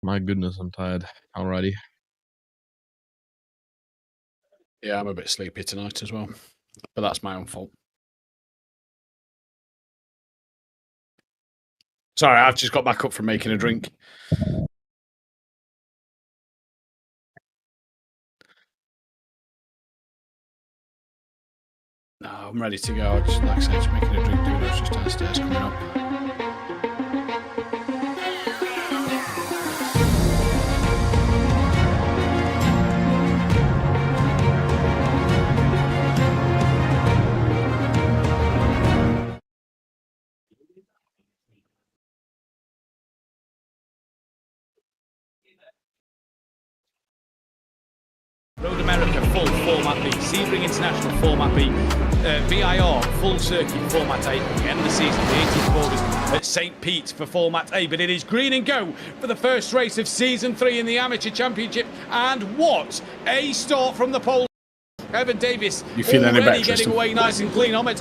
My goodness, I'm tired already. Yeah, I'm a bit sleepy tonight as well, but that's my own fault. Sorry, I've just got back up from making a drink. No, I'm ready to go. I just, like I said, just making a drink. Dude, I was just downstairs coming up. Road America full format B, Sebring International format B, VIR full circuit format A at the end of the season, the 18th of August at St. Pete for format A. But it is green and go for the first race of season 3 in the Amateur Championship, and what a start from the pole. Evan Davis already getting away nice and clean. Ahmed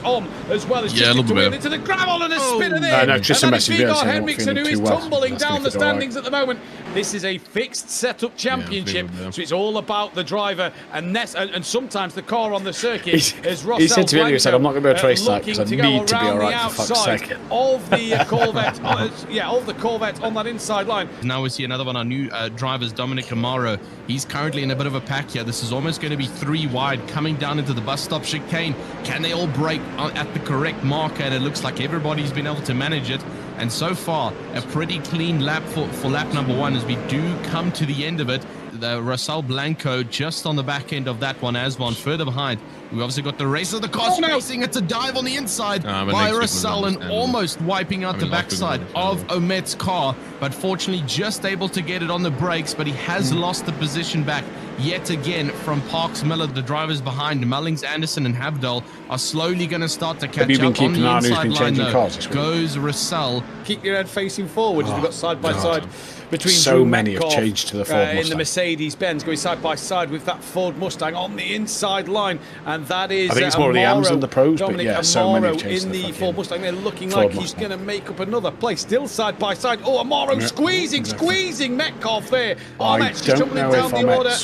as well as just into the gravel and a spinner there. No, just a message. Vigard Henriksen, who is tumbling down the standings at the moment. This is a fixed setup championship, so it's all about the driver and sometimes the car on the circuit. He said to me, he said, "I'm not going to be able to race that because I need to be all right for Foxxtecca." Of the Corvette, of the Corvette on that inside line. Now we see another one. Our new drivers, Dominic Amaro. He's currently in a bit of a pack here. This is almost going to be 3 wide coming down into the bus stop chicane. Can they all brake at the correct marker? And it looks like everybody's been able to manage it. And so far, a pretty clean lap for lap number 1 as we do come to the end of it. The Russell Blanco just on the back end of that one. Asvan further behind. We've obviously got the race of the cars racing. It's a dive on the inside by Russell and almost wiping out the backside of Omet's car, but fortunately just able to get it on the brakes, but he has lost the position back yet again from Parks Miller. The drivers behind Mullings, Anderson and Havdal are slowly going to start to catch up on the inside line though. Goes Russell. Keep your head facing forward as we've got side by side between so many have changed to the Ford Mustang. In the Mercedes-Benz, going side by side with that Ford Mustang on the inside line, and that is I think it's more of the AMs than the pros, Dominic but yeah, so many have Amaro changed in to the Ford Mustang. They're looking like he's going to make up another place. Still side by side. Oh, Amaro squeezing Metcalf there. Ahmet just tumbling down the order.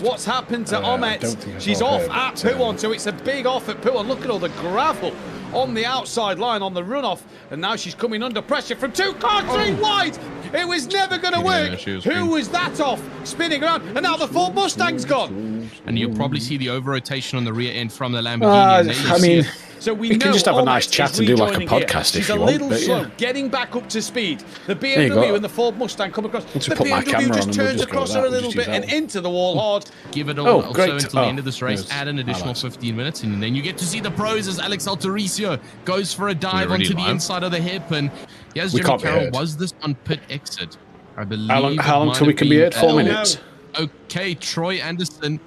What's happened to Ahmet? She's off at Pouon, so it's a big off at Pouon. Look at all the gravel on the outside line on the runoff, and now she's coming under pressure from 2 cars 3 wide. It was never going to work. Who was that off? Spinning around, and now the Ford Mustang's gone. And you'll probably see the over rotation on the rear end from the Lamborghini. I mean, so we can just have a nice chat and do like a podcast if you want. She's a little slow, getting back up to speed. The BMW and the Ford Mustang come across. The BMW just turns across her a little bit and into the wall hard. Give it all also until the end of this race. Add an additional 15 minutes, and then you get to see the pros as Alex Altoricio goes for a dive onto the inside of the hairpin. Yes, Jimmy Carroll, was this on pit exit? I believe. How long till we can be heard? 4 minutes. Okay, Troy Anderson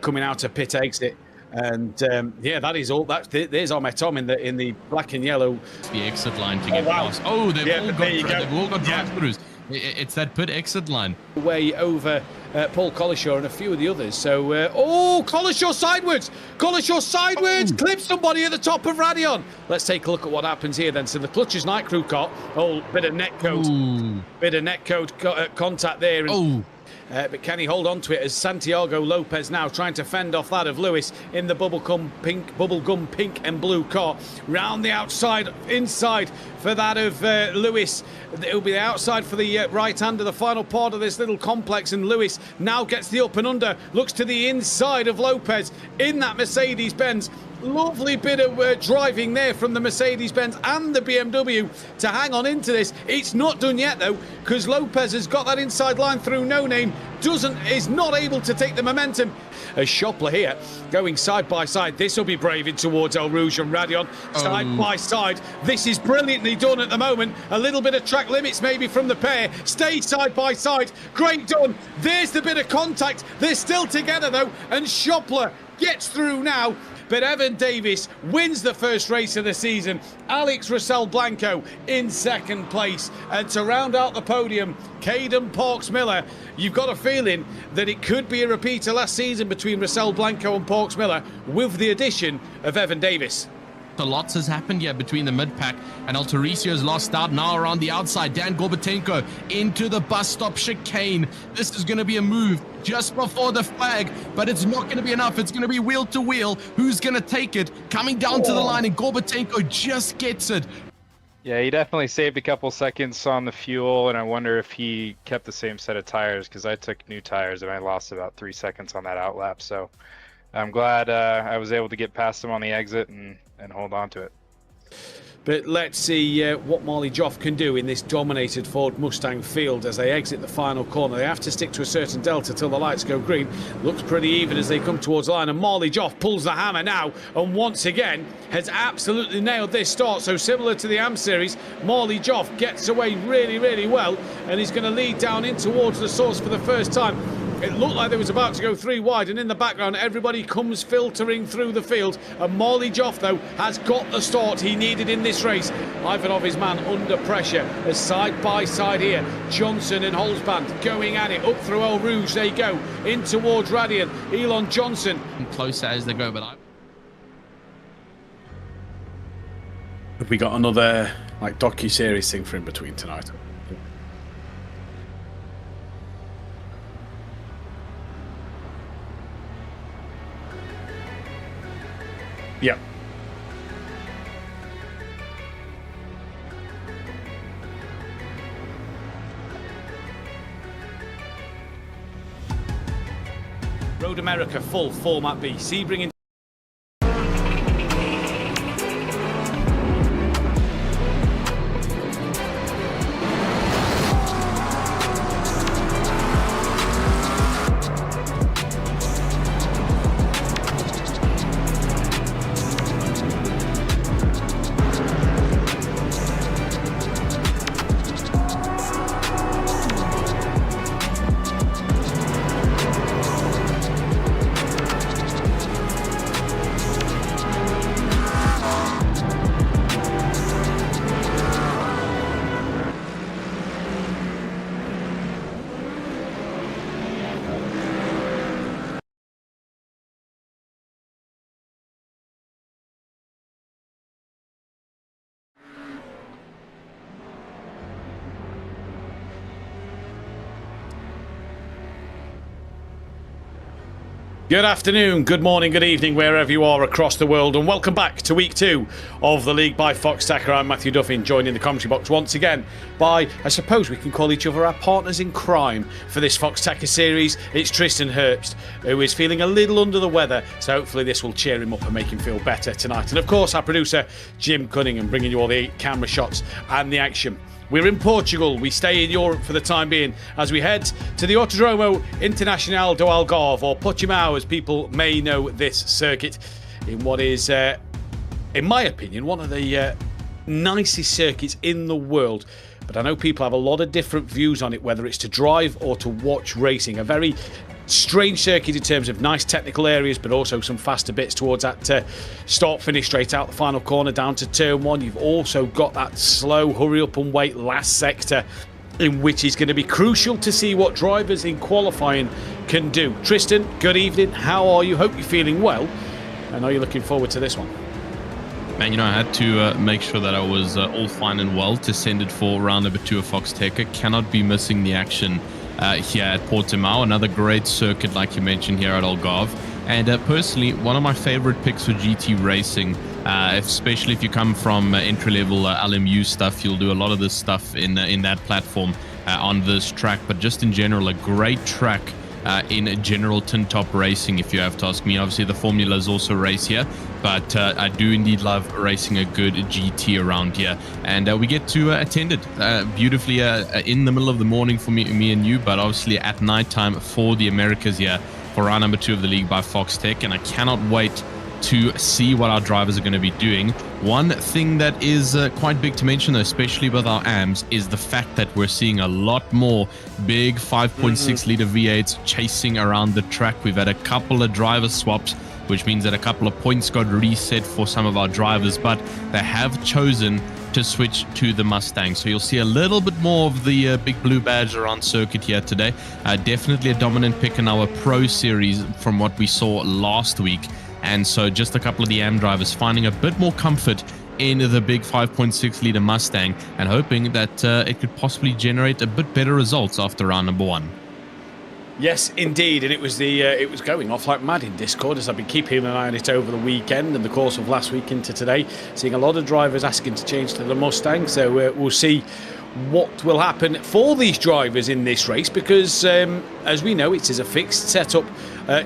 coming out of pit exit. And yeah, that is all. There's Ahmet Tom in the black and yellow. The exit line to get past. Oh, they've all got drive-throughs. It's that pit exit line. Way over Paul Collishaw and a few of the others. So, Collishaw sideways! Collishaw sideways! Clips somebody at the top of Radion. Let's take a look at what happens here then. So the Clutches Night Crew car. Oh, bit of netcode. Bit of netcode contact there. And, but can he hold on to it as Santiago Lopez now trying to fend off that of Lewis in the bubblegum pink and blue car. Round the outside, inside for that of Lewis. It'll be the outside for the right hand of the final part of this little complex, and Lewis now gets the up and under, looks to the inside of Lopez in that Mercedes-Benz. Lovely bit of driving there from the Mercedes-Benz and the BMW to hang on into this. It's not done yet though, because Lopez has got that inside line through No Name, is not able to take the momentum. As Schoppler here going side by side. This will be braving towards El Rouge and Radion side by side. This is brilliantly done at the moment. A little bit of track limits maybe from the pair. Stay side by side. Great done. There's the bit of contact. They're still together though, and Schoppler gets through now. But Evan Davis wins the first race of the season. Alex Russell Blanco in second place. And to round out the podium, Caden Parks Miller. You've got a feeling that it could be a repeater last season between Russell Blanco and Parks Miller with the addition of Evan Davis. A lot has happened here between the mid-pack, and Altaricio's lost out. Now around the outside, Dan Gorbatenko into the bus stop chicane. This is going to be a move just before the flag, but it's not going to be enough. It's going to be wheel to wheel. Who's going to take it? Coming down to the line, and Gorbatenko just gets it. Yeah, he definitely saved a couple seconds on the fuel, and I wonder if he kept the same set of tires, because I took new tires and I lost about 3 seconds on that outlap. So I'm glad I was able to get past him on the exit and hold on to it. But let's see what Marley Joff can do in this dominated Ford Mustang field as they exit the final corner. They have to stick to a certain delta till the lights go green. Looks pretty even as they come towards the line, and Marley Joff pulls the hammer now and once again has absolutely nailed this start. So similar to the AM series, Marley Joff gets away really, really well, and he's going to lead down in towards the source for the first time. It looked like they was about to go 3 wide, and in the background everybody comes filtering through the field, and Marley Joff though has got the start he needed in this race. Ivanov, his man, under pressure as side by side here Johnson and Holzband going at it up through Eau Rouge. They go in towards Radian. Elon Johnson Closer as they go, but Have we got another like docu-series thing for in between tonight? Yep. Road America full format B. Sebring Good afternoon, good morning, good evening, wherever you are across the world, and welcome back to week 2 of the League by Foxxtecca. I'm Matthew Duffin, joined in the commentary box once again by, I suppose we can call each other our partners in crime for this Foxxtecca series. It's Tristan Herbst, who is feeling a little under the weather, so hopefully this will cheer him up and make him feel better tonight. And of course, our producer, Jim Cunningham, bringing you all the camera shots and the action. We're in Portugal. We stay in Europe for the time being as we head to the Autodromo Internacional do Algarve, or Portimao as people may know this circuit, in what is, in my opinion, one of the nicest circuits in the world. But I know people have a lot of different views on it, whether it's to drive or to watch racing. A very strange circuit in terms of nice technical areas, but also some faster bits towards that start finish straight out the final corner down to turn 1. You've also got that slow hurry up and wait last sector, in which is going to be crucial to see what drivers in qualifying can do. Tristan, good evening. How are you? Hope you're feeling well, and are you looking forward to this one? man, you know, I had to make sure that I was all fine and well to send it for round number 2 of Foxxtecca. Cannot be missing the action here at Portimao. Another great circuit, like you mentioned, here at Algarve. And personally, one of my favorite picks for GT racing, especially if you come from entry-level LMU stuff. You'll do a lot of this stuff in that platform on this track. But just in general, a great track in general tin-top racing, if you have to ask me. Obviously, the Formulas also race here, but I do indeed love racing a good GT around here. And we get to attend it beautifully in the middle of the morning for me and you, but obviously at nighttime for the Americas here for round number 2 of the League by Foxxtecca. And I cannot wait to see what our drivers are going to be doing. One thing that is quite big to mention, though, especially with our AMs, is the fact that we're seeing a lot more big 5.6 liter V8s chasing around the track. We've had a couple of driver swaps, which means that a couple of points got reset for some of our drivers, but they have chosen to switch to the Mustang. So you'll see a little bit more of the big blue badge around circuit here today. Definitely a dominant pick in our Pro Series from what we saw last week. And so just a couple of the AM drivers finding a bit more comfort in the big 5.6 liter Mustang and hoping that it could possibly generate a bit better results after round number 1. Yes, indeed, and it was going off like mad in Discord as I've been keeping an eye on it over the weekend and the course of last week into today, seeing a lot of drivers asking to change to the Mustang. So we'll see what will happen for these drivers in this race, because as we know, it is a fixed setup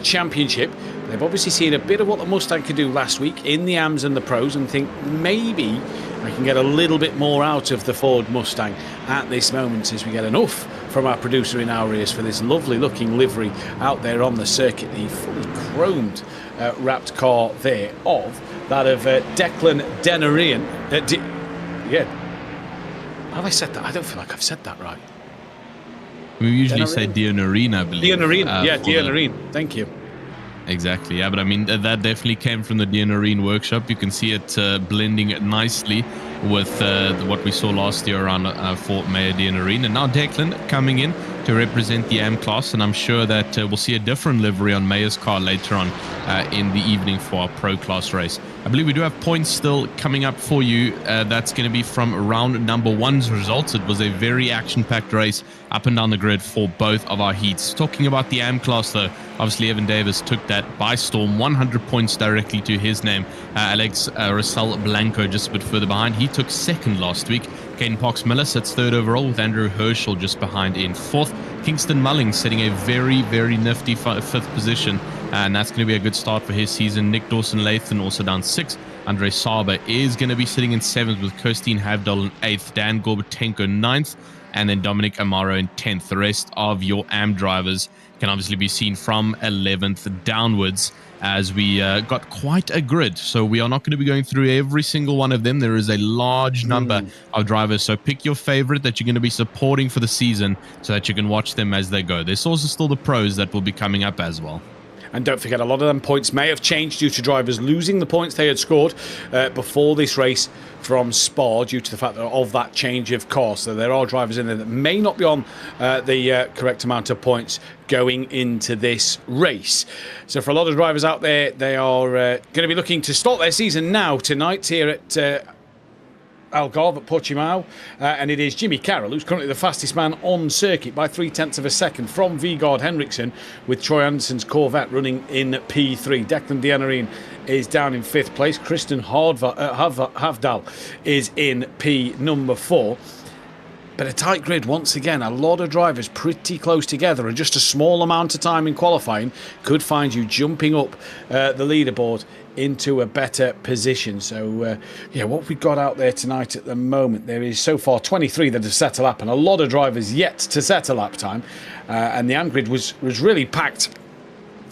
championship. They've obviously seen a bit of what the Mustang could do last week in the AMs and the Pros, and think maybe I can get a little bit more out of the Ford Mustang at this moment, as we get enough from our producer in our ears for this lovely looking livery out there on the circuit. The fully chromed wrapped car there of that of Declan Denarian. Yeah, have I said that? I don't feel like I've said that right. We usually say Dionarine, I believe. Dionarine, yeah, Dionarine. Thank you. Exactly, yeah, but I mean, that definitely came from the Dionarine workshop. You can see it blending nicely with what we saw last year around for Mayor Dionarine. And now Declan coming in to represent the AM class, and I'm sure that we'll see a different livery on Mayor's car later on in the evening for our Pro class race. I believe we do have points still coming up for you. That's going to be from round number 1's results. It was a very action-packed race up and down the grid for both of our heats. Talking about the AM class, though, obviously Evan Davis took that by storm, 100 points directly to his name. Alex Russell Blanco just a bit further behind. He took second last week. Caden Pox Miller sits third overall, with Andrew Herschel just behind in fourth. Kingston Mulling sitting a very, very nifty fifth position, and that's going to be a good start for his season. Nick Dawson-Lathan also down 6th. Andre Saber is going to be sitting in 7th, with Kirstine Havdahl in 8th, Dan Gorbatenko 9th, and then Dominic Amaro in 10th. The rest of your AM drivers can obviously be seen from 11th downwards, as we got quite a grid. So we are not going to be going through every single one of them. There is a large number of drivers. So pick your favorite that you're going to be supporting for the season so that you can watch them as they go. There's also still the pros that will be coming up as well. And don't forget, a lot of them points may have changed due to drivers losing the points they had scored before this race from Spa, due to the fact of that change of course. So there are drivers in there that may not be on the correct amount of points going into this race. So for a lot of drivers out there, they are going to be looking to start their season now tonight here at Algarve at Portimao, and it is Jimmy Carroll who's currently the fastest man on circuit by 0.3 of a second from Vigard Henriksen, with Troy Anderson's Corvette running in P3. Declan Dionarine is down in 5th place. Kristen Havdahl is in P number 4. But a tight grid once again, a lot of drivers pretty close together, and just a small amount of time in qualifying could find you jumping up the leaderboard into a better position. So yeah, what we've got out there tonight at the moment, there is so far 23 that have set a lap, and a lot of drivers yet to set a lap time, and the AM grid was really packed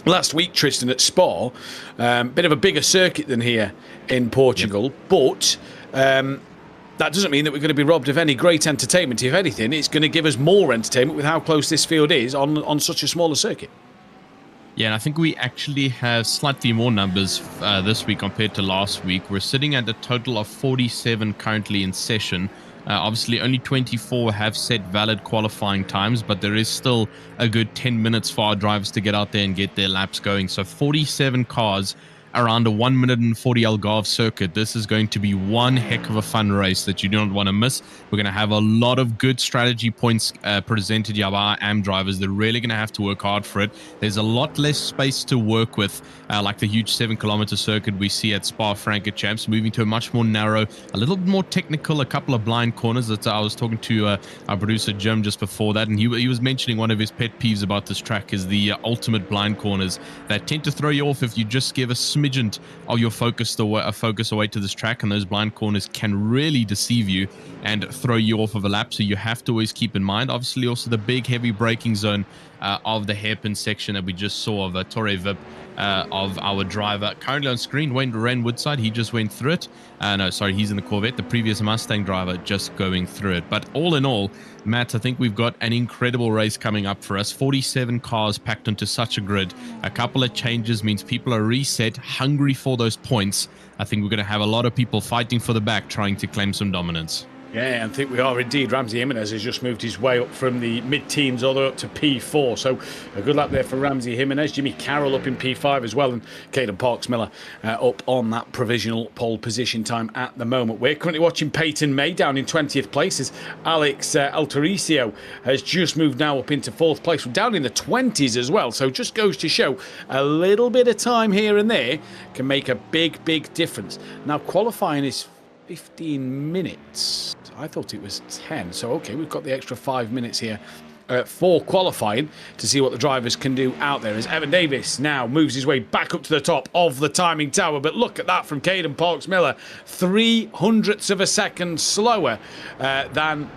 last week, Tristan, at Spa. Bit of a bigger circuit than here in Portugal, but that doesn't mean that we're going to be robbed of any great entertainment. If anything, it's going to give us more entertainment with how close this field is on such a smaller circuit. Yeah, and I think we actually have slightly more numbers this week compared to last week. We're sitting at a total of 47 currently in session. Obviously, only 24 have set valid qualifying times, but there is still a good 10 minutes for our drivers to get out there and get their laps going. So 47 cars around a 1 minute and 40 Algarve circuit. This is going to be one heck of a fun race that you do not want to miss. We're going to have a lot of good strategy points presented by our AM drivers. They're really going to have to work hard for it. There's a lot less space to work with, like the huge 7-kilometer circuit we see at Spa-Francorchamps, moving to a much more narrow, a little bit more technical, a couple of blind corners. That I was talking to our producer Jim just before that, and he was mentioning one of his pet peeves about this track is the ultimate blind corners that tend to throw you off if you just give a smidgen of your focus away to this track, and those blind corners can really deceive you and throw you off of a lap. So you have to always keep in mind, obviously, also the big heavy braking zone of the hairpin section that we just saw of Torre Vip of our driver currently on screen, Ren Woodside. He just went through it. No, sorry, he's in the Corvette, the previous Mustang driver just going through it. But all in all, Matt, I think we've got an incredible race coming up for us. 47 cars packed onto such a grid. A couple of changes means people are reset, hungry for those points. I think we're going to have a lot of people fighting for the back, trying to claim some dominance. Yeah, I think we are indeed. Ramsey Jimenez has just moved his way up from the mid-teens all the way up to P4. So a good lap there for Ramsey Jimenez. Jimmy Carroll up in P5 as well. And Caden Parks-Miller up on that provisional pole position time at the moment. We're currently watching Peyton May down in 20th place as Alex Altoricio has just moved now up into 4th place. We're down in the 20s as well. So just goes to show a little bit of time here and there can make a big, big difference. Now, qualifying is 15 minutes. I thought it was 10. So, okay, we've got the extra 5 minutes here for qualifying to see what the drivers can do out there. As Evan Davis now moves his way back up to the top of the timing tower. But look at that from Caden Parks-Miller. 0.03 of a second slower than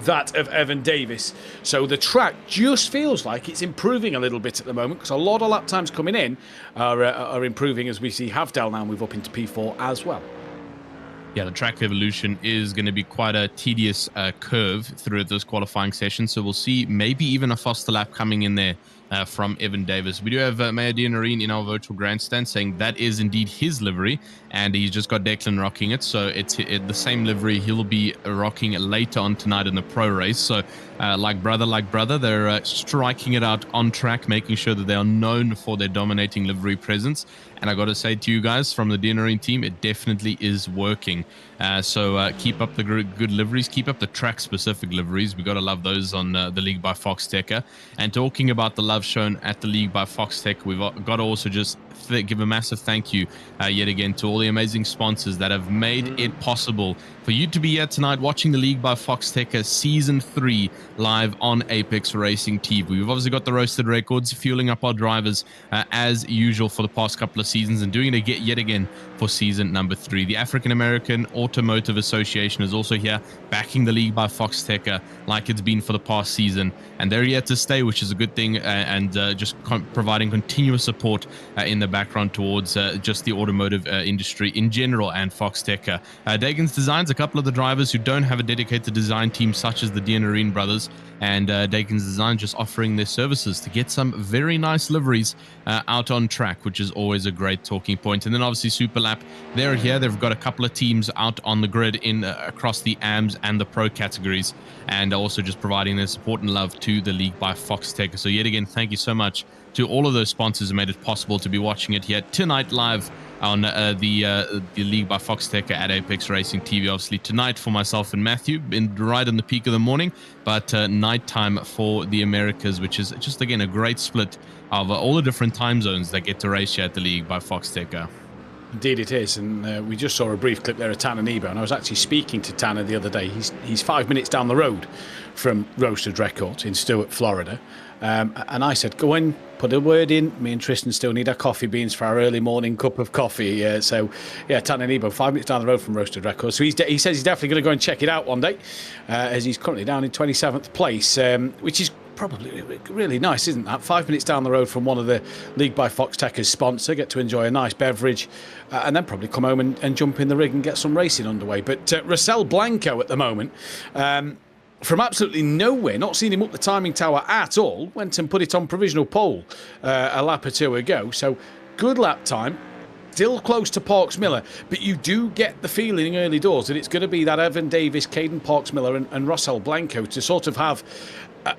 that of Evan Davis. So the track just feels like it's improving a little bit at the moment because a lot of lap times coming in are improving as we see Havdal now move up into P4 as well. Yeah, the track evolution is going to be quite a tedious curve through this qualifying session. So we'll see maybe even a faster lap coming in there from Evan Davis. We do have Mayor Dianarine in our virtual grandstand saying that is indeed his livery, and he's just got Declan rocking it. So it's the same livery he'll be rocking later on tonight in the pro race. So like brother, they're striking it out on track, making sure that they are known for their dominating livery presence. And I got to say to you guys from the Dianarine team, it definitely is working. So keep up the good liveries, keep up the track-specific liveries. We got to love those on the League by Foxxtecca. And talking about the love shown at the League by Foxxtecca, we've got to also just give a massive thank you yet again to all the amazing sponsors that have made it possible for you to be here tonight watching the League by Foxxtecca Season 3 live on Apex Racing TV. We've obviously got the roasted records, fueling up our drivers as usual for the past couple of seasons and doing it yet again for season number 3. The African American Automotive Association is also here backing the League by Foxxtecca like it's been for the past season, and they're here to stay, which is a good thing, and just providing continuous support in the background towards just the automotive industry in general and Foxxtecca. Dakins Design's a couple of the drivers who don't have a dedicated design team such as the Dianarine brothers, and Dakins Design just offering their services to get some very nice liveries out on track, which is always a great talking point. And then obviously Superlap, they're here. They've got a couple of teams out on the grid in across the AMS and the Pro categories, and also just providing their support and love to the League by Foxxtecca. So yet again, thank you so much to all of those sponsors who made it possible to be watching it here tonight live on the League by Foxxtecca at Apex Racing TV. Obviously tonight for myself and Matthew, right in the peak of the morning, but nighttime for the Americas, which is just again a great split of all the different time zones that get to race here at the League by Foxxtecca. Indeed it is, and we just saw a brief clip there of Tanner Nebo, and I was actually speaking to Tanner the other day. He's 5 minutes down the road from Roasted Records in Stewart, Florida, and I said, go in, put a word in. Me and Tristan still need our coffee beans for our early morning cup of coffee. So, yeah, Tanner Nebo, 5 minutes down the road from Roasted Records. So he says he's definitely going to go and check it out one day, as he's currently down in 27th place, which is probably really nice, isn't that? 5 minutes down the road from one of the League by Foxxtecca's sponsor, get to enjoy a nice beverage, and then probably come home and jump in the rig and get some racing underway. But Russell Blanco at the moment, from absolutely nowhere, not seen him up the timing tower at all, went and put it on provisional pole a lap or two ago. So good lap time. Still close to Parks-Miller, but you do get the feeling early doors that it's going to be that Evan Davis, Caden Parks-Miller and Russell Blanco to sort of have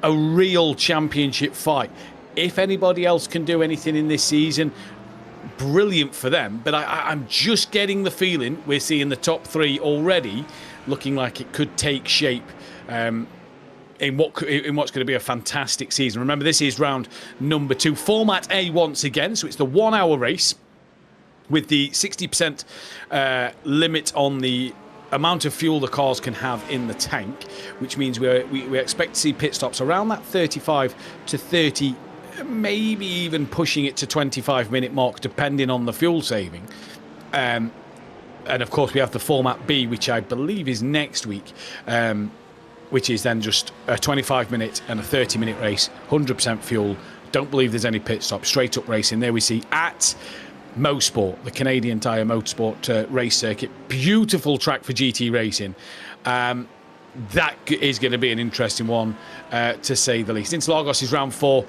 a real championship fight. If anybody else can do anything in this season, brilliant for them, but I'm just getting the feeling we're seeing the top three already looking like it could take shape in what's going to be a fantastic season. Remember, this is round number 2, Format A once again, so it's the 1 hour race with the 60% limit on the amount of fuel the cars can have in the tank, which means we expect to see pit stops around that 35 to 30, maybe even pushing it to 25-minute mark, depending on the fuel saving. And of course, we have the Format B, which I believe is next week, which is then just a 25-minute and a 30-minute race, 100% fuel. Don't believe there's any pit stops, straight up racing. There we see at Mosport, the Canadian Tire Motorsport race circuit. Beautiful track for GT racing. That is going to be an interesting one, to say the least. Interlagos is round 4,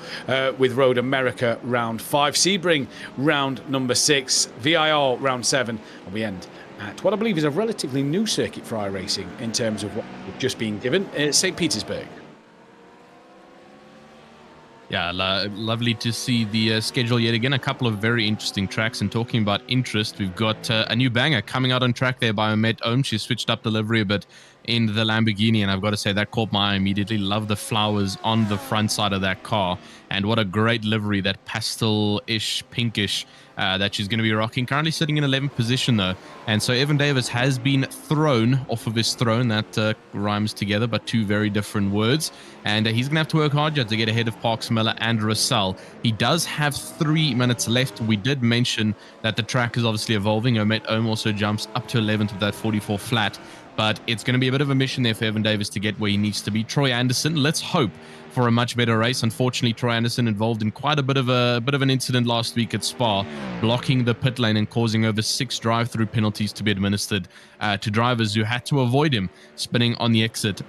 with Road America round 5, Sebring round number 6, VIR round 7, and we end at what I believe is a relatively new circuit for iRacing in terms of what we've just been given, St. Petersburg. Yeah, lovely to see the schedule yet again. A couple of very interesting tracks. And talking about interest, we've got a new banger coming out on track there by Met Ohm. She switched up the livery a bit in the Lamborghini, and I've got to say that caught my eye immediately. Love the flowers on the front side of that car, and what a great livery, that pastel-ish, pinkish that she's going to be rocking. Currently sitting in 11th position though, and so Evan Davis has been thrown off of his throne. That rhymes together, but two very different words, and he's going to have to work hard to get ahead of Parks Miller and Russell. He does have 3 minutes left. We did mention that the track is obviously evolving. Met Ohm also jumps up to 11th with that 44 flat, but it's going to be a bit of a mission there for Evan Davis to get where he needs to be. Troy Anderson, let's hope for a much better race. Unfortunately, Troy Anderson involved in quite a bit of an incident last week at Spa, blocking the pit lane and causing over 6 drive-through penalties to be administered to drivers who had to avoid him spinning on the exit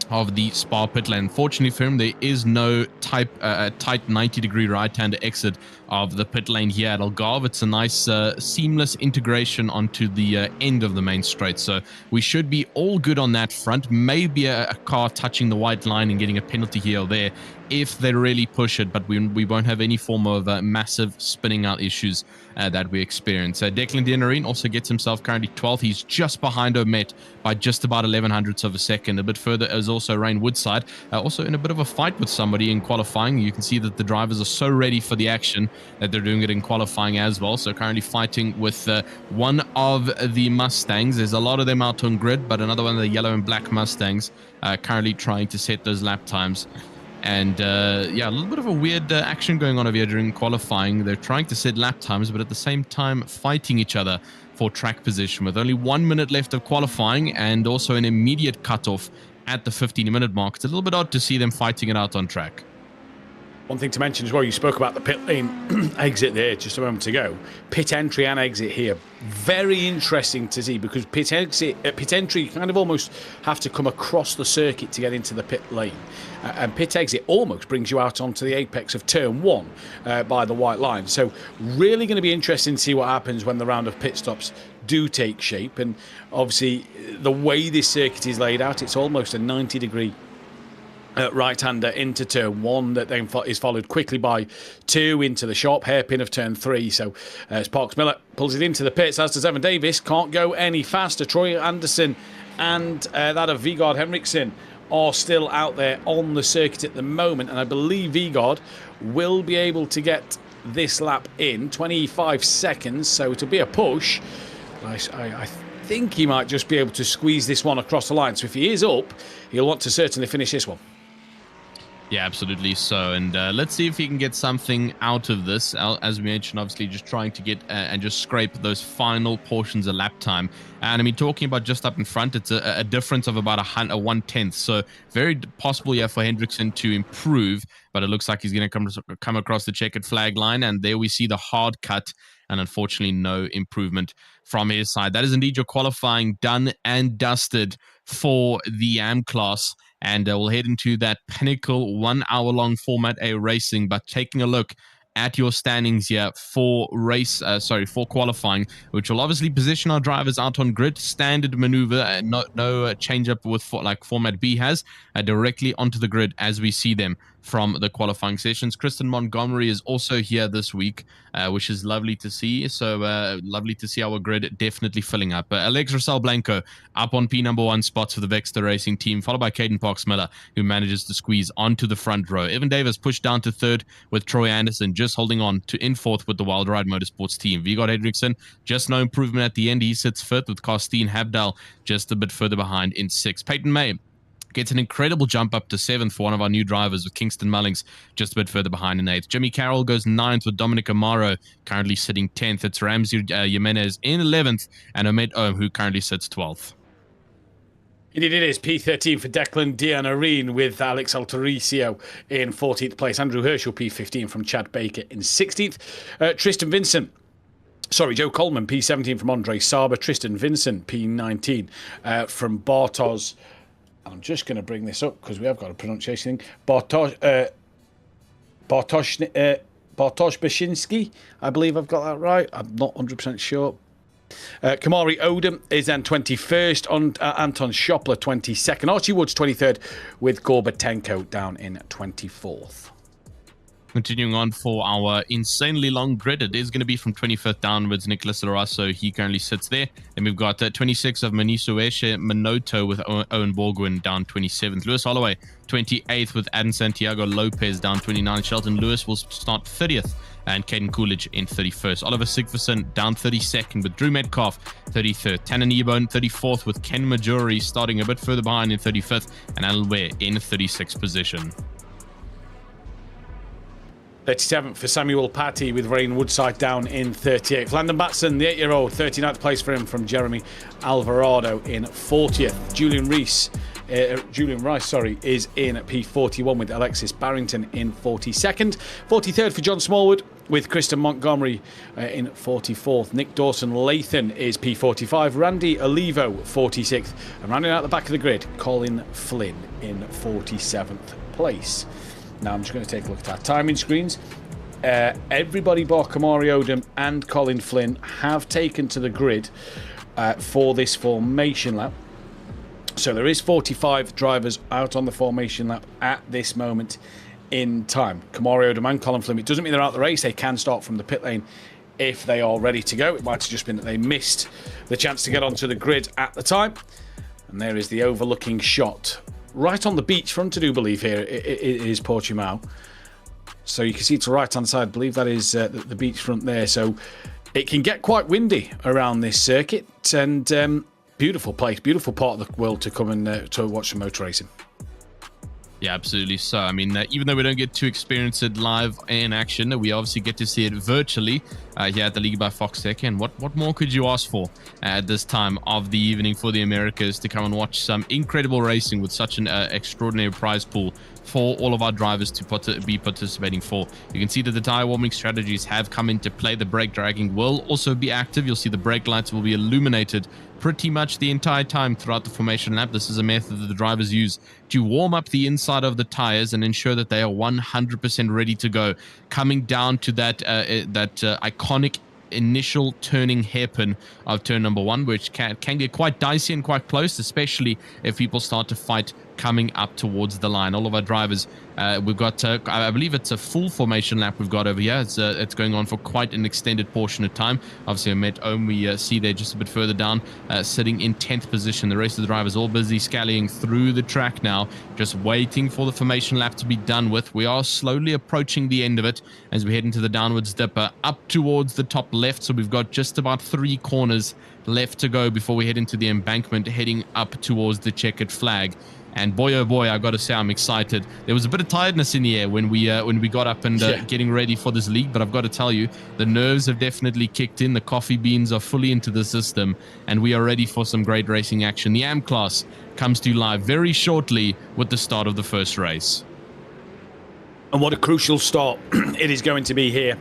of the Spa pit lane. Fortunately for him, there is no tight 90-degree right-hand exit of the pit lane here at Algarve. It's a nice seamless integration onto the end of the main straight, so we should be all good on that front. Maybe a car touching the white line and getting a penalty here or there if they really push it, but we won't have any form of massive spinning out issues that we experience. Declan Design also gets himself currently 12th. He's just behind Omet by just about 11/100ths of a second. A bit further is also Rain Woodside, also in a bit of a fight with somebody in qualifying. You can see that the drivers are so ready for the action that they're doing it in qualifying as well. So currently fighting with one of the Mustangs. There's a lot of them out on grid, but another one of the yellow and black Mustangs currently trying to set those lap times. And yeah, a little bit of a weird action going on over here during qualifying. They're trying to set lap times, but at the same time fighting each other for track position with only 1 minute left of qualifying and also an immediate cutoff at the 15-minute mark. It's a little bit odd to see them fighting it out on track. One thing to mention as well, you spoke about the pit lane exit there just a moment ago. Pit entry and exit here, very interesting to see, because pit entry, you kind of almost have to come across the circuit to get into the pit lane. And pit exit almost brings you out onto the apex of turn 1 by the white line. So really going to be interesting to see what happens when the round of pit stops do take shape. And obviously the way this circuit is laid out, it's almost a 90-degree right-hander into turn 1 that then is followed quickly by 2 into the sharp hairpin of turn 3. So as Parks Miller pulls it into the pits, as does Evan Davis, can't go any faster. Troy Anderson and that of Vigard Henriksen are still out there on the circuit at the moment, and I believe Vigard will be able to get this lap in 25 seconds, so it'll be a push. I think he might just be able to squeeze this one across the line, so if he is up, he'll want to certainly finish this one. Yeah, absolutely so. And let's see if he can get something out of this. As we mentioned, obviously just trying to get and just scrape those final portions of lap time. And I mean, talking about just up in front, it's a difference of about a 1/10. So very possible, yeah, for Hendrickson to improve. But it looks like he's going to come across the checkered flag line. And there we see the hard cut. And unfortunately, no improvement from his side. That is indeed your qualifying done and dusted for the AM class. And we'll head into that pinnacle 1 hour long Format A racing. But taking a look at your standings here for for qualifying, which will obviously position our drivers out on grid, standard maneuver, no change up with like Format B has, directly onto the grid as we see them from the qualifying sessions. Kristen Montgomery is also here this week, which is lovely to see. So lovely to see our grid definitely filling up. Alex Russell Blanco up on P1 spots for the Vexter Racing team, followed by Caden Parks Miller, who manages to squeeze onto the front row. Evan Davis pushed down to third with Troy Anderson just holding on to in fourth with the Wild Ride Motorsports team. Vigard Hendrickson, just no improvement at the end. He sits fifth with Karstien Habdal just a bit further behind in sixth. Peyton May gets an incredible jump up to 7th for one of our new drivers with Kingston Mullings just a bit further behind in 8th. Jimmy Carroll goes 9th with Dominic Amaro currently sitting 10th. It's Ramsey Jimenez in 11th and Omet Ohm who currently sits 12th. Indeed it is. P13 for Declan Design with Alex Altoricio in 14th place. Andrew Herschel P15 from Chad Baker in 16th. Joe Coleman P17 from Andre Saba. Tristan Vincent P19 from Bartosz. I'm just going to bring this up because we have got a pronunciation thing. Bartosz Bashinsky, I believe I've got that right. I'm not 100% sure. Kamari Odom is then 21st, on Anton Schopler 22nd, Archie Woods 23rd, with Gorbatenko down in 24th. Continuing on for our insanely long grid, it is going to be from 25th downwards. Nicholas Larasso, he currently sits there. And we've got 26 of Manisueshe Manoto with Owen Borgwin down 27th. Lewis Holloway, 28th with Adam Santiago Lopez down 29th. Shelton Lewis will start 30th. And Caden Coolidge in 31st. Oliver Sigfusson down 32nd with Drew Metcalf 33rd. Tannen Ebone 34th with Ken Majori starting a bit further behind in 35th. And Alan Ware in 36th position. 37th for Samuel Patty with Rain Woodside down in 38th. Landon Batson, the 8-year-old, 39th place for him from Jeremy Alvarado in 40th. Julian Rice, is in P41 with Alexis Barrington in 42nd. 43rd for John Smallwood with Kristen Montgomery in 44th. Nick Dawson-Lathan is P45. Randy Olivo, 46th. And rounding out the back of the grid, Colin Flynn in 47th place. Now I'm just going to take a look at our timing screens. Everybody bar Kamari Odom and Colin Flynn have taken to the grid for this formation lap. So there is 45 drivers out on the formation lap at this moment in time. Kamari Odom and Colin Flynn. It doesn't mean they're out the race. They can start from the pit lane if they are ready to go. It might have just been that they missed the chance to get onto the grid at the time. And there is the overlooking shot. Right on the beach front, I do believe here, it is Portimao. So you can see to the right-hand side, I believe that is the beachfront there. So it can get quite windy around this circuit. And beautiful place, beautiful part of the world to come and to watch some motor racing. Yeah, absolutely. So, I mean, even though we don't get to experience it live in action, we obviously get to see it virtually here at the League by Foxxtecca. And what more could you ask for at this time of the evening for the Americas to come and watch some incredible racing with such an extraordinary prize pool for all of our drivers to be participating for. You can see that the tire warming strategies have come into play. The brake dragging will also be active. You'll see the brake lights will be illuminated pretty much the entire time throughout the formation lap. This is a method that the drivers use to warm up the inside of the tires and ensure that they are 100% ready to go. Coming down to that iconic initial turning hairpin of turn number 1, which can get quite dicey and quite close, especially if people start to fight coming up towards the line. All of our drivers, we've got, I believe it's a full formation lap we've got over here. It's going on for quite an extended portion of time. Obviously, I met Ohm, we see there just a bit further down, sitting in 10th position. The rest of the drivers all busy scallying through the track now, just waiting for the formation lap to be done with. We are slowly approaching the end of it as we head into the downwards dipper up towards the top left. So we've got just about 3 corners left to go before we head into the embankment, heading up towards the checkered flag. And boy, oh boy, I got to say, I'm excited. There was a bit of tiredness in the air when we got up and getting ready for this league. But I've got to tell you, the nerves have definitely kicked in. The coffee beans are fully into the system, and we are ready for some great racing action. The AM class comes to you live very shortly with the start of the first race. And what a crucial start it is going to be here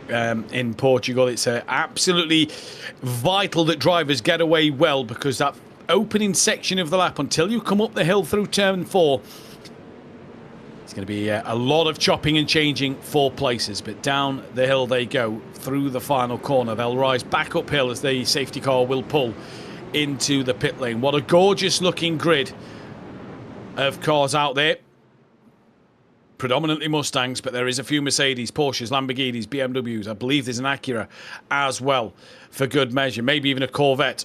in Portugal. It's absolutely vital that drivers get away well, because that opening section of the lap until you come up the hill through turn 4, it's going to be a lot of chopping and changing for places, but down the hill they go through the final corner. They'll rise back uphill as the safety car will pull into the pit lane. What a gorgeous looking grid of cars out there. Predominantly Mustangs, but there is a few Mercedes, Porsches, Lamborghinis, BMWs. I believe there's an Acura as well for good measure, maybe even a Corvette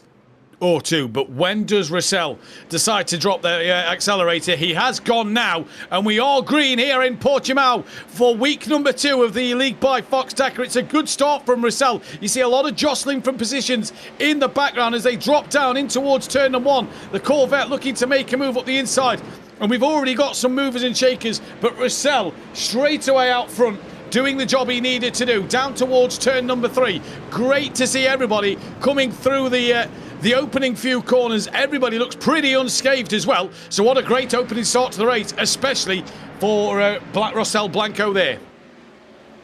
or 2. But when does Russell decide to drop the accelerator? He has gone now, and we are green here in Portimao for week number 2 of the League by Foxxtecca. It's a good start from Russell. You see a lot of jostling from positions in the background as they drop down in towards turn number 1. The Corvette looking to make a move up the inside, and we've already got some movers and shakers, but Russell straight away out front, doing the job he needed to do, down towards turn number 3. Great to see everybody coming through the opening few corners. Everybody looks pretty unscathed as well. So what a great opening start to the race, especially for Russell Blanco there.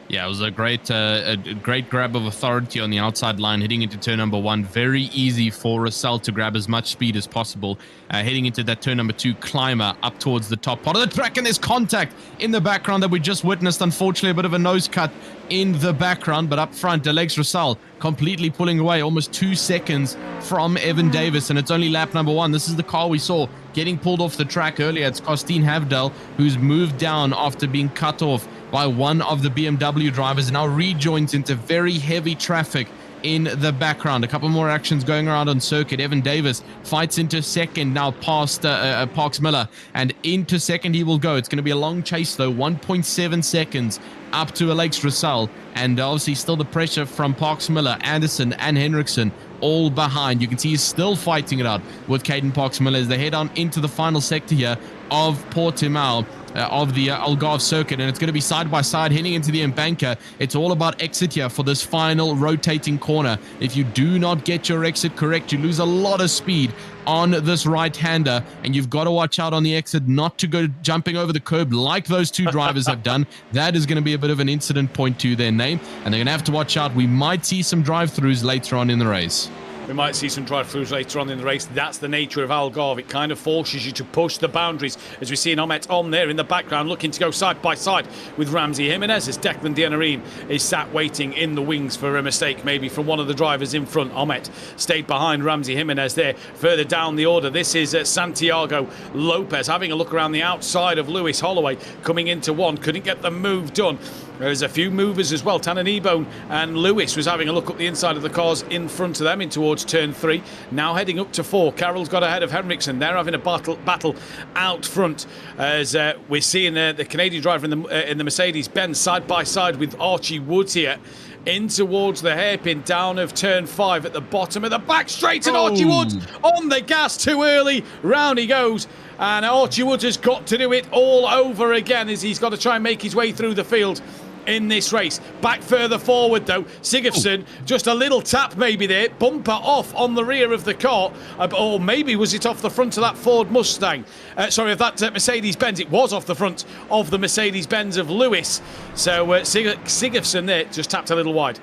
Yeah, it was a great grab of authority on the outside line, heading into turn number 1. Very easy for Russell to grab as much speed as possible. Heading into that turn number 2 climber up towards the top part of the track, and there's contact in the background that we just witnessed. Unfortunately, a bit of a nose cut in the background, but up front, Alex Russell completely pulling away, almost 2 seconds from Evan Davis, and it's only lap number 1. This is the car we saw getting pulled off the track earlier. It's Costine Havdal, who's moved down after being cut off by one of the BMW drivers, and now rejoins into very heavy traffic in the background. A couple more actions going around on circuit. Evan Davis fights into second now past Parks Miller, and into second he will go. It's going to be a long chase though, 1.7 seconds up to Alex Russell, and obviously still the pressure from Parks Miller, Anderson and Henriksen all behind. You can see he's still fighting it out with Caden Parks Miller as they head on into the final sector here of Portimao. Of the Algarve circuit, and it's going to be side by side heading into the embanker. It's all about exit here for this final rotating corner. If you do not get your exit correct, you lose a lot of speed on this right-hander, and you've got to watch out on the exit not to go jumping over the curb like those two drivers have done. That is going to be a bit of an incident point to their name, and they're going to have to watch out. We might see some drive-throughs later on in the race. We might see some drive-throughs later on in the race. That's the nature of Algarve. It kind of forces you to push the boundaries, as we see an Omet on there in the background looking to go side by side with Ramsey Jimenez as Declan Dienarine is sat waiting in the wings for a mistake maybe from one of the drivers in front. Omet stayed behind Ramsey Jimenez there. Further down the order, this is Santiago Lopez having a look around the outside of Lewis Holloway coming into one. Couldn't get the move done. There's a few movers as well. Tanner Kneebone and Lewis was having a look up the inside of the cars in front of them in towards turn 3. Now heading up to 4. Carroll's got ahead of Henriksen. They're having a battle out front as we're seeing the Canadian driver in the Mercedes-Benz side by side with Archie Woods here. In towards the hairpin down of turn 5 at the bottom of the back straight, and Archie Woods on the gas too early. Round he goes, and Archie Woods has got to do it all over again as he's got to try and make his way through the field in this race. Back further forward though, Sigurdsson, just a little tap maybe there, bumper off on the rear of the car, or maybe was it off the front of that Ford Mustang, sorry, of that Mercedes-Benz. It was off the front of the Mercedes-Benz of Lewis, so Sigurdsson there just tapped a little wide.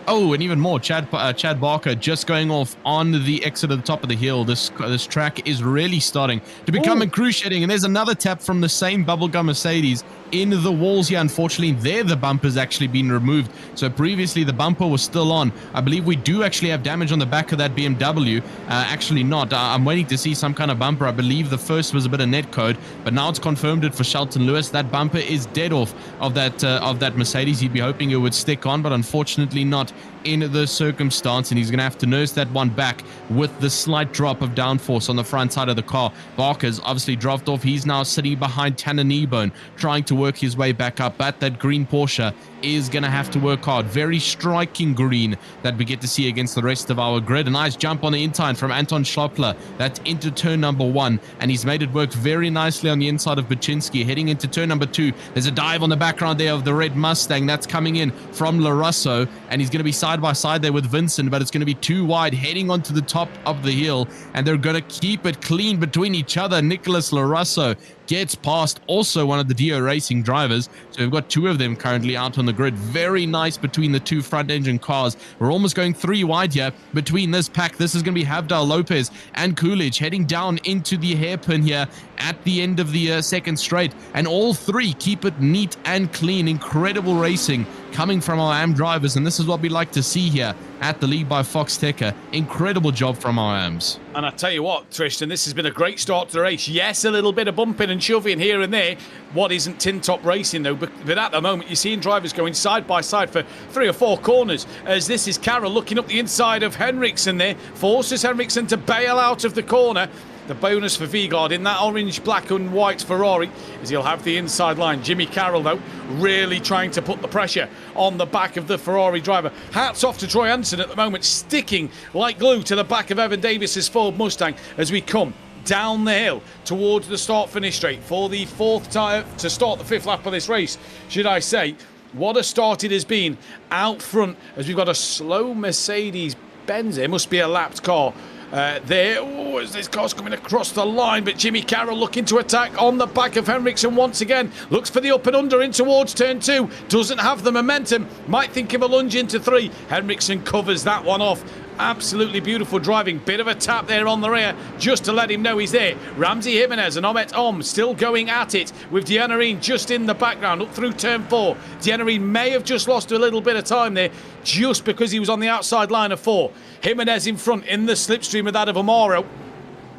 Oh, and even more, Chad Barker just going off on the exit at the top of the hill. This track is really starting to become cruciating, and there's another tap from the same bubblegum Mercedes in the walls here. Unfortunately, there the bumper's actually been removed. So previously the bumper was still on. I believe we do actually have damage on the back of that BMW. Actually not. I'm waiting to see some kind of bumper. I believe the first was a bit of net code, but now it's confirmed it for Shelton Lewis. That bumper is dead off of that Mercedes. He'd be hoping it would stick on, but unfortunately not in the circumstance, and he's going to have to nurse that one back with the slight drop of downforce on the front side of the car. Barker's obviously dropped off. He's now sitting behind Tanner Kneebone, trying to work his way back up, but that green Porsche is going to have to work hard. Very striking green that we get to see against the rest of our grid. A nice jump on the in-time from Anton Schloppler. That's into turn number 1, and he's made it work very nicely on the inside of Baczynski. Heading into turn number 2, there's a dive on the background there of the red Mustang. That's coming in from Larusso, and he's going to be side by side there with Vincent, but it's going to be too wide heading onto the top of the hill, and they're going to keep it clean between each other. Nicholas Larusso gets past also one of the Dio Racing drivers. So we've got 2 of them currently out on the grid. Very nice between the 2 front engine cars. We're almost going 3 wide here between this pack. This is going to be Havdal, Lopez and Coolidge heading down into the hairpin here at the end of the second straight, and all 3 keep it neat and clean. Incredible racing coming from our AM drivers, and this is what we like to see here at the lead by Foxxtecca. Incredible job from our AMs. And I tell you what, Tristan, this has been a great start to the race. Yes, a little bit of bumping and shoving here and there. What isn't tin top racing though, but at the moment you're seeing drivers going side by side for 3 or 4 corners, as this is Carroll looking up the inside of Henriksen there, forces Henriksen to bail out of the corner. The bonus for Vigard in that orange, black and white Ferrari is he'll have the inside line. Jimmy Carroll, though, really trying to put the pressure on the back of the Ferrari driver. Hats off to Troy Anderson at the moment, sticking like glue to the back of Evan Davis's Ford Mustang as we come down the hill towards the start-finish straight for the 4th time to start the 5th lap of this race, should I say. What a start it has been out front as we've got a slow Mercedes-Benz. It must be a lapped car. there. Oh, as this car's coming across the line, but Jimmy Carroll looking to attack on the back of Henriksen once again. Looks for the up and under in towards turn 2. Doesn't have the momentum. Might think of a lunge into 3. Henriksen covers that one off. Absolutely beautiful driving. Bit of a tap there on the rear just to let him know he's there. Ramsey Jimenez and Omet Om still going at it with Dianarine just in the background up through turn 4. Dianarine may have just lost a little bit of time there just because he was on the outside line of 4. Jimenez in front in the slipstream of that of Amaro,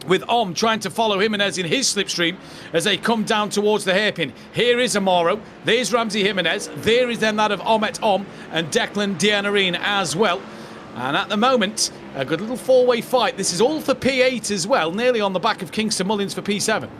with Om trying to follow Jimenez in his slipstream as they come down towards the hairpin. Here is Amaro, there's Ramsey Jimenez, there is then that of Omet Om and Declan Dianarine as well. And at the moment, a good little four-way fight. This is all for P8 as well, nearly on the back of Kingston Mullins for P7.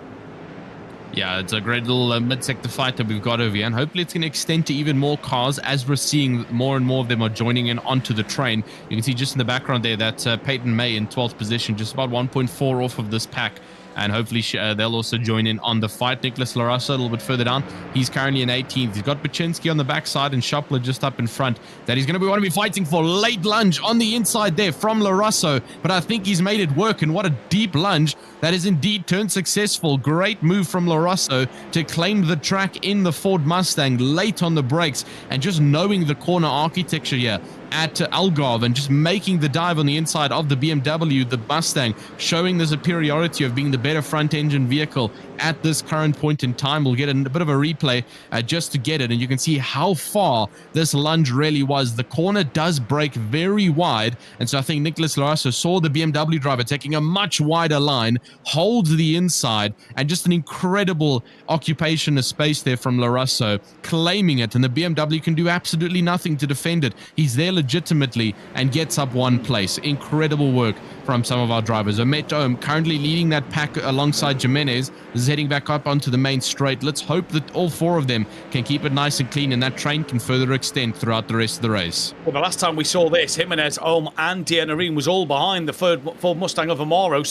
Yeah, it's a great little mid-sector fight that we've got over here, and hopefully it's going to extend to even more cars as we're seeing more and more of them are joining in onto the train. You can see just in the background there that Peyton May in 12th position, just about 1.4 off of this pack. And hopefully they'll also join in on the fight. Nicholas Larassa a little bit further down. He's currently in 18th. He's got Baczynski on the backside and Shopler just up in front. That he's going to want to be fighting for. Late lunge on the inside there from Larasso. But I think he's made it work. And what a deep lunge. That is indeed turned successful. Great move from Larasso to claim the track in the Ford Mustang late on the brakes. And just knowing the corner architecture here at Algarve and just making the dive on the inside of the BMW, the Mustang, showing the superiority of being the better front engine vehicle at this current point in time. We'll get a bit of a replay just to get it, and you can see how far this lunge really was. The corner does break very wide, and so I think Nicholas Larasso saw the BMW driver taking a much wider line, holds the inside, and just an incredible occupation of space there from Larasso, claiming it, and the BMW can do absolutely nothing to defend it. He's there legitimately and gets up one place. Incredible work from some of our drivers. Omet Om currently leading that pack alongside Jimenez. This is heading back up onto the main straight. Let's hope that all 4 of them can keep it nice and clean and that train can further extend throughout the rest of the race. Well, the last time we saw this, Jimenez, Om and Dianarine was all behind the Ford Mustang of Amaro.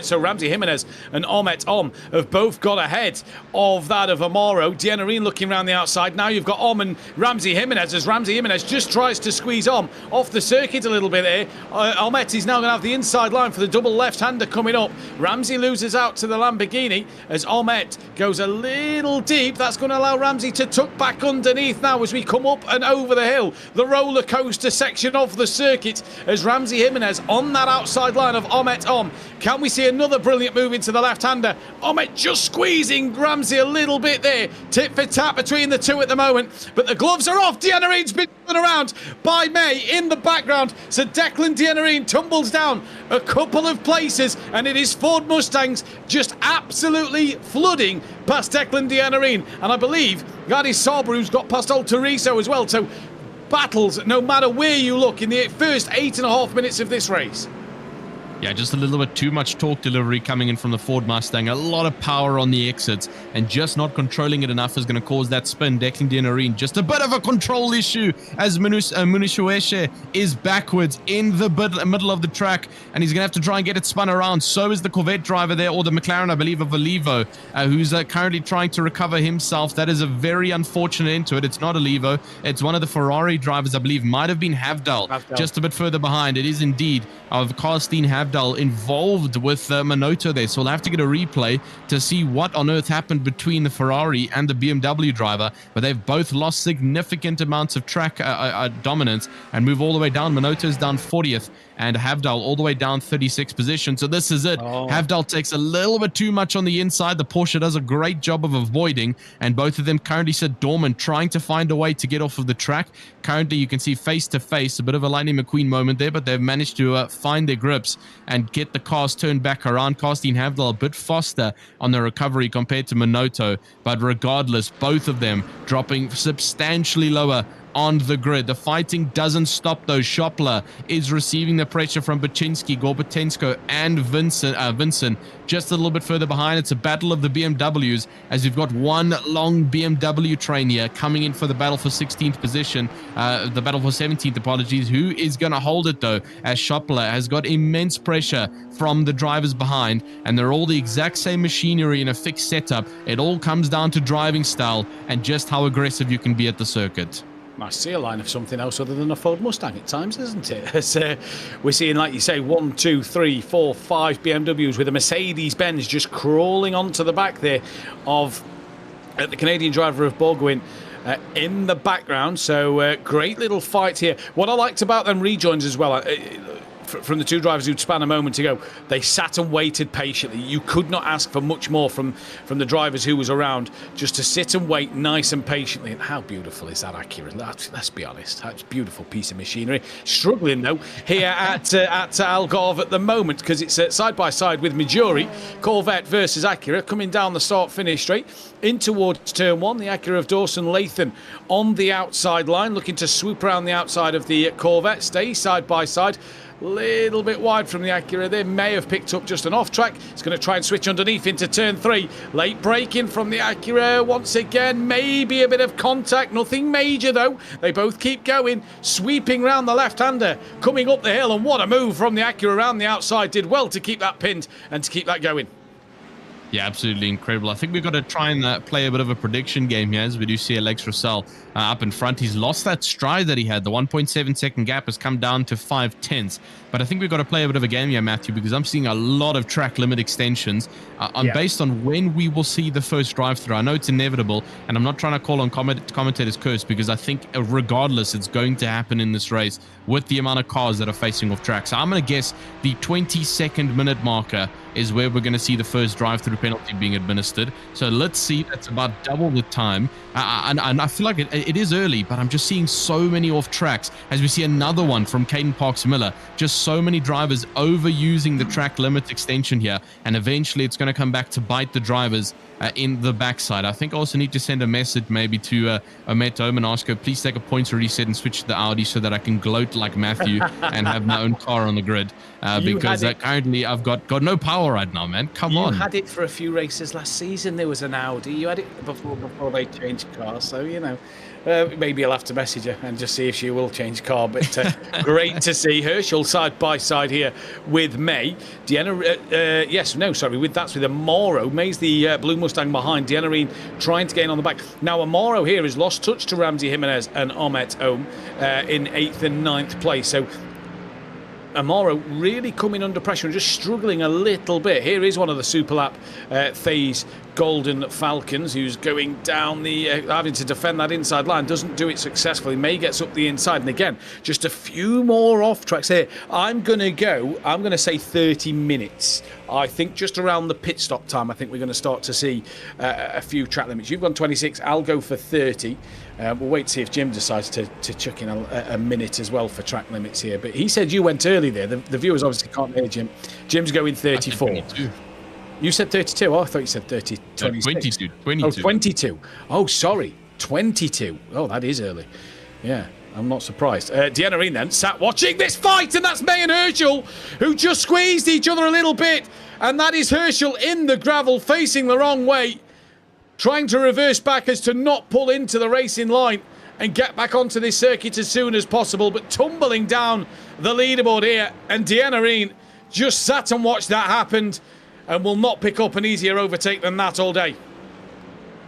So Ramsey Jimenez and Omet Om have both got ahead of that of Amaro. Dianarine looking around the outside. Now you've got Om and Ramsey Jimenez as Ramsey Jimenez just tries to squeeze Om off the circuit a little bit there. Omet is now going to have the inside line for the double left-hander coming up. Ramsey loses out to the Lamborghini as Omet goes a little deep. That's going to allow Ramsey to tuck back underneath now as we come up and over the hill, the roller coaster section of the circuit, as Ramsey Jimenez on that outside line of Omet Om. Can we see another brilliant move into the left-hander? Omet just squeezing Ramsey a little bit there. Tit for tat between the two at the moment, but the gloves are off. Dianarine's been around by May in the background, so Declan Dianarine tumbles down a couple of places, and it is Ford Mustangs just absolutely flooding past Declan Dianarine, and I believe that is Sauber who's got past Old Toriso as well. So battles no matter where you look in the first 8.5 minutes of this race. Yeah, just a little bit too much torque delivery coming in from the Ford Mustang. A lot of power on the exits, and just not controlling it enough is going to cause that spin. Declan Dianarine, just a bit of a control issue as Munishueshe is backwards in the middle of the track, and he's going to have to try and get it spun around. So is the Corvette driver there, or the McLaren, I believe, of Olivo, who's currently trying to recover himself. That is a very unfortunate into it. It's not Olivo. It's one of the Ferrari drivers, I believe, might have been Havdal, just a bit further behind. It is indeed of Karsten Havdal involved with Minotto there, so we'll have to get a replay to see what on earth happened between the Ferrari and the BMW driver, but they've both lost significant amounts of track dominance and move all the way down. Minotto's down 40th and Havdal all the way down 36th position. So this is it. Havdal takes a little bit too much on the inside. The Porsche does a great job of avoiding, and both of them currently sit dormant, trying to find a way to get off of the track. Currently, you can see face to face, a bit of a Lightning McQueen moment there, but they've managed to find their grips and get the cars turned back around. Karsten Havdal a bit faster on the recovery compared to Minotto, but regardless, both of them dropping substantially lower on the grid. The fighting doesn't stop though. Shopler is receiving the pressure from Baczynski, Gorbatensko, and Vincent just a little bit further behind. It's a battle of the BMWs as you've got one long BMW train here coming in for the battle for 16th position, the battle for 17th, apologies. Who is going to hold it though, as Shopler has got immense pressure from the drivers behind, and they're all the exact same machinery in a fixed setup. It all comes down to driving style and just how aggressive you can be at the circuit. nice to see a line of something else other than a Ford Mustang at times, isn't it? As, we're seeing, like you say, 1, 2, 3, 4, 5 BMWs with a Mercedes-Benz just crawling onto the back there of the Canadian driver of Borgwyn in the background. So great little fight here. What I liked about them rejoins as well, from the two drivers who'd span a moment ago, they sat and waited patiently. You could not ask for much more from the drivers who was around, just to sit and wait nice and patiently. And how beautiful is that Acura? Let's be honest, that's a beautiful piece of machinery. Struggling though here at Algarve at the moment, because it's side by side with Majori, Corvette versus Acura, coming down the start-finish straight in towards turn 1. The Acura of Dawson Lathan on the outside line, looking to swoop around the outside of the Corvette, stay side by side. Little bit wide from the Acura. They may have picked up just an off track. It's going to try and switch underneath into turn 3. Late braking from the Acura once again. Maybe a bit of contact. Nothing major though. They both keep going. Sweeping round the left-hander. Coming up the hill. And what a move from the Acura around the outside. Did well to keep that pinned and to keep that going. Yeah, absolutely incredible. I think we've got to try and play a bit of a prediction game here, as we do see Alex Russell up in front. He's lost that stride that he had. The 1.7 second gap has come down to 5/10. But I think we've got to play a bit of a game here, Matthew, because I'm seeing a lot of track limit extensions based on when we will see the first drive-through. I know it's inevitable, and I'm not trying to call on commentators' curse, because I think regardless, it's going to happen in this race with the amount of cars that are facing off track. So I'm going to guess the 22nd minute marker is where we're going to see the first drive-through penalty being administered. So let's see. That's about double the time. And I feel like it is early, but I'm just seeing so many off tracks as we see another one from Caden Parks-Miller. Just so many drivers overusing the track limit extension here, and eventually it's going to come back to bite the drivers in the backside. I think I also need to send a message maybe to Omet home and ask her, please take a points reset and switch to the Audi so that I can gloat like Matthew and have my own car on the grid. Because currently I've got no power right now, man. Come on. You had it for a few races last season. There was an Audi. You had it before they changed cars. So, you know, maybe I'll have to message her and just see if she will change car. But great to see Herschel side by side here with May. That's with Amaro. May's the blue Mustang behind. Deanarine trying to gain on the back. Now Amaro here has lost touch to Ramsey Jimenez and Ahmet Ohm in 8th and 9th place. So Amaro really coming under pressure and just struggling a little bit. Here is one of the Superlap phase Golden Falcons, who's going down the having to defend that inside line. Doesn't do it successfully. May gets up the inside, and again just a few more off tracks here. I'm going to say 30 minutes. I think just around the pit stop time, I think we're going to start to see a few track limits. You've gone 26, I'll go for 30. We'll wait to see if Jim decides to chuck in a minute as well for track limits here. But he said you went early there. The viewers obviously can't hear Jim. Jim's going 34. You said 32. Oh, I thought you said 30. 22. Oh, 22. Oh, sorry. 22. Oh, that is early. Yeah, I'm not surprised. Deanarine then sat watching this fight, and that's May and Herschel, who just squeezed each other a little bit. And that is Herschel in the gravel, facing the wrong way, trying to reverse back as to not pull into the racing line and get back onto this circuit as soon as possible, but tumbling down the leaderboard here. And Deanarine just sat and watched that happen, and will not pick up an easier overtake than that all day.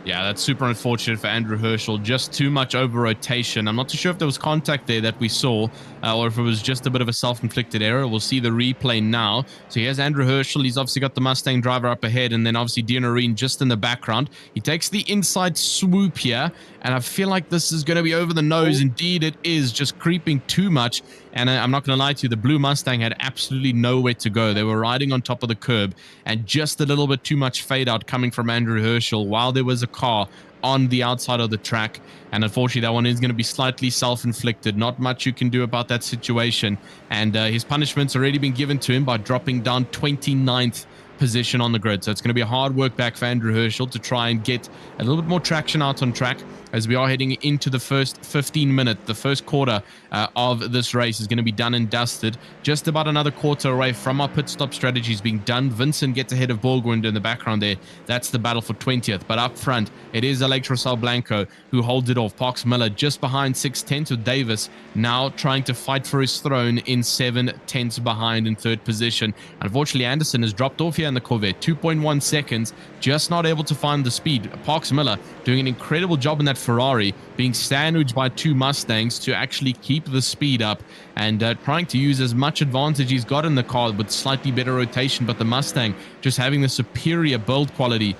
Yeah, that's super unfortunate for Andrew Herschel. Just too much over-rotation. I'm not too sure if there was contact there that we saw, or if it was just a bit of a self-inflicted error. We'll see the replay now. So here's Andrew Herschel. He's obviously got the Mustang driver up ahead, and then obviously Deanarine just in the background. He takes the inside swoop here, and I feel like this is going to be over the nose. Indeed, it is just creeping too much. And I'm not going to lie to you, the blue Mustang had absolutely nowhere to go. They were riding on top of the curb, and just a little bit too much fade out coming from Andrew Herschel while there was a car on the outside of the track. And unfortunately, that one is going to be slightly self-inflicted. Not much you can do about that situation. And his punishment's already been given to him by dropping down 29th position on the grid. So it's going to be a hard work back for Andrew Herschel to try and get a little bit more traction out on track as we are heading into the first 15 minutes. The first quarter of this race is going to be done and dusted. Just about another quarter away from our pit stop strategies being done. Vincent gets ahead of Borgwind in the background there. That's the battle for 20th. But up front, it is Alex Russell Blanco who holds it off. Parks-Miller just behind 6/10 with Davis now trying to fight for his throne in 7/10 behind in third position. Unfortunately, Anderson has dropped off here Porsche and the Corvette. 2.1 seconds, just not able to find the speed. Parks Miller doing an incredible job in that Ferrari, being sandwiched by 2 Mustangs to actually keep the speed up and trying to use as much advantage he's got in the car with slightly better rotation, but the Mustang just having the superior build quality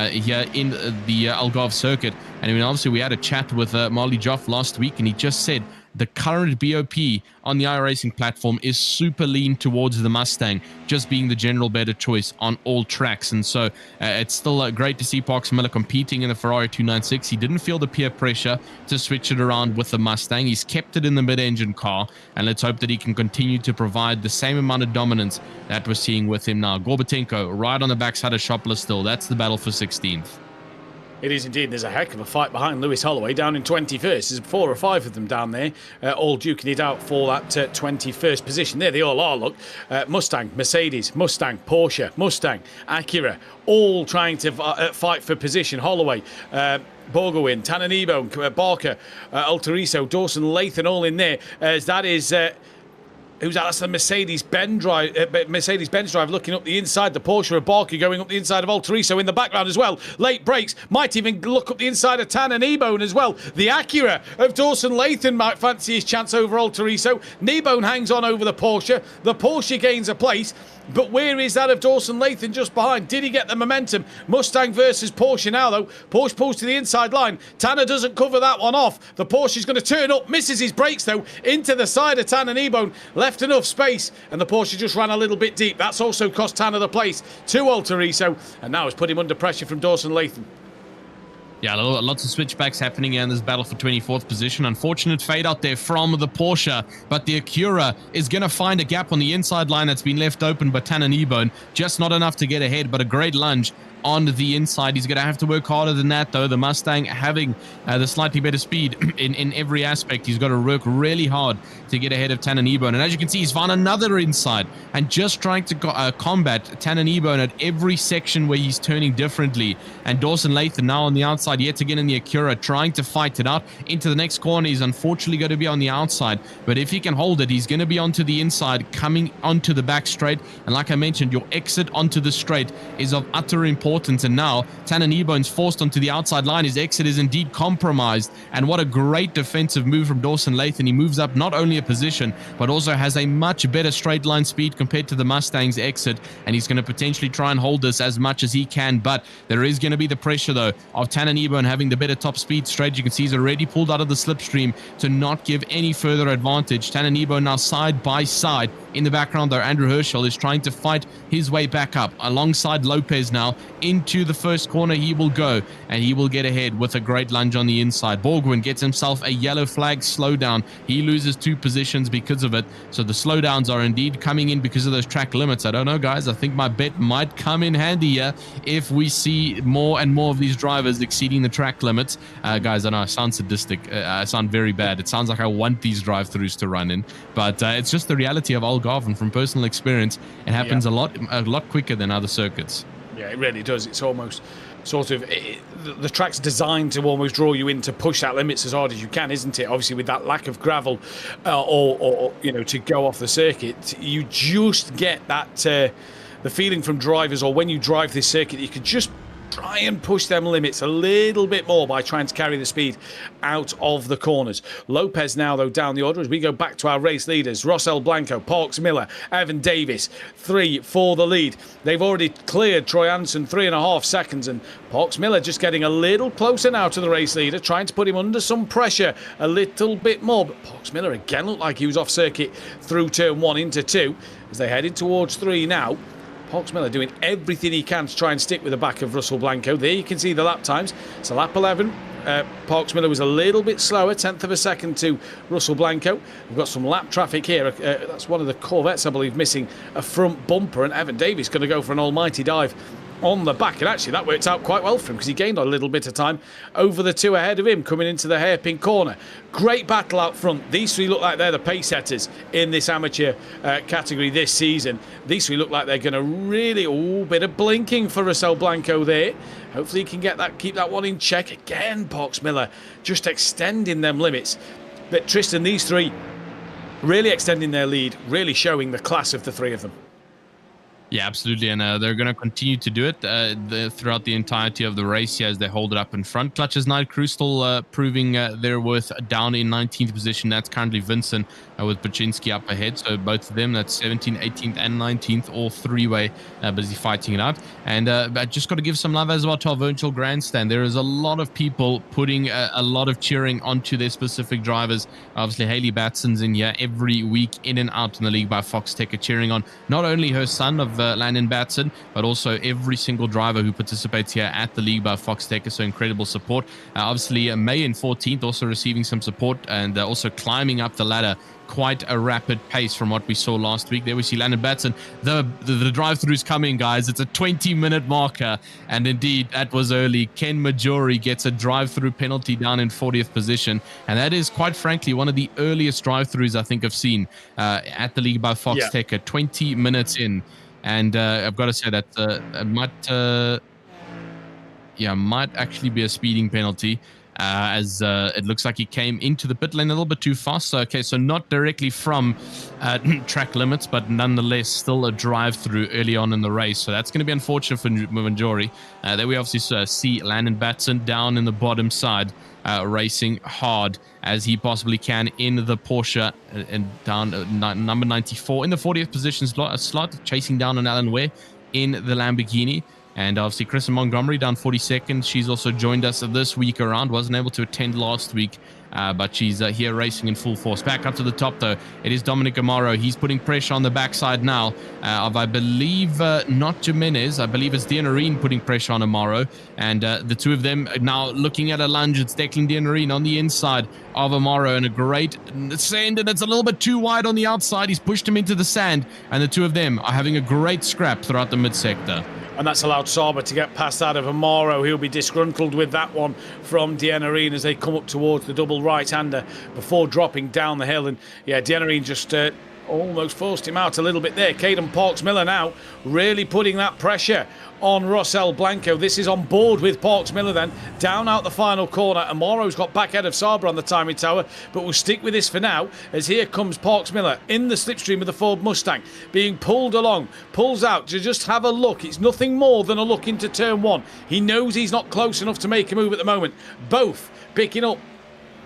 here in the Algarve circuit. And I mean, obviously we had a chat with Marley Joff last week, and he just said the current BOP on the iRacing platform is super lean towards the Mustang, just being the general better choice on all tracks. And so it's still great to see Parks Miller competing in the Ferrari 296. He didn't feel the peer pressure to switch it around with the Mustang. He's kept it in the mid-engine car, and let's hope that he can continue to provide the same amount of dominance that we're seeing with him now. Gorbatenko right on the backside of Shopler still. That's the battle for 16th. It is indeed. There's a heck of a fight behind Lewis Holloway down in 21st. There's 4 or 5 of them down there, all duking it out for that 21st position. There they all are, look. Mustang, Mercedes, Mustang, Porsche, Mustang, Acura, all trying to fight for position. Holloway, Borgowin, Tananebo, Barker, Alteriso, Dawson, Lathan, all in there. As that is... who's that? That's the Mercedes-Benz drive looking up the inside. The Porsche of Barker going up the inside of Alteriso in the background as well. Late brakes. Might even look up the inside of Tan and Ebone as well. The Acura of Dawson Lathan might fancy his chance over Alteriso. Kneebone hangs on over the Porsche. The Porsche gains a place. But where is that of Dawson Lathan just behind? Did he get the momentum? Mustang versus Porsche now, though. Porsche pulls to the inside line. Tanner doesn't cover that one off. The Porsche's going to turn up, misses his brakes, though, into the side of Tanner Kneebone. Left enough space, and the Porsche just ran a little bit deep. That's also cost Tanner the place to Alteriso, and now has put him under pressure from Dawson Lathan. Yeah, lots of switchbacks happening here in this battle for 24th position. Unfortunate fade out there from the Porsche, but the Acura is going to find a gap on the inside line that's been left open by Tanner Ebone. Just not enough to get ahead, but a great lunge on the inside. He's going to have to work harder than that, though. The Mustang having the slightly better speed in every aspect. He's got to work really hard to get ahead of Tanner Ebone. And as you can see, he's found another inside and just trying to combat Tanner Ebone at every section where he's turning differently. And Dawson Lathan now on the outside yet again in the Acura, trying to fight it out into the next corner. He's unfortunately going to be on the outside, but if he can hold it, he's going to be onto the inside, coming onto the back straight. And like I mentioned, your exit onto the straight is of utter importance. And now Tanner Kneebone's forced onto the outside line. His exit is indeed compromised. And what a great defensive move from Dawson Lathan. He moves up not only a position, but also has a much better straight line speed compared to the Mustang's exit. And he's going to potentially try and hold this as much as he can. But there is going to be the pressure, though, of Tanner Kneebone having the better top speed straight. You can see he's already pulled out of the slipstream to not give any further advantage. Tanner Kneebone now side by side. In the background, though, Andrew Herschel is trying to fight his way back up alongside Lopez now. Into the first corner he will go, and he will get ahead with a great lunge on the inside. Borgwin gets himself a yellow flag slowdown. He loses 2 positions because of it. So the slowdowns are indeed coming in because of those track limits. I don't know, guys. I think my bet might come in handy here if we see more and more of these drivers exceeding the track limits. Guys, I know I sound sadistic. I sound very bad. It sounds like I want these drive-thrus to run in, but it's just the reality of Algarve, and from personal experience, it happens a lot quicker than other circuits. Yeah, it really does. It's almost sort of... the track's designed to almost draw you in to push that limits as hard as you can, isn't it? Obviously, with that lack of gravel or you know, to go off the circuit, you just get that... the feeling from drivers, or when you drive this circuit, you could just try and push them limits a little bit more by trying to carry the speed out of the corners. Lopez now, though, down the order as we go back to our race leaders. Rossell Blanco, Parks Miller, Evan Davis, 3 for the lead. They've already cleared Troy Anderson 3.5 seconds, and Parks Miller just getting a little closer now to the race leader, trying to put him under some pressure a little bit more. But Parks Miller again looked like he was off circuit through turn 1 into 2 as they headed towards 3 now. Parks Miller doing everything he can to try and stick with the back of Russell Blanco. There you can see the lap times. So lap 11, Parks Miller was a little bit slower, 1/10 of a second to Russell Blanco. We've got some lap traffic here. That's one of the Corvettes, I believe, missing a front bumper, and Evan Davis going to go for an almighty dive on the back. And actually that worked out quite well for him because he gained a little bit of time over the 2 ahead of him coming into the hairpin corner. Great battle out front. These 3 look like they're the pace setters in this amateur category this season. These 3 look like they're going to really... bit of blinking for Russell Blanco there. Hopefully he can get that, keep that one in check. Again, Parks Miller just extending them limits. But Tristan, these 3 really extending their lead, really showing the class of the 3 of them. Yeah, absolutely, and they're going to continue to do it throughout the entirety of the race here as they hold it up in front. Clutch's Night Crew still proving their worth down in 19th position. That's currently Vincent with Baczynski up ahead. So both of them, that's 17th, 18th, and 19th, all three-way busy fighting it out. And I just got to give some love as well to our virtual grandstand. There is a lot of people putting a lot of cheering onto their specific drivers. Obviously, Haley Batson's in here every week, in and out in the league by Foxxtecca, cheering on not only her son of Landon Batson, but also every single driver who participates here at the league by Foxxtecca. So incredible support. Obviously, May in 14th also receiving some support and also climbing up the ladder quite a rapid pace from what we saw last week. There we see Landon Batson. The drive-through's coming, guys. It's a 20-minute marker, and indeed, that was early. Ken Majori gets a drive-through penalty down in 40th position, and that is, quite frankly, one of the earliest drive-throughs I think I've seen at the league by Foxxtecca. 20 minutes in. And I've got to say that might actually be a speeding penalty, as it looks like he came into the pit lane a little bit too fast. So, okay, so not directly from track limits, but nonetheless still a drive-through early on in the race. So that's going to be unfortunate for Manjori. There we obviously see Landon Batson down in the bottom side, racing hard as he possibly can in the Porsche, and down number 94 in the 40th position slot, chasing down an Alan Ware in the Lamborghini. And obviously Kristen Montgomery down 42nd. She's also joined us this week around. Wasn't able to attend last week, but she's here racing in full force. Back up to the top, though, it is Dominic Amaro. He's putting pressure on the backside now of, I believe, not Jimenez. I believe it's Dianarine putting pressure on Amaro. And the two of them now looking at a lunge. It's Declan Dianarine on the inside of Amaro, and a great send, and it's a little bit too wide on the outside. He's pushed him into the sand, and the two of them are having a great scrap throughout the mid-sector. And that's allowed Sauber to get past that of Amaro. He'll be disgruntled with that one from Dianarine as they come up towards the double right-hander before dropping down the hill. And yeah, Dianarine just almost forced him out a little bit there. Caden Parks-Miller now really putting that pressure on Rossell Blanco. This is on board with Parks-Miller then. Down out the final corner. Amaro's got back ahead of Sauber on the timing tower, but we'll stick with this for now, as here comes Parks-Miller in the slipstream of the Ford Mustang, being pulled along, pulls out to just have a look. It's nothing more than a look into turn one. He knows he's not close enough to make a move at the moment. Both picking up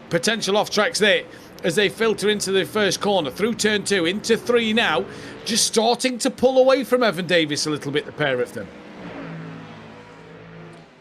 potential off tracks there as they filter into the first corner, through turn two, into three now, just starting to pull away from Evan Davis a little bit, the pair of them.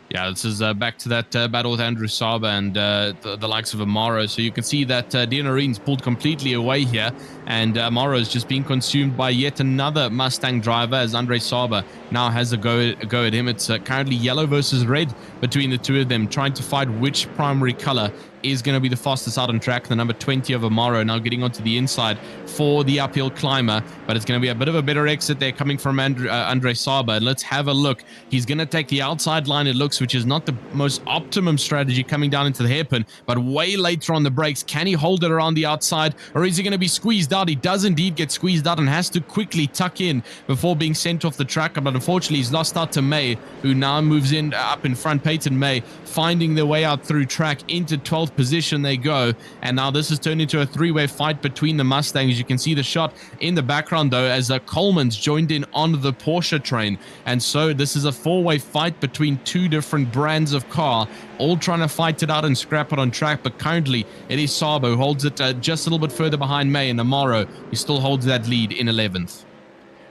Yeah, this is back to that battle with Andrew Sauber and the likes of Amaro. So you can see that Dianarine's pulled completely away here, and Amaro is just being consumed by yet another Mustang driver, as Andre Sauber now has a go at him. It's currently yellow versus red between the two of them, trying to find which primary color is going to be the fastest out on track. The number 20 of Amaro now getting onto the inside for the uphill climber, but it's going to be a bit of a better exit there coming from Andre Sauber. And let's have a look. He's going to take the outside line, it looks, which is not the most optimum strategy coming down into the hairpin, but way later on the brakes. Can he hold it around the outside, or is he going to be squeezed out? He does indeed get squeezed out and has to quickly tuck in before being sent off the track. But unfortunately, he's lost out to May, who now moves in up in front. Peyton May finding their way out through track into 12th position they go, and now this has turned into a three-way fight between the Mustangs. You can see the shot in the background though, as Coleman's joined in on the Porsche train, and so this is a four-way fight between two different brands of car, all trying to fight it out and scrap it on track. But currently it is Sabo who holds it just a little bit further behind May, and Amaro, he still holds that lead in 11th.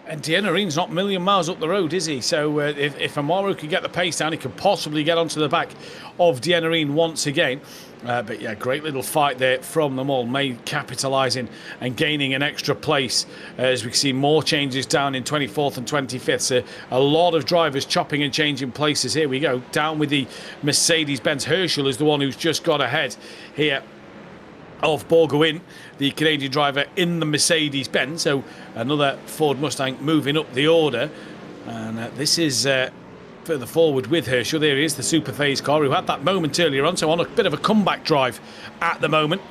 And Dianarine's not a million miles up the road, is he? So if Amaro could get the pace down, he could possibly get onto the back of Dianarine once again. But yeah, great little fight there from them all. May capitalising and gaining an extra place as we can see more changes down in 24th and 25th. So a lot of drivers chopping and changing places. Here we go. Down with the Mercedes-Benz. Herschel is the one who's just got ahead here of Borgwyn, the Canadian driver in the Mercedes-Benz. So another Ford Mustang moving up the order. And this is further forward with Herschel. There he is, the Super Phase car, who had that moment earlier on, so on a bit of a comeback drive at the moment.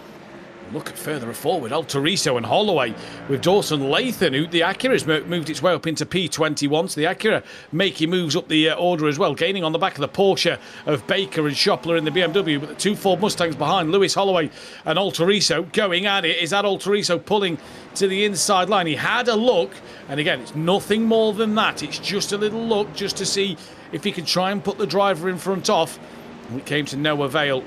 look at further forward. Altoriso and Holloway with Dawson Lathan, who the Acura's moved its way up into P21. So the Acura making moves up the order as well, gaining on the back of the Porsche of Baker and Schoppler in the BMW, but the two Ford Mustangs behind, Lewis Holloway and Altoriso going at it. Is that Altoriso pulling to the inside line? He had a look, and again, it's nothing more than that. It's just a little look just to see if he can try and put the driver in front off. And it came to no avail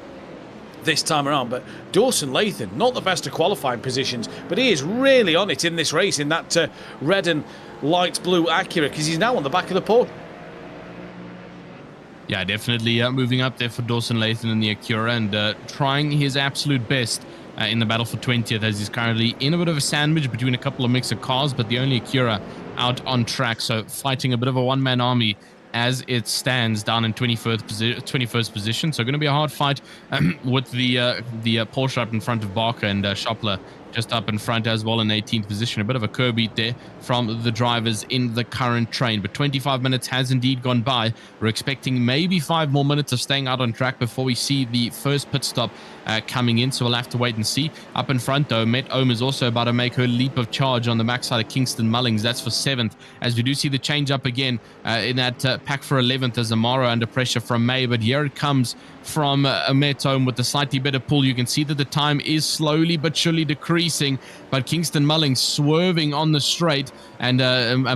this time around. But Dawson Lathan, not the best of qualifying positions, but he is really on it in this race in that red and light blue Acura, because he's now on the back of the Porsche. Yeah, definitely moving up there for Dawson Lathan in the Acura, and trying his absolute best in the battle for 20th, as he's currently in a bit of a sandwich between a couple of mixer cars, but the only Acura out on track, so fighting a bit of a one-man army as it stands down in 21st position. So going to be a hard fight with the Porsche up in front of Barker, and Schoppler just up in front as well in 18th position. A bit of a curb beat there from the drivers in the current train. But 25 minutes has indeed gone by. We're expecting maybe 5 more minutes of staying out on track before we see the first pit stop coming in. So we'll have to wait and see. Up in front, though, Met Ohm is also about to make her leap of charge on the backside of Kingston Mullings. That's for 7th. As we do see the change up again in that pack for 11th as Amaro under pressure from May. But here it comes from Met Ohm with the slightly better pull. You can see that the time is slowly but surely decreasing, but Kingston Mullings swerving on the straight, and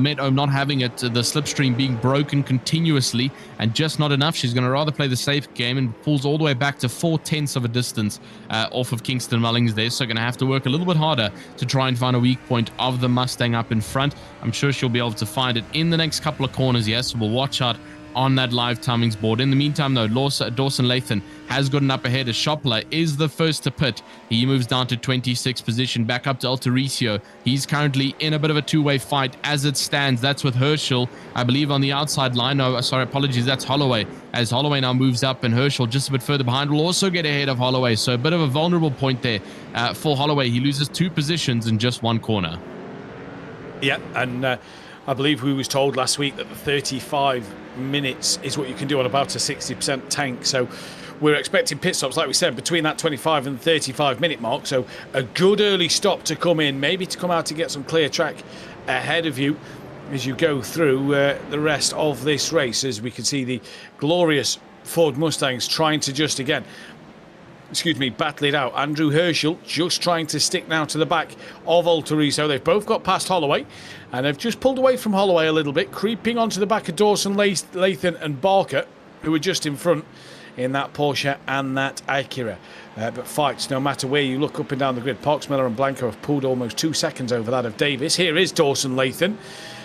Met Ohm not having it, the slipstream being broken continuously, and just not enough. She's going to rather play the safe game and pulls all the way back to 4/10 of a distance off of Kingston Mullings there. So going to have to work a little bit harder to try and find a weak point of the Mustang up in front. I'm sure she'll be able to find it in the next couple of corners. Yes, so we'll watch out on that live timings board. In the meantime, though, Dawson Lathan has gotten up ahead as Schoppler is the first to pit. He moves down to 26th position, back up to Altoriso. He's currently in a bit of a two-way fight as it stands. That's with Herschel, I believe, on the outside line. No, sorry, apologies, that's Holloway. As Holloway now moves up, and Herschel just a bit further behind will also get ahead of Holloway. So a bit of a vulnerable point there for Holloway. He loses 2 positions in just 1 corner. Yeah, and I believe we was told last week that the 35 minutes is what you can do on about a 60% tank. So we're expecting pit stops, like we said, between that 25 and 35 minute mark. So a good early stop to come in, maybe to come out to get some clear track ahead of you as you go through the rest of this race. As we can see the glorious Ford Mustangs trying to just, again, battle it out. Andrew Herschel just trying to stick now to the back of Altoriso. They've both got past Holloway, and they've just pulled away from Holloway a little bit, creeping onto the back of Dawson Lathan and Barker, who are just in front in that Porsche and that Acura. But fights, no matter where you look up and down the grid. Parks, Miller and Blanco have pulled almost 2 seconds over that of Davis. Here is Dawson Lathan,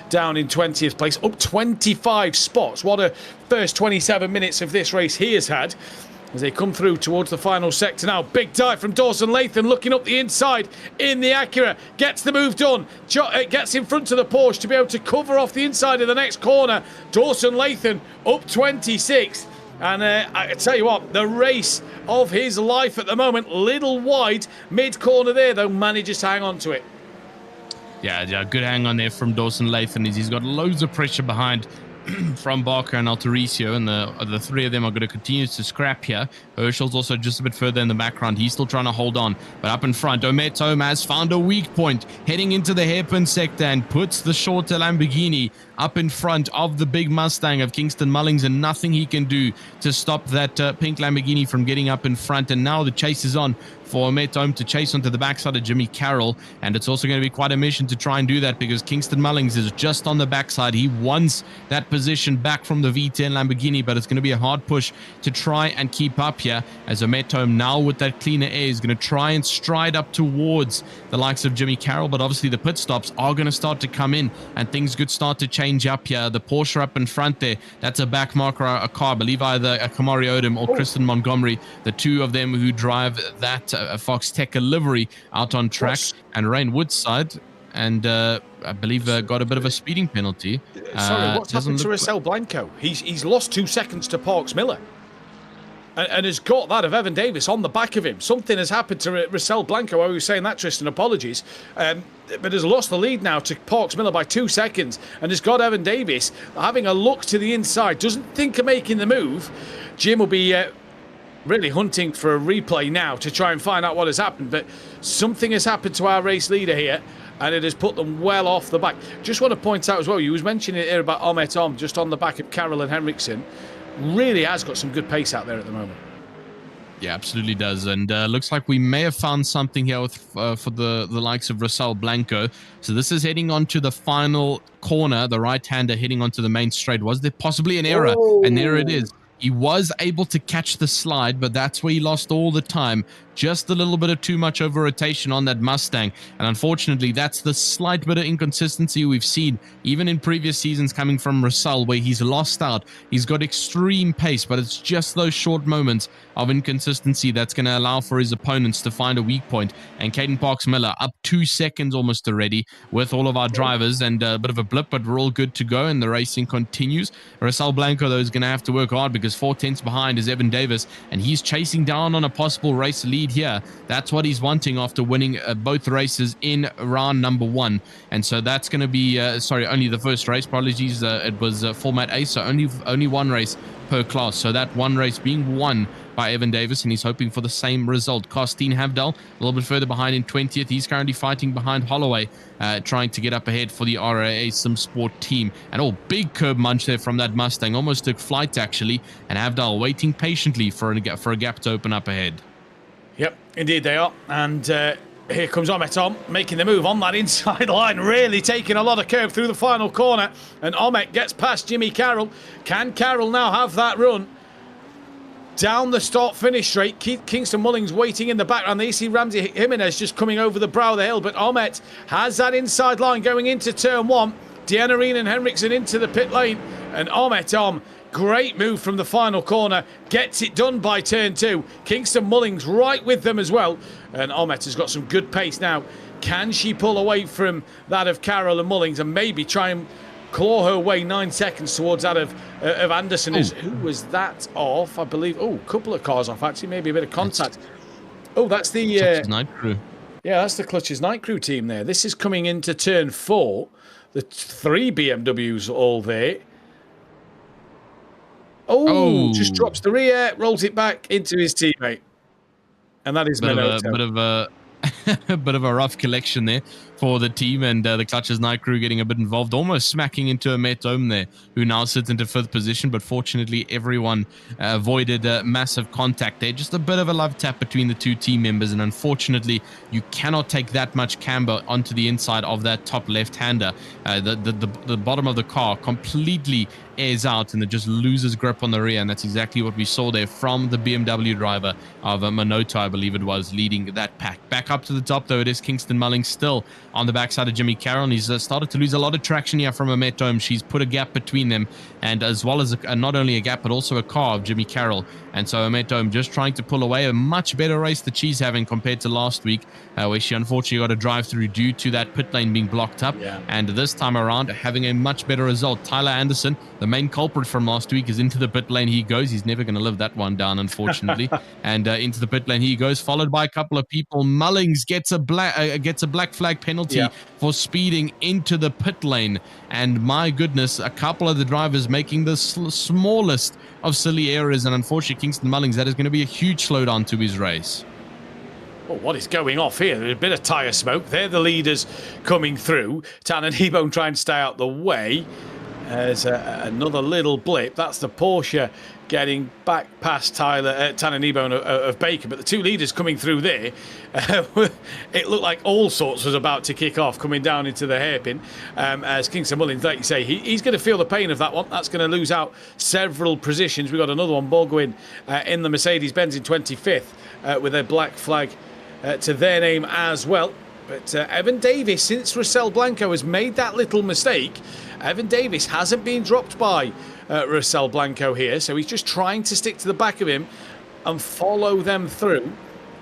down in 20th place, up 25 spots. What a first 27 minutes of this race he has had, as they come through towards the final sector now. Big dive from Dawson Lathan, looking up the inside in the Acura. Gets the move done. Gets in front of the Porsche to be able to cover off the inside of the next corner. Dawson Lathan up 26. And I tell you what, the race of his life at the moment. Little wide mid-corner there, though, manages to hang on to it. Yeah, good hang on there from Dawson Lathan. He's got loads of pressure behind from Barker and Altoriso, and the 3 of them are going to continue to scrap here. Herschel's also just a bit further in the background. He's still trying to hold on, but up in front, Met Ohm has found a weak point, heading into the hairpin sector, and puts the shorter Lamborghini up in front of the big Mustang of Kingston Mullings, and nothing he can do to stop that pink Lamborghini from getting up in front. And now the chase is on for Met Ohm to chase onto the backside of Jimmy Carroll, and it's also going to be quite a mission to try and do that, because Kingston Mullings is just on the backside. He wants that position back from the V10 Lamborghini, but it's going to be a hard push to try and keep up here, as Met Ohm now with that cleaner air is going to try and stride up towards the likes of Jimmy Carroll. But obviously the pit stops are going to start to come in, and things could start to change up here. The Porsche up in front there, that's a back marker, a car, I believe either a Kamari Odom or Kristen Montgomery, the 2 of them who drive that Foxxtecca livery out on track. And Rain Woodside, and I believe got a bit of a speeding penalty. Sorry, what's happened to Russell Blanco? He's lost 2 seconds to Parks Miller, and has got that of Evan Davis on the back of him. Something has happened to Russell Blanco. I was saying that, Tristan, apologies. But has lost the lead now to Parks Miller by 2 seconds, and has got Evan Davis having a look to the inside. Doesn't think of making the move. Jim will be really hunting for a replay now to try and find out what has happened. But something has happened to our race leader here, and it has put them well off the back. Just want to point out as well, you was mentioning it here about Ahmet Om, just on the back of Carroll and Henriksen. Really has got some good pace out there at the moment. Yeah, absolutely does. And looks like we may have found something here with, for the likes of Russell Blanco. So this is heading on to the final corner, the right-hander heading onto the main straight. Was there possibly an error? Whoa. And there it is. He was able to catch the slide, but that's where he lost all the time. Just a little bit of too much over rotation on that Mustang. And unfortunately, that's the slight bit of inconsistency we've seen, even in previous seasons coming from Russell, where he's lost out. He's got extreme pace, but it's just those short moments of inconsistency that's going to allow for his opponents to find a weak point. And Caden Parks-Miller up 2 seconds almost already with all of our drivers, and a bit of a blip, but we're all good to go, and the racing continues. Russell Blanco, though, is going to have to work hard because 4 tenths behind is Evan Davis, and he's chasing down on a possible race lead here. That's what he's wanting after winning both races in round number 1. And so that's going to be, only the first race. Apologies, it was Format A, so only one race per class. So that one race being won by Evan Davis, and he's hoping for the same result. Costin Havdal, a little bit further behind in 20th. He's currently fighting behind Holloway, trying to get up ahead for the RAA SimSport team. And big curb munch there from that Mustang. Almost took flight, actually. And Havdal waiting patiently for a gap to open up ahead. Yep, indeed they are. And here comes Ahmet Om making the move on that inside line, really taking a lot of curb through the final corner. And Ahmet gets past Jimmy Carroll. Can Carroll now have that run down the start-finish straight? Kingston Mullings waiting in the background. They see Ramsey Jimenez just coming over the brow of the hill. But Ahmet has that inside line going into turn 1. Deanarine and Henriksen into the pit lane. And Ahmet Om, great move from the final corner, gets it done by turn 2. Kingston Mullings right with them as well. And Ahmet has got some good pace now. Can she pull away from that of Carroll and Mullings and maybe try and claw her way 9 seconds towards that of Anderson? Who was that off? I believe, a couple of cars off, actually, maybe a bit of contact. That's the Night Crew. Yeah, that's the Clutches Night Crew team there. This is coming into turn 4. The 3 BMWs all there. Just drops the rear, rolls it back into his teammate. And that is a bit of a rough collection there for the team, and the Clutches Night Crew getting a bit involved, almost smacking into Ahmet Om there, who now sits into 5th position, but fortunately everyone avoided massive contact there. Just a bit of a love tap between the two team members, and unfortunately you cannot take that much camber onto the inside of that top left-hander. The bottom of the car completely airs out and it just loses grip on the rear, and that's exactly what we saw there from the BMW driver of Manoto, I believe it was, leading that pack. Back up to the top, though, it is Kingston Mullings still on the backside of Jimmy Carroll, and he's started to lose a lot of traction here from Ahmet Om. She's put a gap between them, and as well as not only a gap, but also a car of Jimmy Carroll. And so Ahmet Om just trying to pull away. A much better race that she's having compared to last week, where she unfortunately got a drive through due to that pit lane being blocked up. Yeah. And this time around, having a much better result. Tyler Anderson, the main culprit from last week, is into the pit lane. He goes. He's never going to live that one down, unfortunately. And into the pit lane he goes, followed by a couple of people. Mullings gets a black flag penalty for speeding into the pit lane. And my goodness, a couple of the drivers making the smallest of silly errors, and unfortunately Kingston Mullings, that is going to be a huge slowdown to his race. Oh, what is going off here? There's a bit of tyre smoke. They're the leaders coming through. Tan and Ebone trying to stay out the way. There's another little blip. That's the Porsche getting back past Tan and Ebone of Baker. But the two leaders coming through there, it looked like all sorts was about to kick off, coming down into the hairpin. As Kingston Mullins, like you say, he's going to feel the pain of that one. That's going to lose out several positions. We've got another one, Borgwin, in the Mercedes-Benz in 25th with a black flag to their name as well. But Evan Davis, since Russell Blanco has made that little mistake, Evan Davis hasn't been dropped by Russell Blanco here, so he's just trying to stick to the back of him and follow them through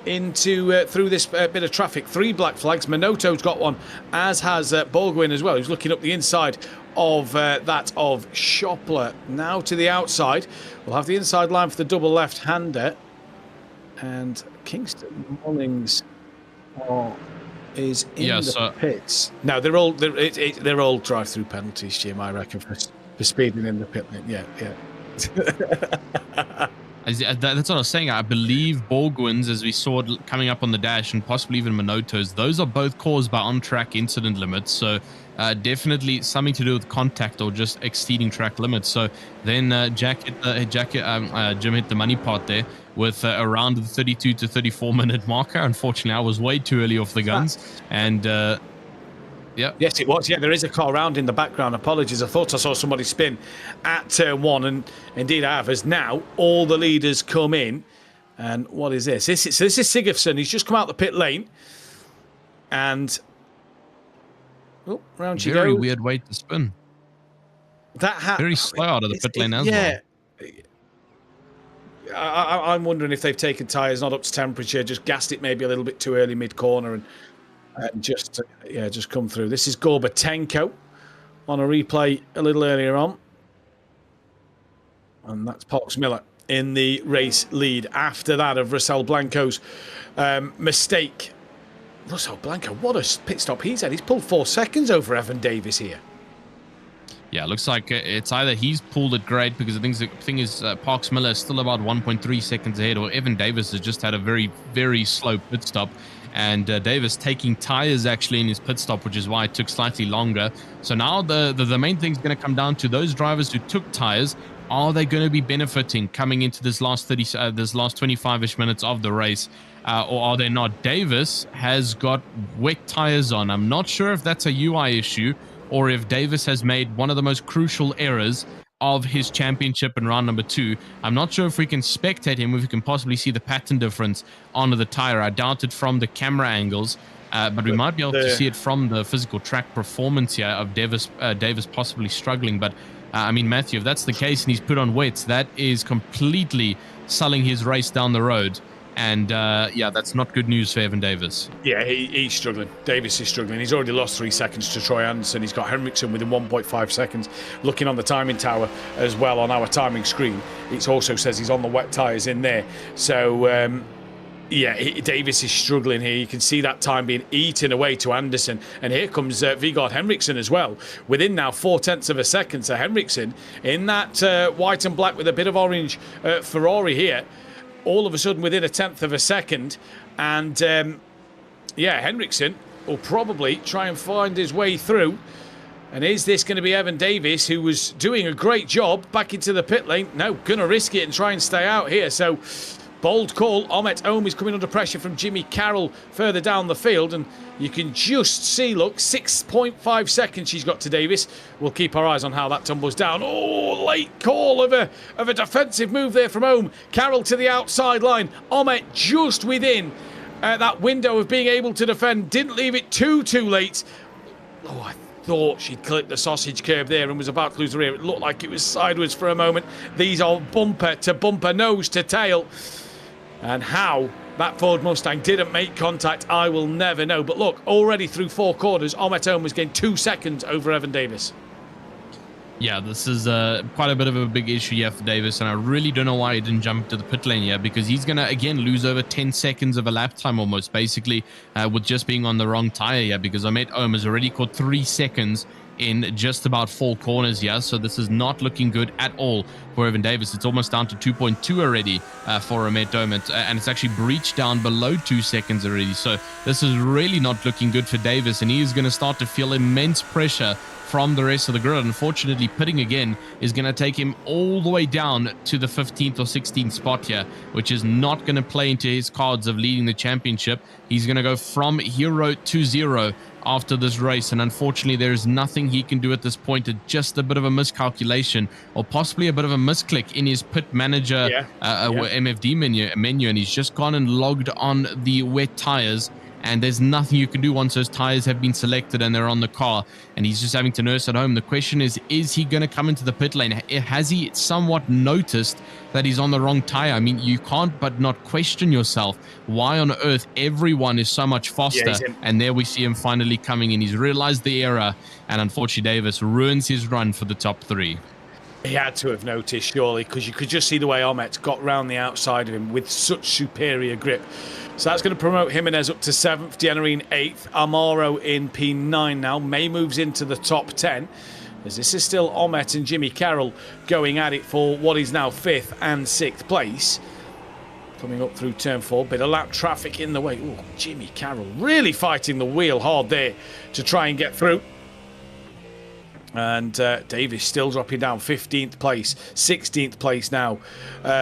into through this bit of traffic. 3 black flags. Manoto's got one, as has Borgwin as well, who's looking up the inside of that of Shopler. Now to the outside. We'll have the inside line for the double left-hander. And Kingston Mullings is in the pits. No, they're all drive-through penalties, Jim, I reckon, for speeding in the pit lane. Yeah. That's what I was saying. I believe Borgwins, as we saw it coming up on the dash, and possibly even Minotos, those are both caused by on-track incident limits. So definitely something to do with contact or just exceeding track limits. So then Jim hit the money part there with around the 32 to 34 minute marker. Unfortunately, I was way too early off the guns, and yeah. Yes, it was. Yeah, there is a car round in the background. Apologies. I thought I saw somebody spin at turn 1, and indeed I have. As now all the leaders come in, and what is this? This is Sigurdsson. He's just come out the pit lane, and round you go. Very weird way to spin. Very slow out of the pit lane as well. I'm wondering if they've taken tyres not up to temperature, just gassed it maybe a little bit too early mid-corner, and just come through. This is Gorbatenko on a replay a little earlier on. And that's Pox Miller in the race lead after that of Russell Blanco's mistake. Russell Blanco, what a pit stop he's had. He's pulled 4 seconds over Evan Davis here. Yeah, it looks like it's either he's pulled it great, because the thing is Pox Miller is still about 1.3 seconds ahead, or Evan Davis has just had a very, very slow pit stop. And Davis taking tires actually in his pit stop, which is why it took slightly longer. So now the main thing is going to come down to those drivers who took tires. Are they going to be benefiting coming into this last 25-ish minutes of the race, or are they not? Davis has got wet tires on. I'm not sure if that's a UI issue, or if Davis has made one of the most crucial errors of his championship in round number 2. I'm not sure if we can spectate him, if we can possibly see the pattern difference on the tire. I doubt it from the camera angles, but we might be able to see it from the physical track performance here of Davis possibly struggling. But I mean, Matthew, if that's the case and he's put on wets, that is completely selling his race down the road. And yeah, that's not good news for Evan Davis. Yeah, he's struggling. Davis is struggling. He's already lost 3 seconds to Troy Anderson. He's got Henriksen within 1.5 seconds. Looking on the timing tower as well on our timing screen, it also says he's on the wet tyres in there. So, yeah, Davis is struggling here. You can see that time being eaten away to Anderson. And here comes Vigard Henriksen as well. Within now 0.4 of a second. So Henriksen in that white and black with a bit of orange Ferrari here. All of a sudden within 1/10 of a second. And yeah, Henriksen will probably try and find his way through. And is this going to be Evan Davis, who was doing a great job back into the pit lane? No, going to risk it and try and stay out here. So bold call. Ahmet Ohm is coming under pressure from Jimmy Carroll further down the field. And you can just see, look, 6.5 seconds she's got to Davis. We'll keep our eyes on how that tumbles down. Oh, late call of a defensive move there from Ohm. Carroll to the outside line. Ahmet just within that window of being able to defend. Didn't leave it too late. Oh, I thought she'd clipped the sausage curb there and was about to lose the rear. It looked like it was sideways for a moment. These are bumper to bumper, nose to tail. And how that Ford Mustang didn't make contact, I will never know. But look, already through 4 quarters, Ahmet Ohm has gained 2 seconds over Evan Davis. Yeah, this is quite a bit of a big issue here for Davis, and I really don't know why he didn't jump to the pit lane here, because he's going to, again, lose over 10 seconds of a lap time almost, basically, with just being on the wrong tire here, because Ahmet Ohm has already caught 3 seconds in just about 4 corners here, so this is not looking good at all for Evan Davis. It's almost down to 2.2 already for Ahmet Ohm, and it's actually breached down below 2 seconds already, so this is really not looking good for Davis, and he is going to start to feel immense pressure from the rest of the grid. Unfortunately, pitting again is going to take him all the way down to the 15th or 16th spot here, which is not going to play into his cards of leading the championship. He's going to go from hero to 0 after this race, and unfortunately there is nothing he can do at this point. It's just a bit of a miscalculation, or possibly a bit of a misclick in his pit manager MFD menu, and he's just gone and logged on the wet tires, and there's nothing you can do once those tires have been selected and they're on the car, and he's just having to nurse at home. The question is he going to come into the pit lane? Has he somewhat noticed that he's on the wrong tire? I mean, you can't but not question yourself. Why on earth everyone is so much faster? And there we see him finally coming in. He's realized the error, and unfortunately Davis ruins his run for the top 3. He had to have noticed, surely, because you could just see the way Ahmet got round the outside of him with such superior grip. So that's going to promote Jimenez up to 7th, Diana in 8th, Amaro in P9 now. May moves into the top 10. as this is still Omet and Jimmy Carroll going at it for what is now 5th and 6th place. Coming up through turn 4, bit of lap traffic in the way. Oh, Jimmy Carroll really fighting the wheel hard there to try and get through. And Davis still dropping down, 15th place, 16th place now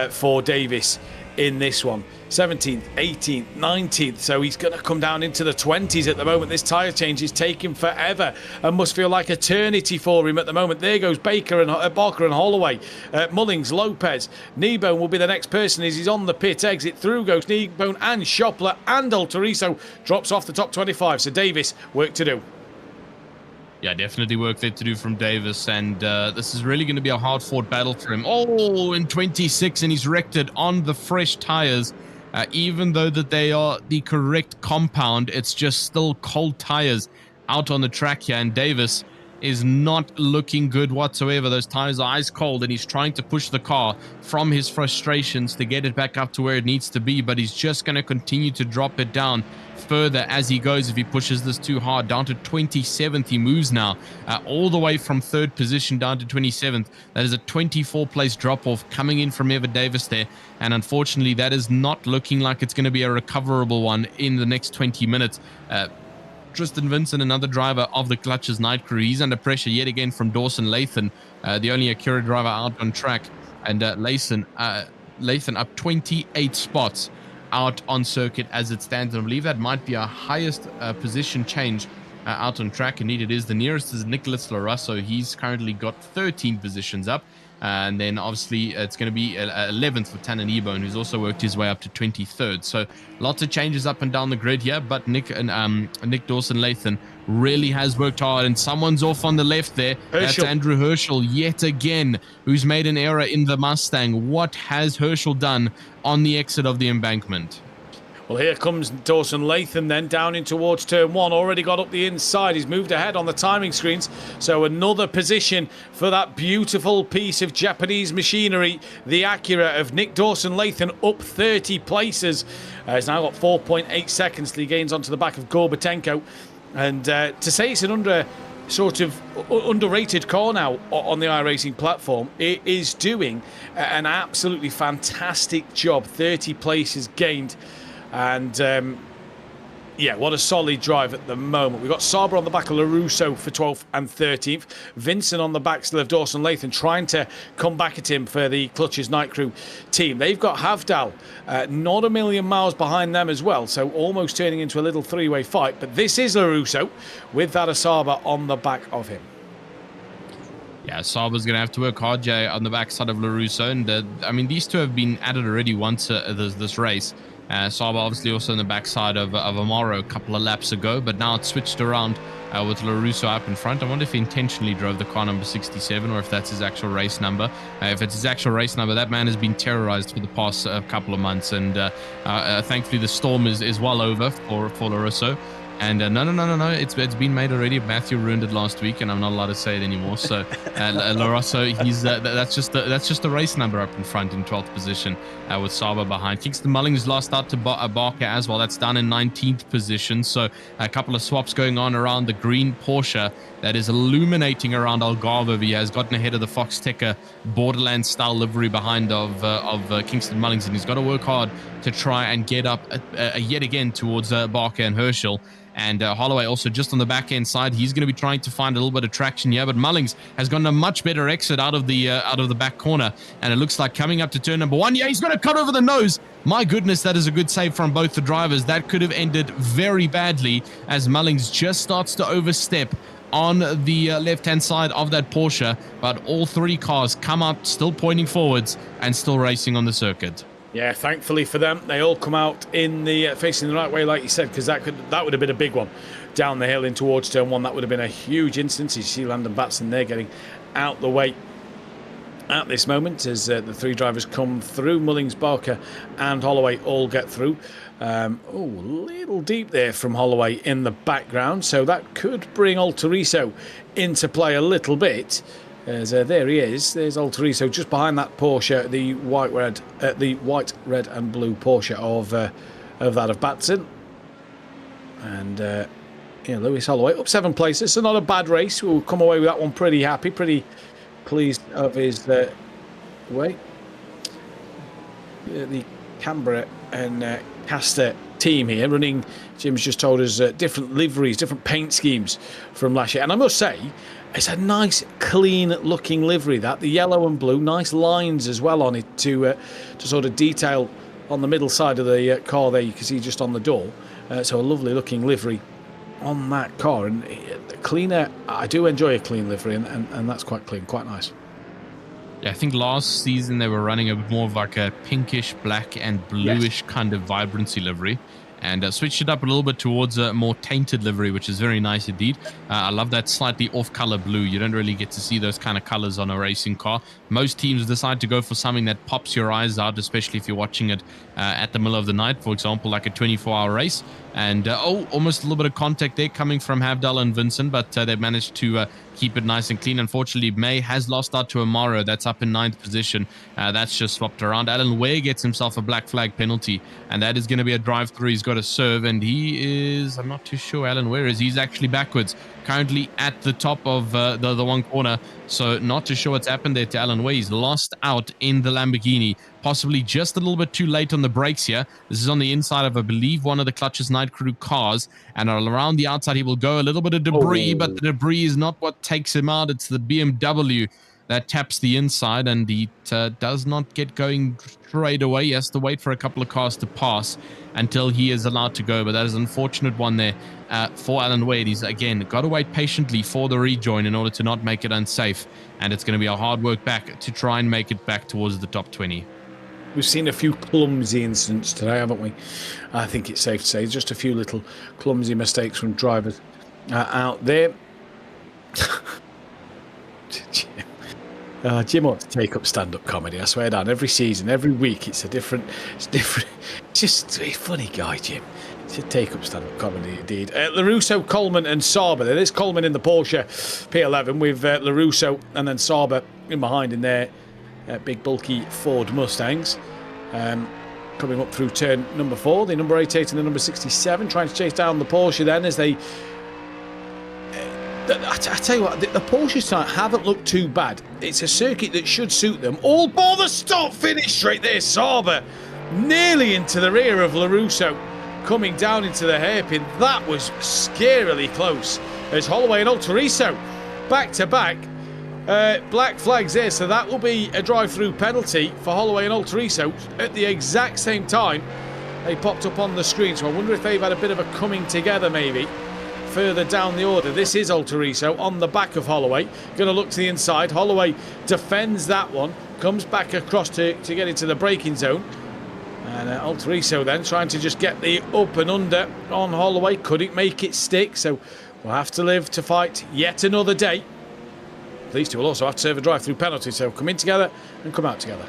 for Davis in this one. 17th, 18th, 19th, so he's going to come down into the 20s at the moment. This tyre change is taking forever and must feel like eternity for him at the moment. There goes Barker and Holloway, Mullings, Lopez. Kneebone will be the next person as he's on the pit exit. Through goes Kneebone and Shopler, and Altoriso drops off the top 25. So Davis, work to do. Yeah, definitely work there to do from Davis, and this is really going to be a hard-fought battle for him. Oh, in 26, and he's wrecked it on the fresh tires. Even though that they are the correct compound, it's just still cold tires out on the track here, and Davis is not looking good whatsoever. Those tires are ice cold, and he's trying to push the car from his frustrations to get it back up to where it needs to be, but he's just going to continue to drop it down further as he goes if he pushes this too hard. Down to 27th he moves now, all the way from 3rd position down to 27th. That is a 24 place drop off coming in from Ever Davis there, and unfortunately that is not looking like it's going to be a recoverable one in the next 20 minutes. Tristan Vincent, another driver of the Clutches night crew, he's under pressure yet again from Dawson Lathan, the only Acura driver out on track, and Lathan up 28 spots out on circuit as it stands. And I believe that might be our highest position change out on track. Indeed it is. The nearest is Nicholas Larusso. He's currently got 13 positions up. And then obviously it's going to be 11th for Tannen Ebone, who's also worked his way up to 23rd. So lots of changes up and down the grid here, but Nick Dawson Lathan really has worked hard, and someone's off on the left there. That's Andrew Herschel yet again, who's made an error in the Mustang. What has Herschel done on the exit of the embankment? Well, here comes Dawson Lathan then down in towards turn 1. Already got up the inside. He's moved ahead on the timing screens. So another position for that beautiful piece of Japanese machinery. The Acura of Nick Dawson Lathan up 30 places. He's now got 4.8 seconds till he gains onto the back of Gorbatenko. And to say it's an underrated car now on the iRacing platform, it is doing an absolutely fantastic job. 30 places gained. And yeah, what a solid drive at the moment. We've got Saber on the back of LaRusso for 12th and 13th. Vincent on the back still of Dawson Lathan, trying to come back at him for the Clutches Night Crew team. They've got Havdal not a million miles behind them as well, so almost turning into a little three-way fight. But this is LaRusso with that Asaba on the back of him. Yeah, Saber's going to have to work hard, Jay, on the backside of LaRusso. And I mean, these two have been at it already once this race. Saber obviously also on the backside of Amaro a couple of laps ago, but now it's switched around with LaRusso up in front. I wonder if he intentionally drove the car number 67 or if that's his actual race number. If it's his actual race number, that man has been terrorized for the past couple of months, and thankfully the storm is well over for LaRusso. And no, it's been made already. Matthew ruined it last week, and I'm not allowed to say it anymore. So LaRusso, he's that's just the race number up in front in 12th position with Saber behind. Kingston Mullings lost out to Barker as well. That's down in 19th position. So a couple of swaps going on around the green Porsche that is illuminating around Algarve. He has gotten ahead of the Foxxtecca Borderlands style livery behind of Kingston Mullings, and he's got to work hard to try and get up yet again towards Barker and Herschel. And Holloway also just on the back end side. He's going to be trying to find a little bit of traction here, but Mullings has gotten a much better exit out of the back corner, and it looks like coming up to turn number 1. Yeah, he's going to cut over the nose. My goodness, that is a good save from both the drivers. That could have ended very badly as Mullings just starts to overstep on the left-hand side of that Porsche, but all three cars come up still pointing forwards and still racing on the circuit. Yeah, thankfully for them, they all come out in the facing the right way, like you said, because that would have been a big one down the hill in towards turn 1. That would have been a huge instance. You see Landon Batson there getting out the way at this moment as the three drivers come through. Mullings, Barker and Holloway all get through. A little deep there from Holloway in the background, so that could bring Altoriso into play a little bit. As there he is. There's Altoriso just behind that Porsche, the white, red, and blue Porsche of that of Batson. And Yeah, Lewis Holloway up 7 places, so not a bad race. We'll come away with that one pretty happy, pretty pleased of his way. The Canberra and Castor team here running, Jim's just told us, different liveries, different paint schemes from last year. And I must say, it's a nice, clean-looking livery, that. The yellow and blue, nice lines as well on it to sort of detail on the middle side of the car there. You can see just on the door. So a lovely-looking livery on that car. And cleaner, I do enjoy a clean livery, and that's quite clean, quite nice. Yeah, I think last season they were running a bit more of like a pinkish, black and bluish kind of vibrancy livery, and switched it up a little bit towards a more tainted livery, which is very nice indeed. I love that slightly off-color blue. You don't really get to see those kind of colors on a racing car. Most teams decide to go for something that pops your eyes out, especially if you're watching it at the middle of the night, for example, like a 24-hour race. And almost a little bit of contact there coming from Havdalah and Vincent, but they've managed to keep it nice and clean. Unfortunately, May has lost out to Amaro. That's up in 9th position. That's just swapped around. Alan Ware gets himself a black flag penalty, and that is going to be a drive-through. He's got to serve, and he is, I'm not too sure Alan Ware is. He's actually backwards, currently at the top of the one corner. So not too sure what's happened there to Alan Ware. He's lost out in the Lamborghini, possibly just a little bit too late on the brakes here. This is on the inside of, I believe, one of the Clutch's Night Crew cars, and around the outside he will go. A little bit of debris, but the debris is not what takes him out. It's the BMW that taps the inside, and he does not get going straight away. He has to wait for a couple of cars to pass until he is allowed to go. But that is an unfortunate one there for Alan Wade. He's, again, got to wait patiently for the rejoin in order to not make it unsafe. And it's going to be a hard work back to try and make it back towards the top 20. We've seen a few clumsy incidents today, haven't we? I think it's safe to say just a few little clumsy mistakes from drivers out there. Jim ought to take up stand-up comedy, I swear down. Every season, every week, it's different. It's just a funny guy, Jim. Should take up stand-up comedy indeed. LaRusso, Coleman and Sauber. There's Coleman in the Porsche P11 with LaRusso and then Sauber in behind in their big bulky Ford Mustangs. Coming up through turn number 4, the number 88 and the number 67, trying to chase down the Porsche then as they... I tell you what, the Porsche tonight haven't looked too bad. It's a circuit that should suit them. All for the stop finish straight there. Sauber nearly into the rear of LaRusso, coming down into the hairpin. That was scarily close. As Holloway and Altoriso back to back. Black flags there, so that will be a drive-through penalty for Holloway and Altoriso at the exact same time. They popped up on the screen, so I wonder if they've had a bit of a coming together maybe. Further down the order, this is Altoriso on the back of Holloway. Going to look to the inside. Holloway defends that one, comes back across to get into the braking zone. And Altoriso then trying to just get the up and under on Holloway. Couldn't make it stick, so we'll have to live to fight yet another day. These two will also have to serve a drive-through penalty, so come in together and come out together.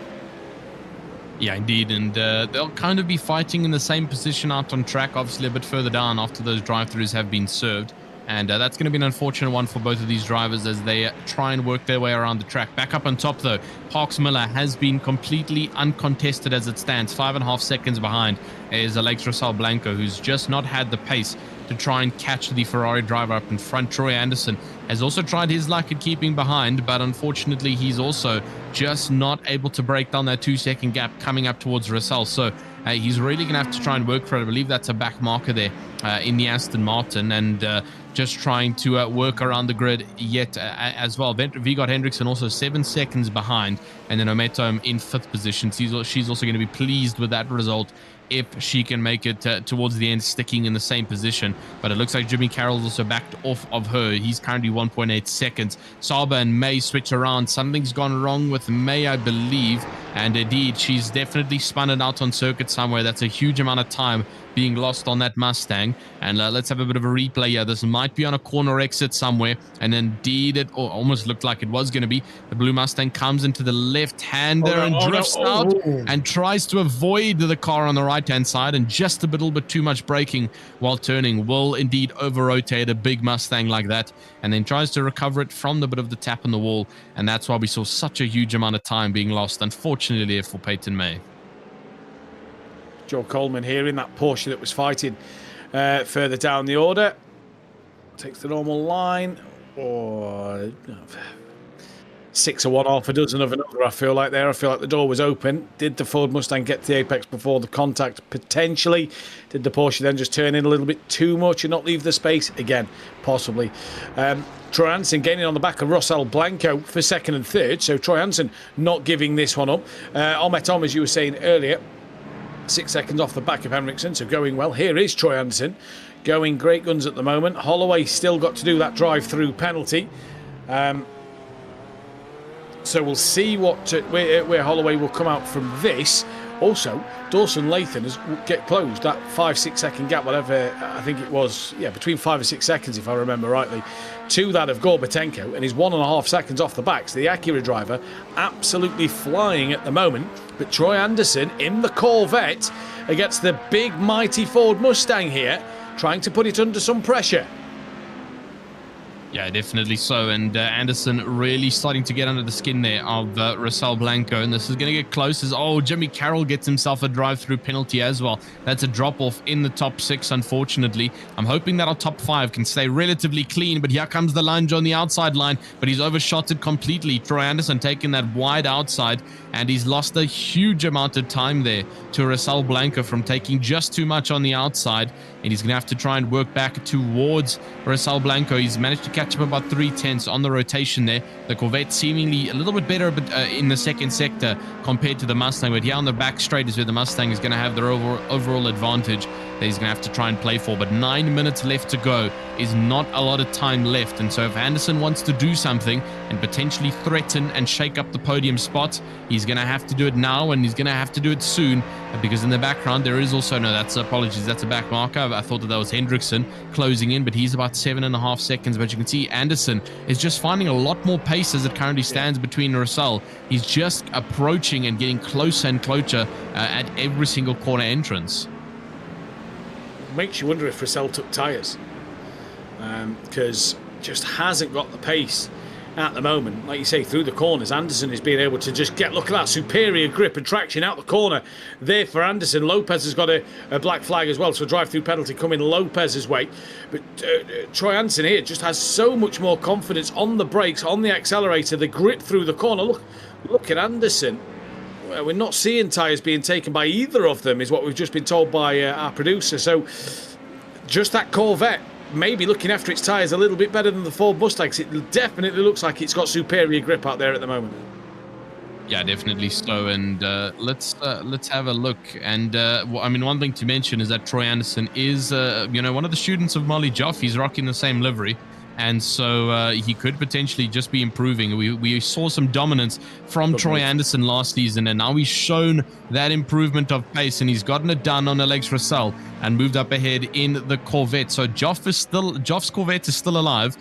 Yeah, indeed, and they'll kind of be fighting in the same position out on track, obviously a bit further down after those drive-throughs have been served. And that's going to be an unfortunate one for both of these drivers as they try and work their way around the track. Back up on top, though, Parks Miller has been completely uncontested as it stands. 5.5 seconds behind is Alex Rosal Blanco, who's just not had the pace to try and catch the Ferrari driver up in front. Troy Anderson has also tried his luck at keeping behind, but unfortunately he's also just not able to break down that 2-second gap coming up towards Russell. So he's really going to have to try and work for it. I believe that's a back marker there in the Aston Martin, and just trying to work around the grid yet as well. Vigard Hendrickson also 7 seconds behind, and then Ometo in 5th position. She's also going to be pleased with that result if she can make it towards the end, sticking in the same position. But it looks like Jimmy Carroll's also backed off of her. He's currently 1.8 seconds. Sauber and May switch around. Something's gone wrong with May, I believe. And indeed, she's definitely spun it out on circuit somewhere. That's a huge amount of time being lost on that Mustang. And let's have a bit of a replay here. This might be on a corner exit somewhere. And indeed, it almost looked like it was going to be. The blue Mustang comes into the left-hander and drifts out and tries to avoid the car on the right-hand side. And just a little bit too much braking while turning will indeed over-rotate a big Mustang like that. And then tries to recover it from the bit of the tap on the wall. And that's why we saw such a huge amount of time being lost, unfortunately, for Peyton May. Joe Coleman here in that Porsche that was fighting further down the order. takes the normal line, or 6 of one, half a dozen of another. I feel like the door was open. Did the Ford Mustang get to the apex before the contact? Potentially. Did the Porsche then just turn in a little bit too much and not leave the space? Again, possibly. Troy Anderson gaining on the back of Rossell Blanco for second and third. So Troy Anderson not giving this one up. Ahmet Tom, as you were saying earlier, 6 seconds off the back of Henriksen, so going well. Here is Troy Anderson going great guns at the moment. Holloway still got to do that drive-through penalty. So we'll see where Holloway will come out from this. Also, Dawson Lathan has get closed that 5-6 second gap, whatever I think it was, between 5 and 6 seconds if I remember rightly, to that of Gorbatenko, and he's 1.5 seconds off the back. So the Acura driver absolutely flying at the moment. But Troy Anderson in the Corvette against the big mighty Ford Mustang here, trying to put it under some pressure. Yeah, definitely so. And Anderson really starting to get under the skin there of Rossell Blanco. And this is going to get close as, Jimmy Carroll gets himself a drive-through penalty as well. That's a drop-off in the top 6, unfortunately. I'm hoping that our top 5 can stay relatively clean. But here comes the lunge on the outside line. But he's overshot it completely. Troy Anderson taking that wide outside. And he's lost a huge amount of time there to Rossell Blanco from taking just too much on the outside. And he's going to have to try and work back towards Rossell Blanco. He's managed to catch up about 3/10 on the rotation there. The Corvette seemingly a little bit better in the second sector compared to the Mustang. But here on the back straight is where the Mustang is going to have their overall advantage that he's going to have to try and play for. But 9 minutes left to go is not a lot of time left. And so if Anderson wants to do something and potentially threaten and shake up the podium spot, he's going to have to do it now, and he's going to have to do it soon, because in the background there is also, that's a back marker. I thought that was Hendrickson closing in, but he's about 7.5 seconds. But you can see Anderson is just finding a lot more pace as it currently stands between Rossell. He's just approaching and getting closer and closer at every single corner entrance. Makes you wonder if Rossell took tyres, because just hasn't got the pace at the moment. Like you say, through the corners, Anderson is being able to just look at that superior grip and traction out the corner there for Anderson. Lopez has got a black flag as well, so a drive-through penalty coming Lopez's way. But Troy Anderson here just has so much more confidence on the brakes, on the accelerator, the grip through the corner. Look at Anderson. We're not seeing tyres being taken by either of them, is what we've just been told by our producer. So just that Corvette maybe looking after its tyres a little bit better than the Ford Mustang. It definitely looks like it's got superior grip out there at the moment. Yeah, definitely so. And let's have a look. And one thing to mention is that Troy Anderson is one of the students of Molly Joff. He's rocking the same livery. And so he could potentially just be improving. We saw some dominance from Troy Anderson last season, and now he's shown that improvement of pace, and he's gotten it done on Alex Rossell and moved up ahead in the Corvette. So Joff's Corvette is still alive,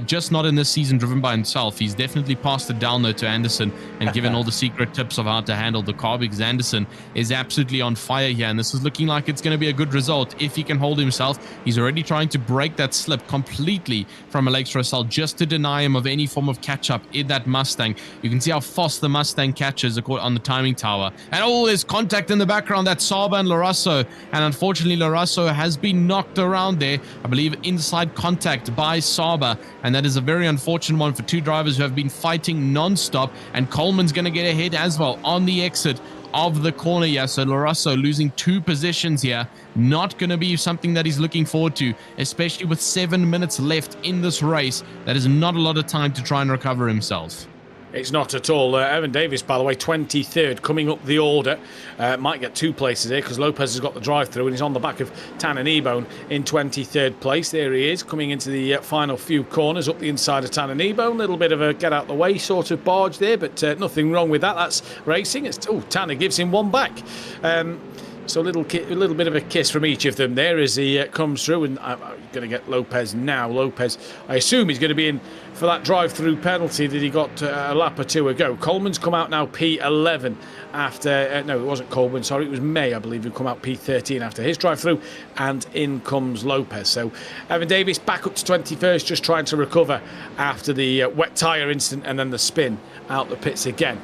just not in this season driven by himself. He's definitely passed it down, though, to Anderson and given all the secret tips of how to handle the car, because Anderson is absolutely on fire here, and this is looking like it's going to be a good result if he can hold himself. He's already trying to break that slip completely from Alex Rossell just to deny him of any form of catch-up in that Mustang. You can see how fast the Mustang catches on the timing tower. And there's contact in the background. That's Saba and Larasso. And unfortunately, Larasso has been knocked around there. I believe inside contact by Saba. And that is a very unfortunate one for two drivers who have been fighting non-stop. And Coleman's going to get ahead as well on the exit of the corner here. So Larasso losing 2 positions here. Not going to be something that he's looking forward to, especially with 7 minutes left in this race. That is not a lot of time to try and recover himself. It's not at all. Evan Davis, by the way, 23rd, coming up the order. Might get 2 places here because Lopez has got the drive-through and he's on the back of Tannen Ebone in 23rd place. There he is, coming into the final few corners up the inside of Tannen Ebone. A little bit of a get-out-the-way sort of barge there, but nothing wrong with that. That's racing. Tanner gives him one back. So a little bit of a kiss from each of them there as he comes through, and I'm going to get Lopez now. Lopez, I assume he's going to be in for that drive-through penalty that he got a lap or 2 ago. Coleman's come out now P11 after, no, it wasn't Coleman, sorry, it was May, I believe, who come out P13 after his drive-through, and in comes Lopez. So Evan Davis back up to 21st, just trying to recover after the wet tyre incident and then the spin out the pits again.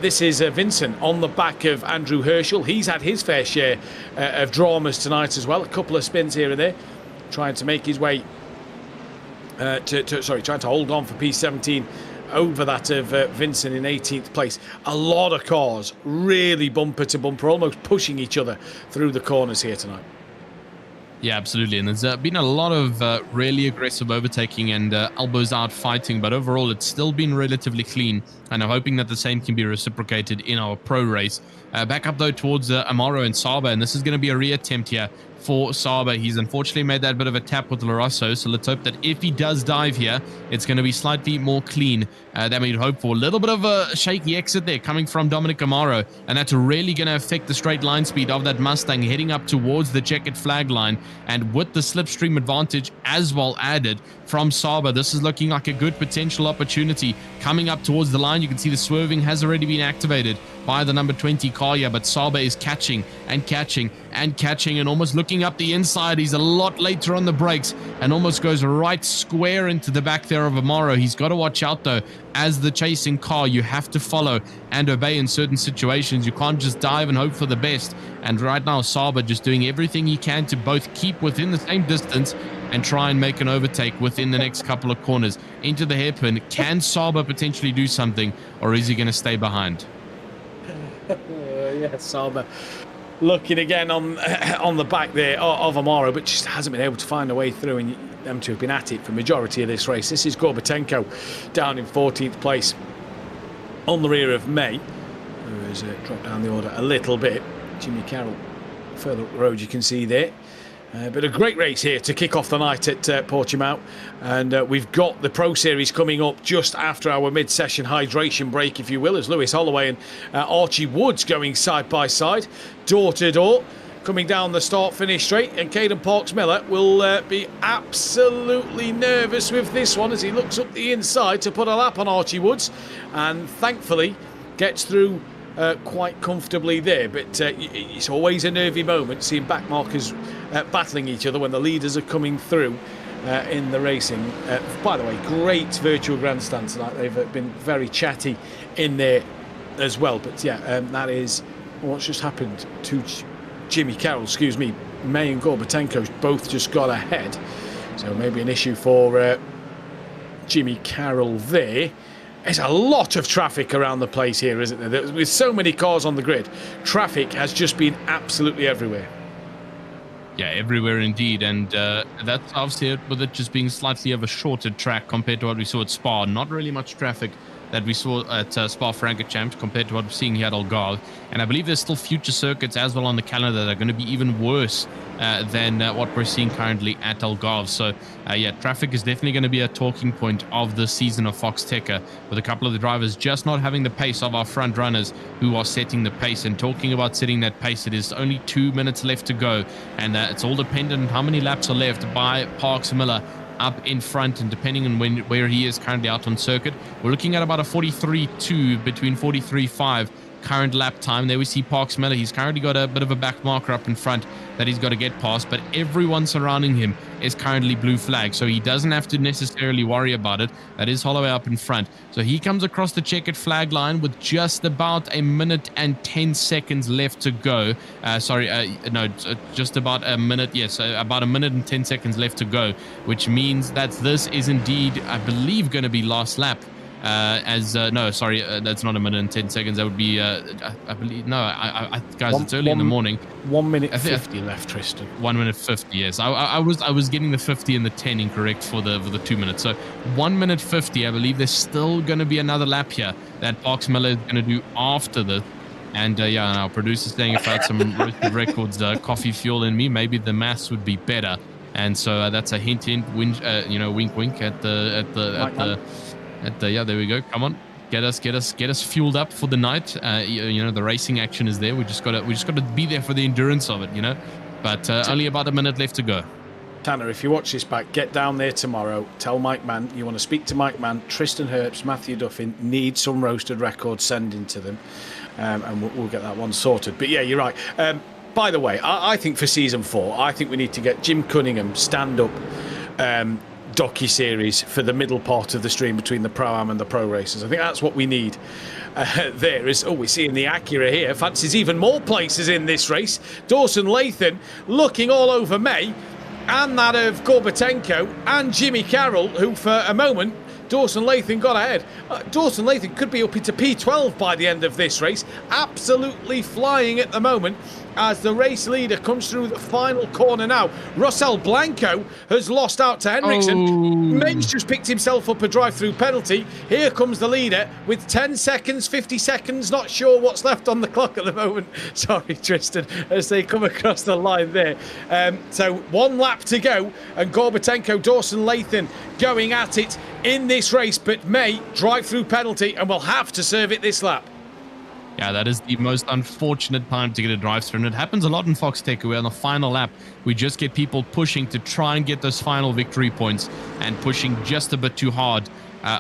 This is Vincent on the back of Andrew Herschel. He's had his fair share of dramas tonight as well. A couple of spins here and there, trying to make his way trying to hold on for P17 over that of Vincent in 18th place. A lot of cars really bumper to bumper, almost pushing each other through the corners here tonight. Yeah, absolutely. And there's been a lot of really aggressive overtaking and elbows out fighting, but overall it's still been relatively clean. And I'm hoping that the same can be reciprocated in our pro race. Back up though towards Amaro and Saba, and this is going to be a reattempt here for Saba. He's unfortunately made that bit of a tap with Larosso, so let's hope that if he does dive here, it's going to be slightly more clean than we'd hope for. A little bit of a shaky exit there coming from Dominic Amaro, and that's really going to affect the straight line speed of that Mustang heading up towards the checkered flag line. And with the slipstream advantage as well added from Saba, this is looking like a good potential opportunity. Coming up towards the line, you can see the swerving has already been activated by the number 20 car here, but Saba is catching and catching and catching and almost looking up the inside. He's a lot later on the brakes and almost goes right square into the back there of Amaro. He's got to watch out though. As the chasing car, you have to follow and obey in certain situations. You can't just dive and hope for the best. And right now, Saba just doing everything he can to both keep within the same distance and try and make an overtake within the next couple of corners into the hairpin. Can Saba potentially do something, or is he going to stay behind? Yeah, Saba looking again on the back there of Amaro, but just hasn't been able to find a way through, and them two have been at it for the majority of this race. This is Gorbatenko down in 14th place on the rear of May, who has dropped down the order a little bit. Jimmy Carroll further up the road, you can see there. But a great race here to kick off the night at Portimao, and we've got the Pro Series coming up just after our mid-session hydration break, if you will, as Lewis Holloway and Archie Woods going side by side, door to door, coming down the start-finish straight, and Caden Parks-Miller will be absolutely nervous with this one as he looks up the inside to put a lap on Archie Woods, and thankfully gets through quite comfortably there. But it's always a nervy moment seeing backmarkers battling each other when the leaders are coming through in the racing. By the way, great virtual grandstand tonight. They've been very chatty in there as well. But yeah, that is what's just happened to Jimmy Carroll, excuse me. May and Gorbatenko both just got ahead, so maybe an issue for Jimmy Carroll there. There's a lot of traffic around the place here, isn't there? With so many cars on the grid, traffic has just been absolutely everywhere. Yeah, everywhere indeed, and that's obviously with it just being slightly of a shorter track compared to what we saw at Spa. Not really much traffic that we saw at Spa-Francorchamps compared to what we're seeing here at Algarve. And I believe there's still future circuits as well on the calendar that are going to be even worse than what we're seeing currently at Algarve. So yeah, traffic is definitely going to be a talking point of the season of Foxxtecca, with a couple of the drivers just not having the pace of our front runners who are setting the pace. And talking about setting that pace, it is only 2 minutes left to go, and it's all dependent on how many laps are left by Parks-Miller up in front, and depending on where he is currently out on circuit, we're looking at about a 43.2 between 43.5 current lap time. There we see Parks-Miller. He's currently got a bit of a back marker up in front that he's got to get past, but everyone surrounding him is currently blue flag, so he doesn't have to necessarily worry about it. That is Holloway up in front. So he comes across the checkered flag line with just about a minute and 10 seconds left to go. Just about a minute. Yes, about a minute and 10 seconds left to go, which means that this is indeed, I believe, going to be last lap. That's not a minute and 10 seconds. That would be, I believe, no, guys, it's early in the morning. 1 minute 50 left, Tristan. 1 minute 50, yes. I was getting the 50 and the 10 incorrect for the 2 minutes. So 1 minute 50, I believe there's still going to be another lap here that Parks-Miller is going to do after this. And yeah, and our producer's saying if I had some roasted records coffee fuel in me, maybe the maths would be better. And so that's a hint, wink, wink at the yeah, there we go. Come on, get us fueled up for the night. The racing action is there. We just got to be there for the endurance of it, But only about a minute left to go. Tanner, if you watch this back, get down there tomorrow. Tell Mike Mann you want to speak to Mike Mann. Tristan Herbst, Matthew Duffin need some roasted records sending to them, and we'll get that one sorted. But yeah, you're right. By the way, I think for season 4, I think we need to get Jim Cunningham stand-up docu-series for the middle part of the stream between the Pro-Am and the Pro races. I think that's what we need. We're seeing the Acura here. Fancies even more places in this race. Dawson Lathan looking all over May. and that of Gorbatenko and Jimmy Carroll, who for a moment Dawson Lathan got ahead. Dawson Lathan could be up into P12 by the end of this race. Absolutely flying at the moment as the race leader comes through the final corner now. Russell Blanco has lost out to Henriksen. Mays just picked himself up a drive-through penalty. Here comes the leader with 10 seconds, 50 seconds. Not sure what's left on the clock at the moment. Sorry, Tristan, as they come across the line there. So 1 lap to go, and Gorbatenko, Dawson Lathan going at it in this race, but May drive-through penalty and will have to serve it this lap. Yeah, that is the most unfortunate time to get a drive-through, and it happens a lot in Foxxtecca, where on the final lap, we just get people pushing to try and get those final victory points and pushing just a bit too hard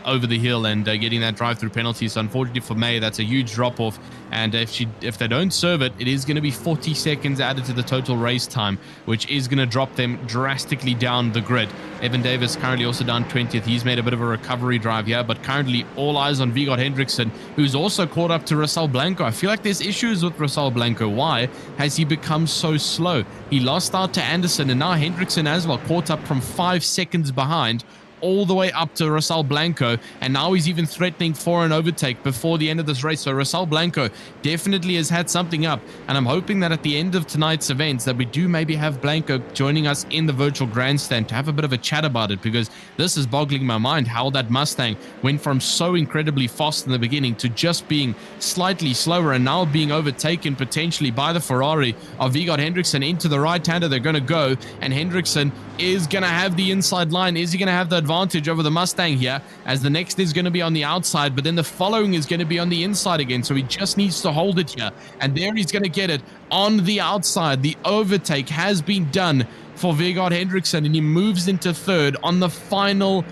over the hill and getting that drive-through penalty. So unfortunately for May, that's a huge drop-off, and if they don't serve it, it is going to be 40 seconds added to the total race time, which is going to drop them drastically down the grid. Evan Davis currently also down 20th. He's made a bit of a recovery drive here, but currently all eyes on Vigard Hendrickson, who's also caught up to Russell Blanco. I feel like there's issues with Russell Blanco. Why has he become so slow? He lost out to Anderson, and now Hendrickson as well, caught up from 5 seconds behind all the way up to Russell Blanco, and now he's even threatening for an overtake before the end of this race. So Russell Blanco definitely has had something up, and I'm hoping that at the end of tonight's events that we do maybe have Blanco joining us in the virtual grandstand to have a bit of a chat about it, because this is boggling my mind how that Mustang went from so incredibly fast in the beginning to just being slightly slower and now being overtaken potentially by the Ferrari of Vigard Hendrickson. Into the right-hander they're going to go, and Hendrickson is going to have the inside line. Is he going to have the advantage over the Mustang here, as the next is going to be on the outside, but then the following is going to be on the inside again, so he just needs to hold it here, and there he's going to get it on the outside. The overtake has been done for Vigard Hendrickson, and he moves into third on the final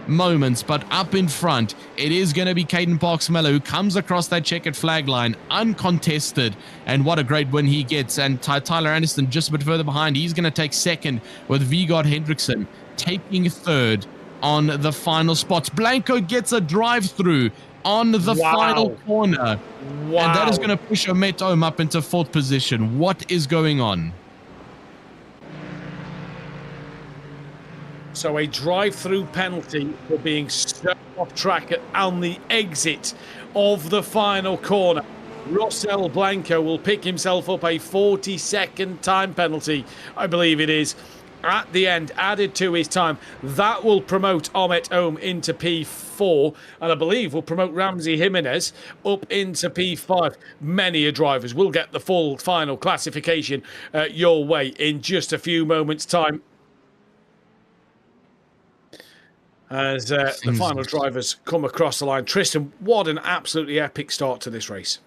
moments. But up in front, it is going to be Caden Parks-Miller, who comes across that checkered flag line uncontested, and what a great win he gets. And Tyler Anderson just a bit further behind. He's going to take second, with Vigard Hendrickson taking third on the final spots. Blanco gets a drive-through on the final corner, and that is going to push Omet Ohm up into 4th position. What is going on? So a drive-through penalty for being so off track on the exit of the final corner. Russell Blanco will pick himself up a 40-second time penalty, I believe it is, at the end, added to his time. That will promote Omet Ohm into P4, and I believe will promote Ramsey Jimenez up into P5. Many a drivers will get the full final classification your way in just a few moments' time, as the final drivers come across the line. Tristan, what an absolutely epic start to this race.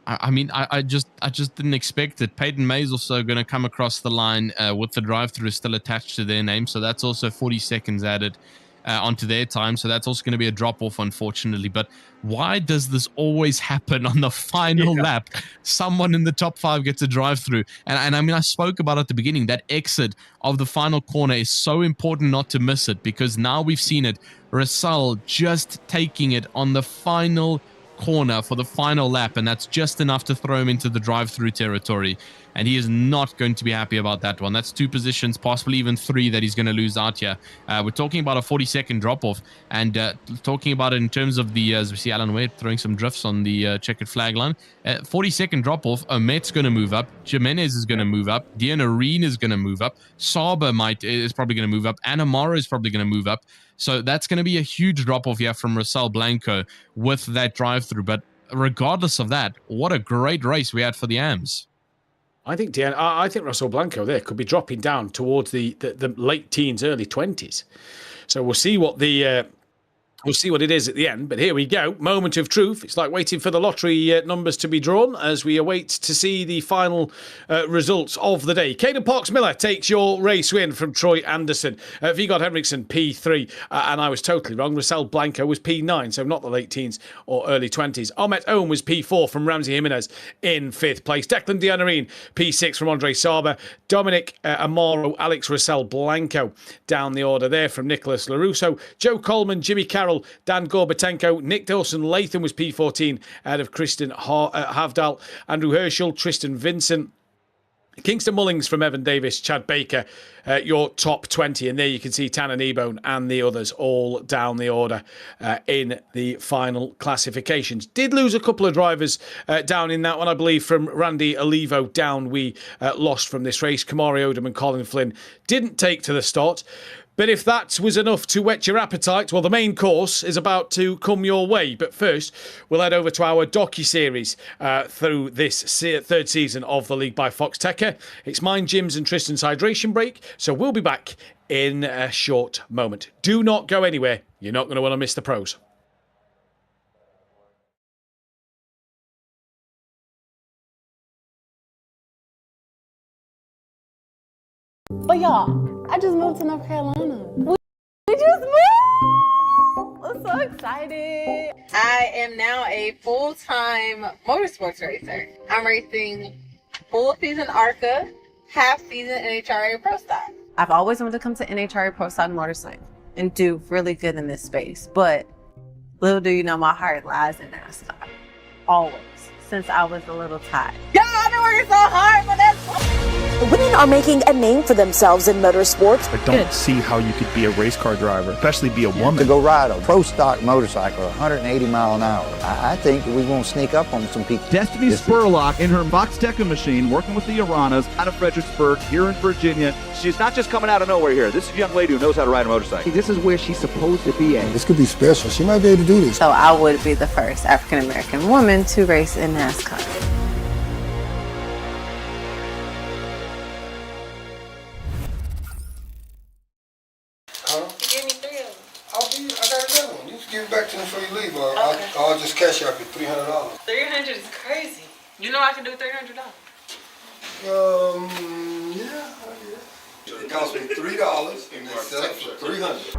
I mean, I just didn't expect it. Peyton May's also going to come across the line with the drive-through still attached to their name, so that's also 40 seconds added onto their time, so that's also going to be a drop-off, unfortunately. But why does this always happen on the final lap? Someone in the top 5 gets a drive-through. And I mean, I spoke about at the beginning, that exit of the final corner is so important not to miss it, because now we've seen it. Russell just taking it on the final corner for the final lap, and that's just enough to throw him into the drive-through territory, and he is not going to be happy about that one. That's 2 positions, possibly even 3, that he's going to lose out here. We're talking about a 40-second drop-off, and talking about it in terms of the, as we see Alan Webb throwing some drifts on the checkered flag line, 40-second drop-off. Omet's going to move up, Jimenez is going to move up, Dion Areen is going to move up, Saber is probably going to move up, Anamara is probably going to move up. So that's going to be a huge drop-off here from Russell Blanco with that drive-through. But regardless of that, what a great race we had for the AMs. I think Russell Blanco there could be dropping down towards the late teens, early 20s. So we'll see what we'll see what it is at the end. But here we go. Moment of truth. It's like waiting for the lottery numbers to be drawn as we await to see the final results of the day. Caden Parks-Miller takes your race win from Troy Anderson. Vigard Hendrickson, P3. And I was totally wrong. Russell Blanco was P9, so not the late teens or early 20s. Omet Ohm was P4 from Ramsey Jimenez in 5th place. Declan Dianarine, P6 from Andre Saber. Dominic Amaro, Alex Russell Blanco down the order there from Nicholas LaRusso. Joe Coleman, Jimmy Carroll, Dan Gorbatenko, Nick Dawson Lathan was P14 out of Kristen Havdal, Andrew Herschel, Tristan Vincent, Kingston Mullings from Evan Davis, Chad Baker, your top 20. And there you can see Tanner Kneebone and the others all down the order in the final classifications. Did lose a couple of drivers down in that one, I believe, from Randy Olivo down. We lost from this race. Kamari Odom and Colin Flynn didn't take to the start. But if that was enough to whet your appetite, well, the main course is about to come your way. But first, we'll head over to our docu-series through this third season of the League by Foxxtecca. It's mine, Jim's and Tristan's hydration break, so we'll be back in a short moment. Do not go anywhere. You're not going to want to miss the pros. But y'all, I just moved to North Carolina. We just moved! I'm so excited. I am now a full-time motorsports racer. I'm racing full season ARCA, half season NHRA Pro Stock. I've always wanted to come to NHRA Pro Stock Motorcycle and do really good in this space, but little do you know my heart lies in NASCAR. Always, since I was a little tot. Y'all, I've been working so hard for this. Women are making a name for themselves in motorsports. I don't see how you could be a race car driver, especially be a woman. To go ride a pro stock motorcycle 180 mile an hour, I think we won't sneak up on some people. Destiny Spurlock in her Foxxtecca machine, working with the Iranas out of Fredericksburg, here in Virginia. She's not just coming out of nowhere here. This is a young lady who knows how to ride a motorcycle. This is where she's supposed to be at. This could be special. She might be able to do this. So I would be the first African-American woman to race in NASCAR. Give me 3 of them. I got another one. You just give it back to me before you leave, or I'll just cash you out for $300. 300 is crazy. You know I can do $300. Yeah, I guess. It cost me $3 and they sell it for $300.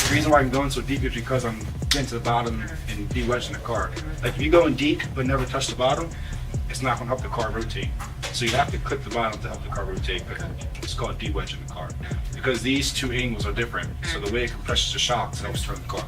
The reason why I'm going so deep is because I'm getting to the bottom and de-wedging the car. Like if you're going deep but never touch the bottom, it's not going to help the car rotate. So you have to clip the bottom to help the car rotate. It's called de-wedging the car. Because these two angles are different. So the way it compresses the shocks helps turn the car.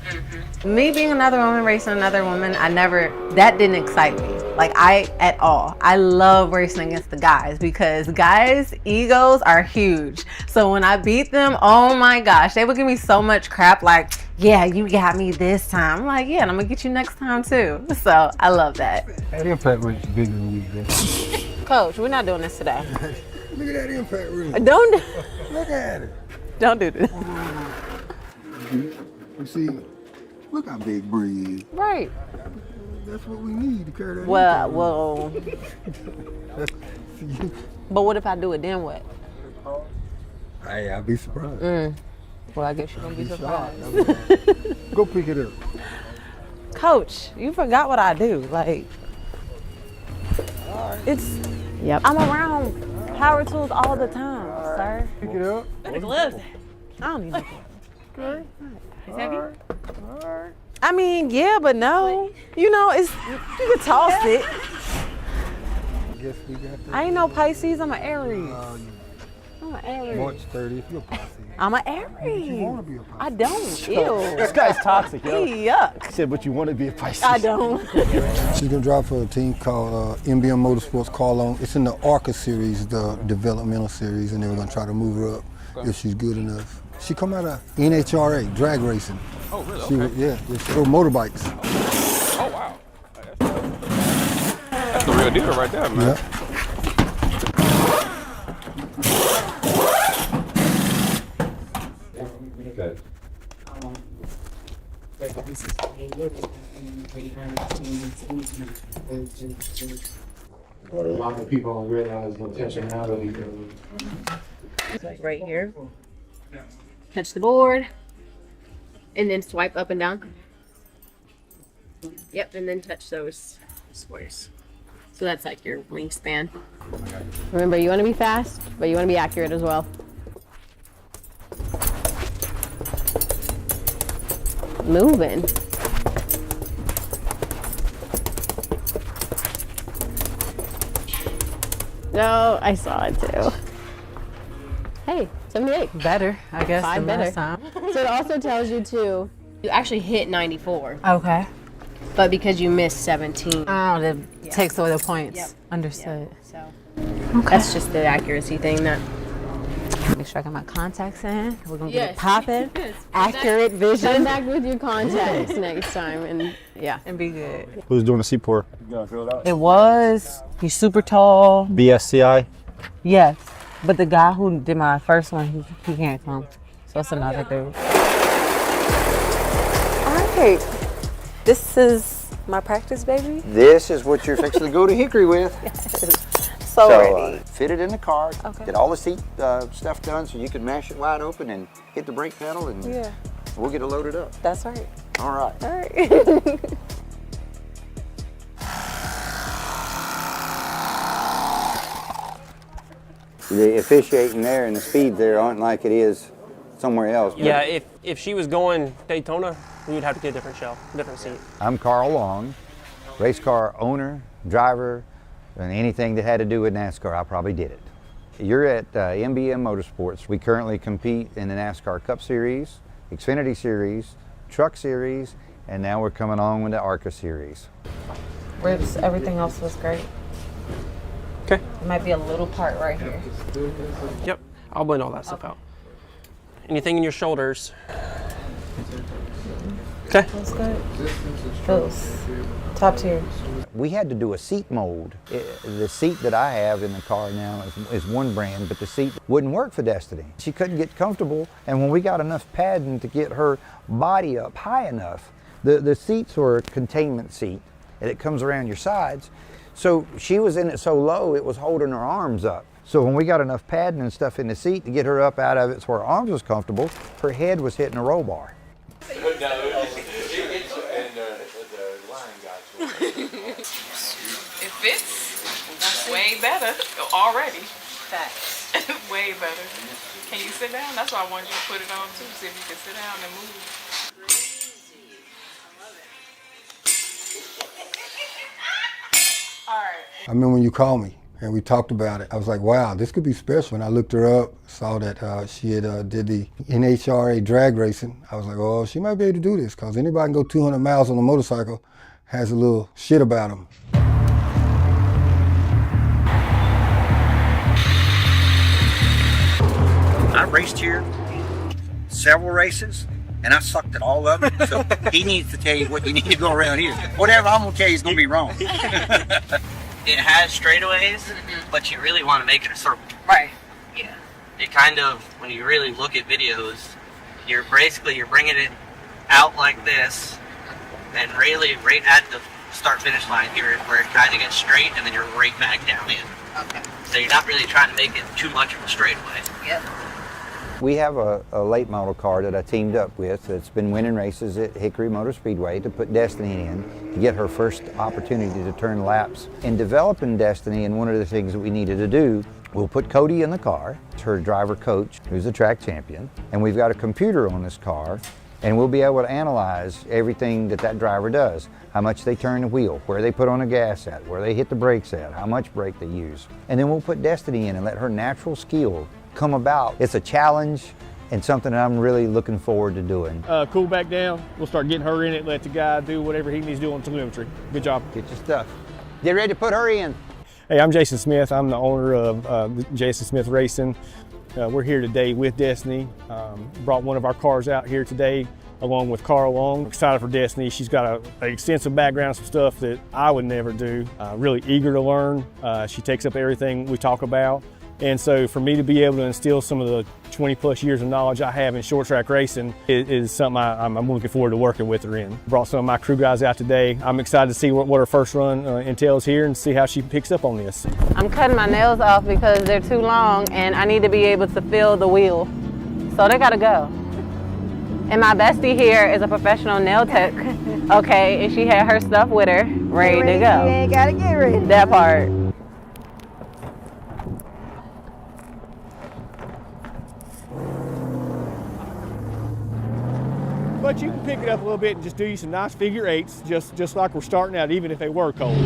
Me being another woman racing another woman, that didn't excite me. Like at all. I love racing against the guys because guys' egos are huge. So when I beat them, oh my gosh, they would give me so much crap like, yeah, you got me this time. I'm like, yeah, and I'm gonna get you next time too. So I love that. That impact ring is bigger than you, man. Coach, we're not doing this today. Look at that impact ring. Don't. Look at it. Don't do this. You see, look how big Bree is. Right. That's what we need to carry that. Well. But what if I do it, then what? Hey, I'll be surprised. Well, I guess you're gonna be surprised. Go pick it up. Coach, you forgot what I do. Like, Yep. I'm around power tools all the time, sir. Pick it up. The gloves. I don't need no gloves. Okay. It's heavy? All right. I mean, yeah, but no. You know, you can toss it. Guess we got that. I ain't no Pisces, I'm an Aries. I'm an Aries. March 30th, you're a Pisces. I'm an Aries. You want to be a Pisces. I don't. Ew. This guy's toxic, yo. Yuck. I said, but you want to be a Pisces. I don't. She's going to drive for a team called MBM Motorsports Carlone. It's in the ARCA series, the developmental series, and they were going to try to move her up if she's good enough. She come out of NHRA, drag racing. Oh, really? Okay. Yeah, she rode motorbikes. Oh, wow. That's the real deal right there, man. Yeah. What a lot of people don't realize the intentionality. Like right here. Touch the board. And then swipe up and down. Yep, and then touch those squares. So that's like your wingspan. Remember, you want to be fast, but you want to be accurate as well. Moving. No, I saw it too. Hey. 78. Better, I guess, 5 than better. last time. So it also tells you too, you actually hit 94. Okay. But because you missed 17. Oh, that takes away the points. Yep. Understood. So that's just the accuracy thing. That. Make sure I got my contacts in. We're gonna get Yes. it popping. Yes. Accurate vision. Come back with your contacts next time, and and be good. Who's doing the seat pour? It was. He's super tall. BSCI. Yes, but the guy who did my first one, he can't come. So it's another dude. All right, this is my practice, baby. This is what you're fixing to go to Hickory with. So ready. Fit it in the car, Okay. get all the seat stuff done so you can mash it wide open and hit the brake pedal and we'll get it loaded up. That's right. All right. All right. The officiating there and the speed there aren't like it is somewhere else. Yeah, if she was going Daytona, we would have to get a different shell, different seat. I'm Carl Long, race car owner, driver, and anything that had to do with NASCAR, I probably did it. You're at MBM Motorsports. We currently compete in the NASCAR Cup Series, Xfinity Series, Truck Series, and now we're coming on with the ARCA Series. Ribs, everything else was great. Okay. It might be a little part right here. Yep, I'll blend all that stuff out. Anything in your shoulders? Okay. That's good. Those top tier. We had to do a seat mold. The seat that I have in the car now is one brand, but the seat wouldn't work for Destiny. She couldn't get comfortable, and when we got enough padding to get her body up high enough, the seats were a containment seat, and it comes around your sides. So she was in it so low, it was holding her arms up. So when we got enough padding and stuff in the seat to get her up out of it so her arms was comfortable, her head was hitting a roll bar. It fits way better already. Facts. Way better. Can you sit down? That's why I wanted you to put it on too, see if you can sit down and move. I remember when you called me and we talked about it. I was like, wow, this could be special. And I looked her up, saw that she had did the NHRA drag racing. I was like, oh, she might be able to do this because anybody can go 200 miles on a motorcycle has a little shit about them. I raced here several races, and I sucked at all of them. So he needs to tell you what you need to go around here. Whatever I'm gonna tell you is gonna be wrong. It has straightaways, but you really want to make it a circle. Right. Yeah. It kind of, when you really look at videos, you're bringing it out like this, and really right at the start-finish line here, where it kind of gets straight, and then you're right back down in. Okay. So you're not really trying to make it too much of a straightaway. Yep. We have a late model car that I teamed up with that's been winning races at Hickory Motor Speedway to put Destiny in to get her first opportunity to turn laps. In developing Destiny, and one of the things that we needed to do, we'll put Cody in the car, it's her driver coach, who's a track champion, and we've got a computer on this car, and we'll be able to analyze everything that driver does. How much they turn the wheel, where they put on the gas at, where they hit the brakes at, how much brake they use. And then we'll put Destiny in and let her natural skill come about. It's a challenge and something that I'm really looking forward to doing. Cool back down. We'll start getting her in it, let the guy do whatever he needs to do on telemetry. Good job. Get your stuff. Get ready to put her in. Hey, I'm Jason Smith. I'm the owner of Jason Smith Racing. We're here today with Destiny. Brought one of our cars out here today along with Carl Long. I'm excited for Destiny. She's got an extensive background, some stuff that I would never do. Really eager to learn. She takes up everything we talk about. And so for me to be able to instill some of the 20 plus years of knowledge I have in short track racing is something I'm looking forward to working with her in. Brought some of my crew guys out today. I'm excited to see what her first run entails here and see how she picks up on this. I'm cutting my nails off because they're too long and I need to be able to feel the wheel. So they gotta go. And my bestie here is a professional nail tech. Okay, and she had her stuff with her, ready to go. You ain't gotta get ready. That part. But you can pick it up a little bit and just do you some nice figure eights, just like we're starting out, even if they were cold.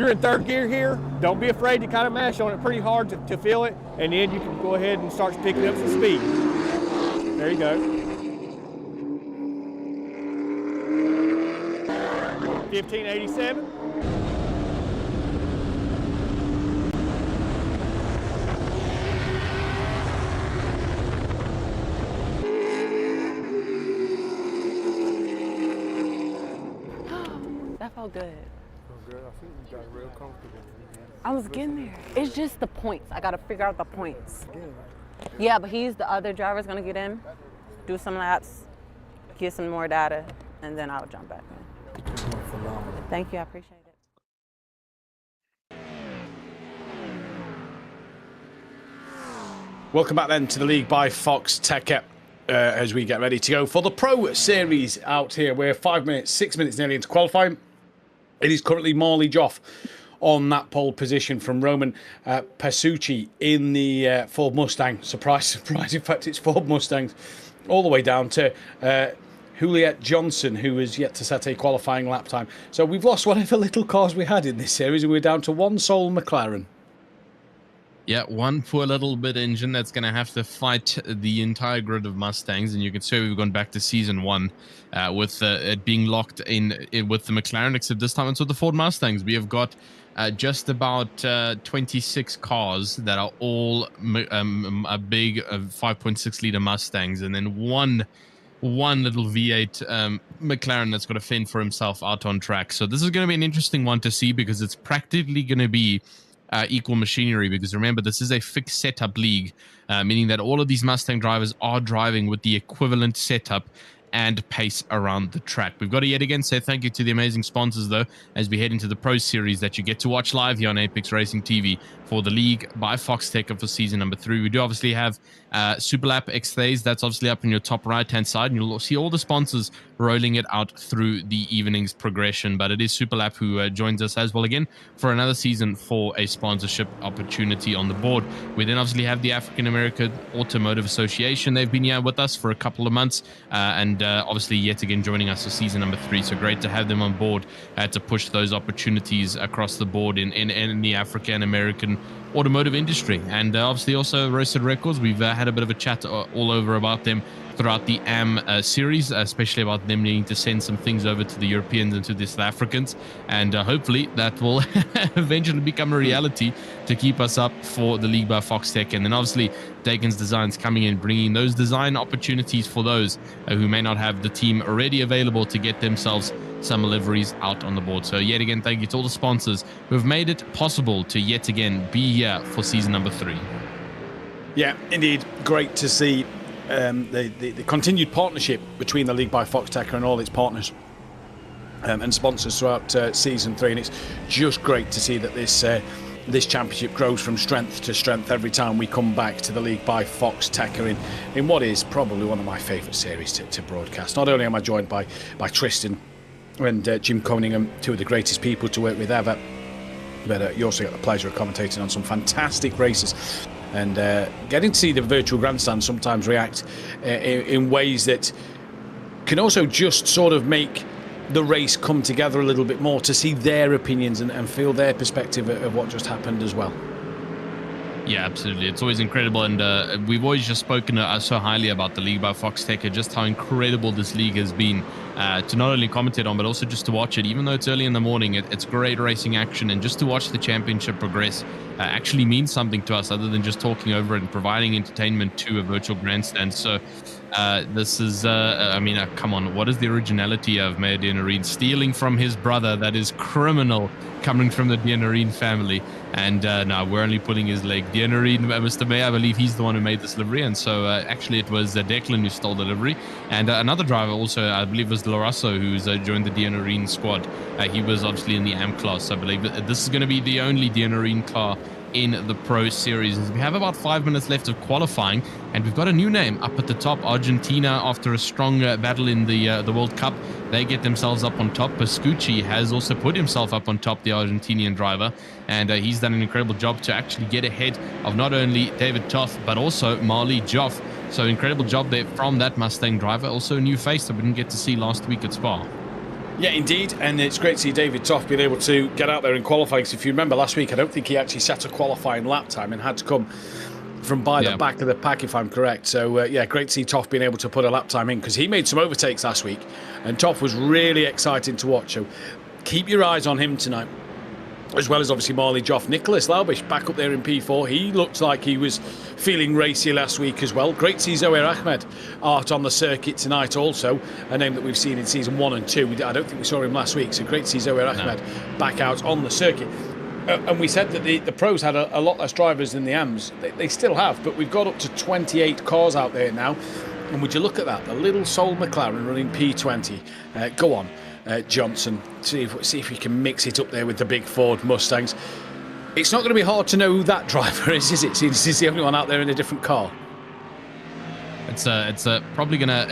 you're in third gear here, don't be afraid to kind of mash on it pretty hard to feel it, and then you can go ahead and start picking up some speed. There you go. 1587. That felt good. Good. I feel you got real comfortable. I was getting there. It's just the points. I gotta figure out the points. Yeah, but the other driver's gonna get in, do some laps, get some more data, and then I'll jump back in. Thank you, I appreciate it. Welcome back then to the league by Foxxtecca as we get ready to go for the Pro Series out here. We're 6 minutes nearly into qualifying. It is currently Marley Joff on that pole position from Roman Pasucci in the Ford Mustang. Surprise, surprise. In fact, it's Ford Mustangs all the way down to Juliet Johnson, who has yet to set a qualifying lap time. So we've lost whatever little cars we had in this series, and we're down to one sole McLaren. Yeah, one poor little bit engine that's going to have to fight the entire grid of Mustangs. And you can see we've gone back to season 1 with it being locked in with the McLaren, except this time it's with the Ford Mustangs. We have got just about 26 cars that are all a big 5.6-liter Mustangs, and then one little V8 McLaren that's got to fend for himself out on track. So this is going to be an interesting one to see, because it's practically going to be equal machinery, because remember, this is a fixed setup league, meaning that all of these Mustang drivers are driving with the equivalent setup and pace around the track. We've got to yet again say thank you to the amazing sponsors, though, as we head into the Pro Series that you get to watch live here on Apex Racing TV for the league by Foxxtecca for season number 3. We do obviously have Superlap X-Days. That's obviously up in your top right-hand side, and you'll see all the sponsors rolling it out through the evening's progression. But it is Superlap who joins us as well again for another season for a sponsorship opportunity on the board. We then obviously have the African American Automotive Association. They've been here with us for a couple of months, and obviously yet again joining us for season number 3. So great to have them on board to push those opportunities across the board in the African American automotive industry. And obviously also Roasted Records. We've had a bit of a chat all over about them throughout the AM series, especially about them needing to send some things over to the Europeans and to the South Africans, and hopefully that will eventually become a reality to keep us up for the league by Foxxtecca. And then obviously Dakins Design's coming in, bringing those design opportunities for those who may not have the team already available to get themselves some liveries out on the board. So yet again, thank you to all the sponsors who have made it possible to yet again be here for season number 3. Yeah, indeed. Great to see the continued partnership between the league by Foxxtecca and all its partners and sponsors throughout season 3. And it's just great to see that this championship grows from strength to strength every time we come back to the league by Foxxtecca in what is probably one of my favourite series to broadcast. Not only am I joined by Tristan and Jim Coningham, two of the greatest people to work with ever, but you also get the pleasure of commentating on some fantastic races and getting to see the virtual grandstand sometimes react in ways that can also just sort of make the race come together a little bit more, to see their opinions and feel their perspective of what just happened as well. Yeah, absolutely. It's always incredible, and we've always just spoken so highly about the league by Foxxtecca, just how incredible this league has been to not only commentate on, but also just to watch it. Even though it's early in the morning, it's great racing action, and just to watch the championship progress actually means something to us, other than just talking over it and providing entertainment to a virtual grandstand. So this is, I mean, come on, what is the originality of Mayor Dianarine stealing from his brother? That is criminal, coming from the Dianarine family. And no, we're only pulling his leg. Dianarine, Mr. Mayor, I believe he's the one who made this livery. And so actually it was Declan who stole the livery. And another driver also, I believe, was Lorasso, who's joined the Dianarine squad. He was obviously in the AM class. I believe this is going to be the only Dianarine car in the Pro Series. We have about 5 minutes left of qualifying, and we've got a new name up at the top. Argentina, after a strong battle in the World Cup, they get themselves up on top. Pascucci has also put himself up on top, the Argentinian driver, and he's done an incredible job to actually get ahead of not only David Toth, but also Marley Joff. So incredible job there from that Mustang driver. Also a new face that we didn't get to see last week at Spa. Yeah, indeed, and it's great to see David Toft being able to get out there in qualifying. Because if you remember last week, I don't think he actually set a qualifying lap time and had to come from by the back of the pack, if I'm correct. So, yeah, great to see Toft being able to put a lap time in, because he made some overtakes last week, and Toft was really exciting to watch. So keep your eyes on him tonight, as well as obviously Marley Joff. Nicholas Laubish back up there in P4. He looked like he was feeling racy last week as well. Great to see Zohair Ahmed out on the circuit tonight also, a name that we've seen in season 1 and 2. I don't think we saw him last week, so great to see Zohair Ahmed back out on the circuit. And we said that the pros had a lot less drivers than the AMs. They still have, but we've got up to 28 cars out there now. And would you look at that, the little Sol McLaren running P20. Go on, Johnson, see if we can mix it up there with the big Ford Mustangs. It's not going to be hard to know who that driver is it? Since he's the only one out there in a different car. It's probably gonna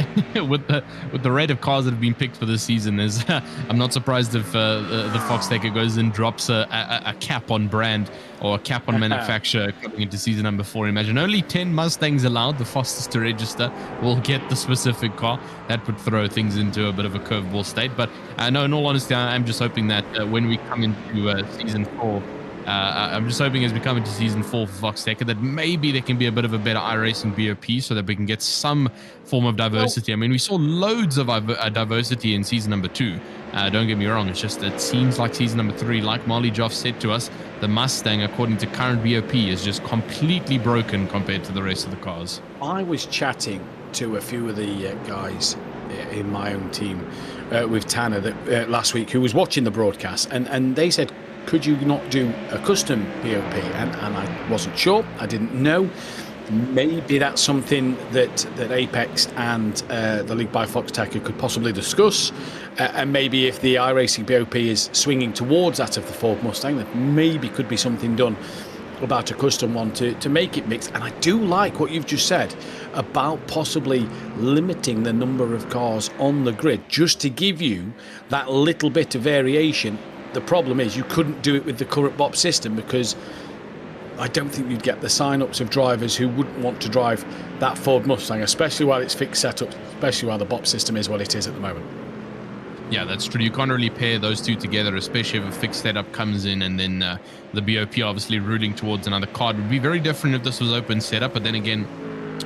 with the rate of cars that have been picked for this season. Is I'm not surprised if the Foxxtecca goes and drops a cap on brand or a cap on manufacturer coming into season number 4. Imagine only 10 Mustangs allowed, the fastest to register, will get the specific car. That would throw things into a bit of a curveball state. But no, in all honesty, I'm just hoping that when we come into season 4. I'm just hoping as we come into season 4 for Foxxtecca that maybe there can be a bit of a better iRacing BOP so that we can get some form of diversity. I mean, we saw loads of diversity in season number 2. Don't get me wrong, it's just it seems like season number 3, like Marley Joff said to us, the Mustang, according to current BOP, is just completely broken compared to the rest of the cars. I was chatting to a few of the guys in my own team with Tanner last week, who was watching the broadcast, and they said, could you not do a custom BOP? And I wasn't sure. I didn't know. Maybe that's something that Apex and the League by Foxxtecca could possibly discuss. And maybe if the iRacing BOP is swinging towards that of the Ford Mustang, that maybe could be something done about a custom one to make it mixed. And I do like what you've just said about possibly limiting the number of cars on the grid just to give you that little bit of variation. The problem is you couldn't do it with the current BOP system, because I don't think you'd get the sign-ups of drivers who wouldn't want to drive that Ford Mustang, especially while it's fixed setup, especially while the BOP system is what it is at the moment. Yeah, that's true. You can't really pair those two together, especially if a fixed setup comes in and then the BOP obviously rooting towards another car. It would be very different if this was open setup, but then again,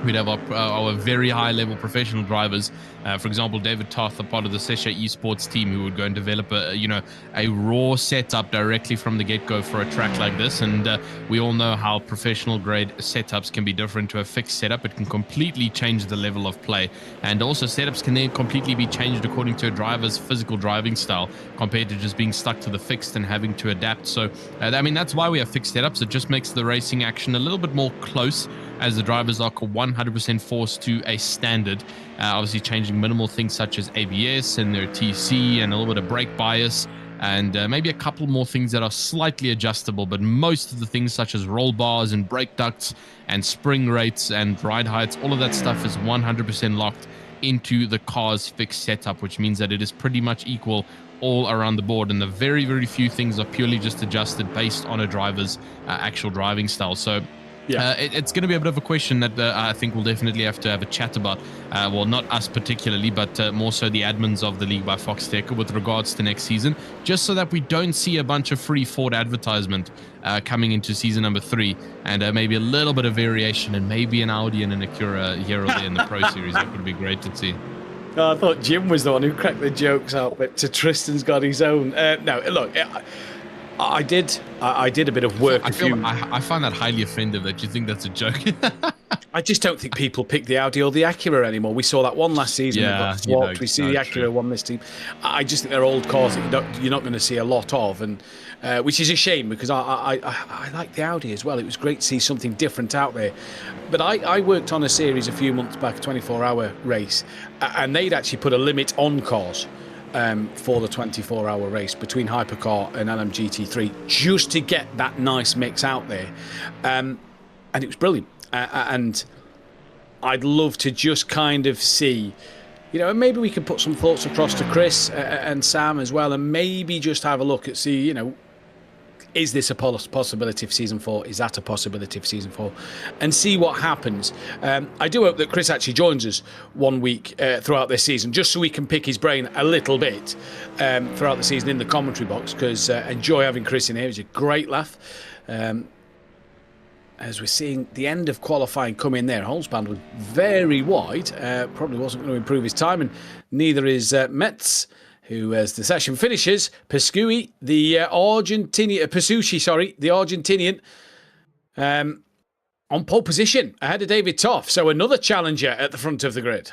we'd have our very high-level professional drivers. For example, David Toth, a part of the Sesha Esports team, who would go and develop a raw setup directly from the get-go for a track like this. And we all know how professional-grade setups can be different to a fixed setup. It can completely change the level of play. And also, setups can then completely be changed according to a driver's physical driving style, compared to just being stuck to the fixed and having to adapt. So, I mean, that's why we have fixed setups. It just makes the racing action a little bit more close, as the drivers are 100% forced to a standard. Obviously changing minimal things such as ABS and their TC and a little bit of brake bias, and maybe a couple more things that are slightly adjustable, but most of the things such as roll bars and brake ducts and spring rates and ride heights, all of that stuff is 100% locked into the car's fixed setup, which means that it is pretty much equal all around the board, and the very, very few things are purely just adjusted based on a driver's actual driving style. So yeah, it's going to be a bit of a question that I think we'll definitely have to have a chat about. Well, not us particularly, but more so the admins of the League by Foxxtecca with regards to next season, just so that we don't see a bunch of free Ford advertisement coming into season number 3, and maybe a little bit of variation, and maybe an Audi and an Acura here or there in the Pro Series. That would be great to see. I thought Jim was the one who cracked the jokes out, but Tristan's got his own. No, look, I did a bit of work. I find that highly offensive that you think that's a joke. I just don't think people pick the Audi or the Acura anymore. We saw that one last season. Yeah, we see the Acura one this team. I just think they're old cars that you're not going to see a lot of, and which is a shame, because I like the Audi as well. It was great to see something different out there. But I worked on a series a few months back, a 24-hour race, and they'd actually put a limit on cars for the 24-hour race between Hypercar and LM GT3, just to get that nice mix out there. And it was brilliant. And I'd love to just kind of see, and maybe we could put some thoughts across to Chris and Sam as well, and maybe just have a look at, see, Is this a possibility for Season 4? Is that a possibility for Season 4? And see what happens. I do hope that Chris actually joins us one week throughout this season, just so we can pick his brain a little bit throughout the season in the commentary box, because enjoy having Chris in here. It's a great laugh. As we're seeing the end of qualifying come in there, Holzband was very wide, probably wasn't going to improve his time, and neither is Metz, who, as the session finishes, Pescucci, the Argentinian, on pole position ahead of David Toff. So another challenger at the front of the grid.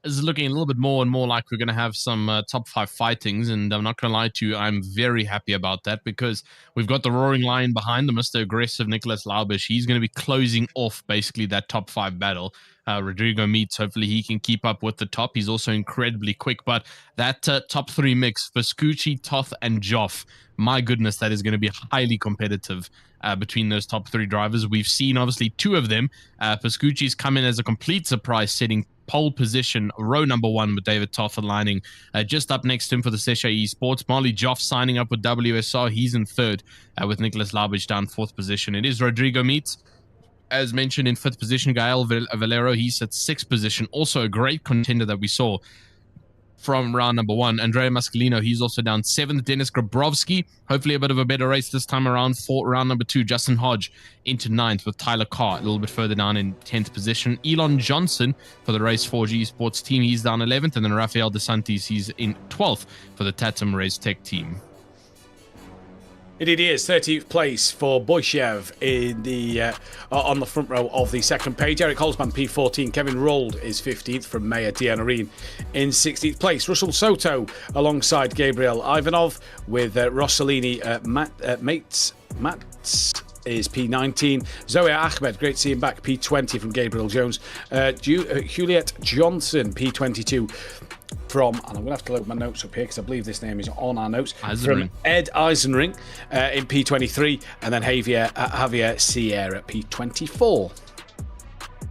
Is looking a little bit more and more like we're going to have some top 5 fightings, and I'm not going to lie to you, I'm very happy about that, because we've got the roaring lion behind the Mr. Aggressive Nicholas Laubisch. He's going to be closing off basically that top 5 battle. Rodrigo Meets, hopefully he can keep up with the top. He's also incredibly quick, but that top 3 mix, Pescucci, Toth, and Joff, my goodness, that is going to be highly competitive between those top 3 drivers. We've seen, obviously, 2 of them. Pescucci's come in as a complete surprise, setting pole position, row number 1 with David Toth aligning just up next to him for the Sesha Esports. Marley Joff signing up with WSR. He's in 3rd with Nicholas Laubisch down 4th position. It is Rodrigo Meets, as mentioned, in 5th position. Gael Valero, he's at 6th position. Also a great contender that we saw from round number 1. Andrea Mascalino, he's also down 7th. Dennis Grabowski, hopefully a bit of a better race this time around for round number 2. Justin Hodge into 9th with Tyler Carr a little bit further down in 10th position. Elon Johnson for the Race 4G Sports team, he's down 11th. And then Rafael DeSantis, he's in 12th for the Tatum Race Tech team. It is 30th place for Boyshev in the on the front row of the second page. Eric Holzman, P14. Kevin Rold is 15th from Maya Dianarine in 16th place. Russell Soto alongside Gabriel Ivanov with Rossellini. Matt is P19. Zoe Ahmed, great to see him back, P20 from Gabriel Jones. Juliet Johnson, P22. From, and I'm going to have to load my notes up here because I believe this name is on our notes. From Ed Eisenring in P23, and then Javier Sierra, P24.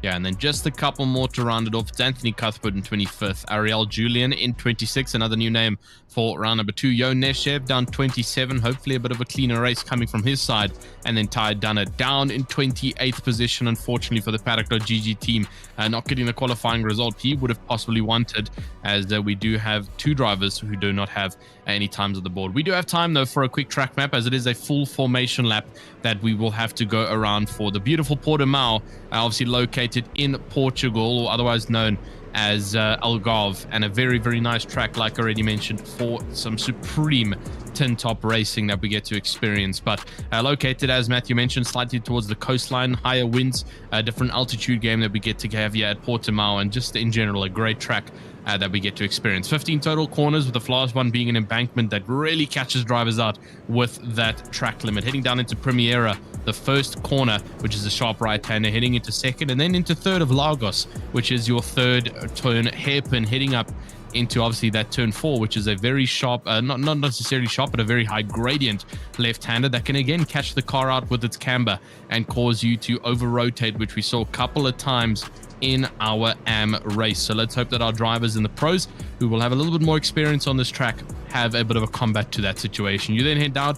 Yeah, and then just a couple more to round it off. It's Anthony Cuthbert in 25th. Ariel Julian in 26th, another new name for round number 2. Yo Neshev down 27. Hopefully a bit of a cleaner race coming from his side. And then Ty Dunner down in 28th position, unfortunately for the Paddock.gg team. Not getting the qualifying result he would have possibly wanted, as we do have 2 drivers who do not have any times on the board. We do have time, though, for a quick track map, as it is a full formation lap that we will have to go around for the beautiful Portimão, obviously located in Portugal, or otherwise known as Algarve, and a very, very nice track, like I already mentioned, for some supreme tin top racing that we get to experience. But located, as Matthew mentioned, slightly towards the coastline, higher winds, a different altitude game that we get to have here at Portimão, and just in general a great track that we get to experience. 15 total corners, with the last one being an embankment that really catches drivers out with that track limit. Heading down into Primera, the first corner, which is a sharp right-hander, heading into 2nd, and then into 3rd of Lagos, which is your 3rd turn hairpin, heading up into obviously that turn 4, which is a very sharp, not necessarily sharp, but a very high gradient left-hander that can again catch the car out with its camber and cause you to over-rotate, which we saw a couple of times in our AM race. So let's hope that our drivers and the pros, who will have a little bit more experience on this track, have a bit of a combat to that situation. You then head down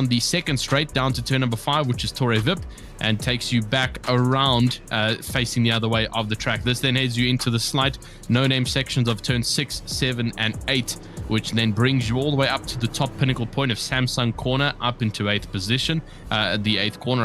the 2nd straight down to turn number 5, which is Torre Vip, and takes you back around facing the other way of the track. This then heads you into the slight no-name sections of turn 6, 7, and 8, which then brings you all the way up to the top pinnacle point of Samsung Corner, up into 8th position. The 8th corner,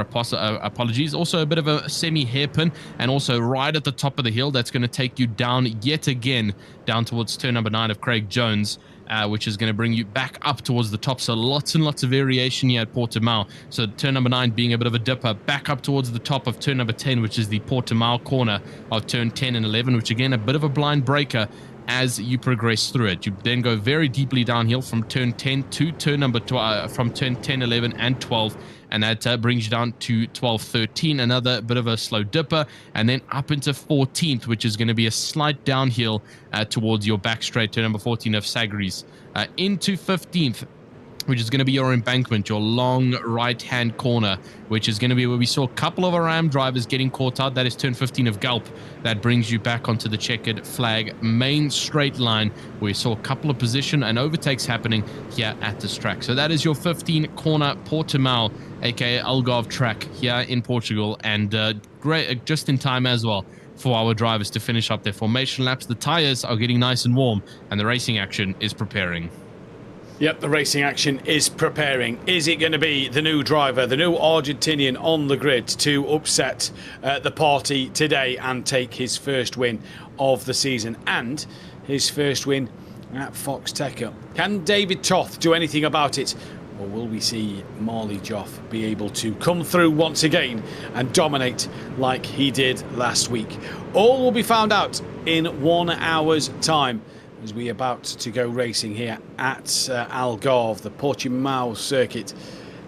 apologies. Also a bit of a semi-hairpin, and also right at the top of the hill, that's going to take you down yet again, down towards turn number 9 of Craig Jones, which is going to bring you back up towards the top. So lots and lots of variation here at Portimão. So turn number 9 being a bit of a dipper, back up towards the top of turn number 10, which is the Portimão corner of turn 10 and 11, which again, a bit of a blind breaker as you progress through it. You then go very deeply downhill from turn 10 to turn number 12, from turn 10, 11, and 12. And that brings you down to 12, 13, another bit of a slow dipper, and then up into 14th, which is going to be a slight downhill towards your back straight, turn number 14 of Sagres. Into 15th, which is going to be your embankment, your long right-hand corner, which is going to be where we saw a couple of our Ram drivers getting caught out. That is turn 15 of Gulp. That brings you back onto the checkered flag main straight line, where we saw a couple of position and overtakes happening here at this track. So that is your 15 corner Portimao, aka Algarve track here in Portugal, and great, just in time as well for our drivers to finish up their formation laps. The tires are getting nice and warm, and the racing action is preparing. Yep, the racing action is preparing. Is it going to be the new driver, the new Argentinian on the grid to upset the party today and take his first win of the season and his first win at Foxxtecca? Can David Toth do anything about it? Or will we see Marley Joff be able to come through once again and dominate like he did last week? All will be found out in 1 hour's time, as we are about to go racing here at Algarve, the Portimao circuit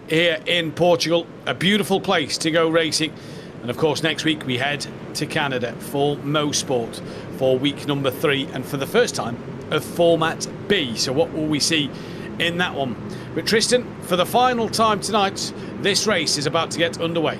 here in Portugal. A beautiful place to go racing. And of course, next week we head to Canada for Mosport for week number 3 and for the first time of Format B. So what will we see in that one? But Tristan, for the final time tonight, this race is about to get underway.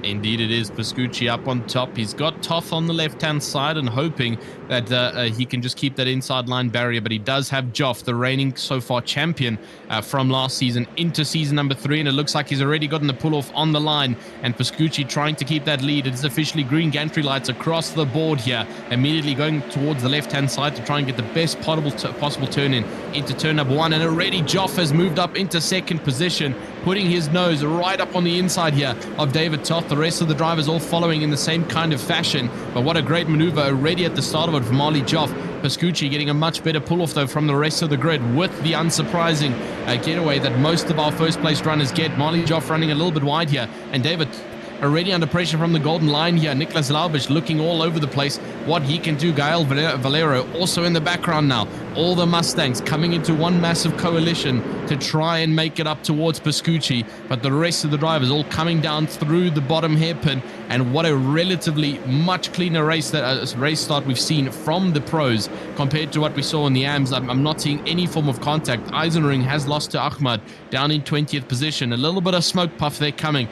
Indeed it is. Pascucci up on top. He's got Toth on the left-hand side and hoping that he can just keep that inside line barrier, but he does have Joff, the reigning so far champion from last season, into season number 3, and it looks like he's already gotten the pull-off on the line, and Pascucci trying to keep that lead. It's officially green gantry lights across the board here, immediately going towards the left-hand side to try and get the best possible turn in into turn number 1, and already Joff has moved up into second position, putting his nose right up on the inside here of David Toth. The rest of the drivers all following in the same kind of fashion, but what a great maneuver already at the start of it from Marley Joff. Pascucci getting a much better pull-off though from the rest of the grid with the unsurprising getaway that most of our first place runners get. Marley Joff running a little bit wide here, and David already under pressure from the golden line here. Nicholas Laubisch looking all over the place. What he can do. Gael Valero also in the background now. All the Mustangs coming into one massive coalition to try and make it up towards Pascucci, but the rest of the drivers all coming down through the bottom hairpin. And what a relatively much cleaner race start we've seen from the pros compared to what we saw in the AMs. I'm not seeing any form of contact. Eisenring has lost to Ahmad down in 20th position. A little bit of smoke puff there coming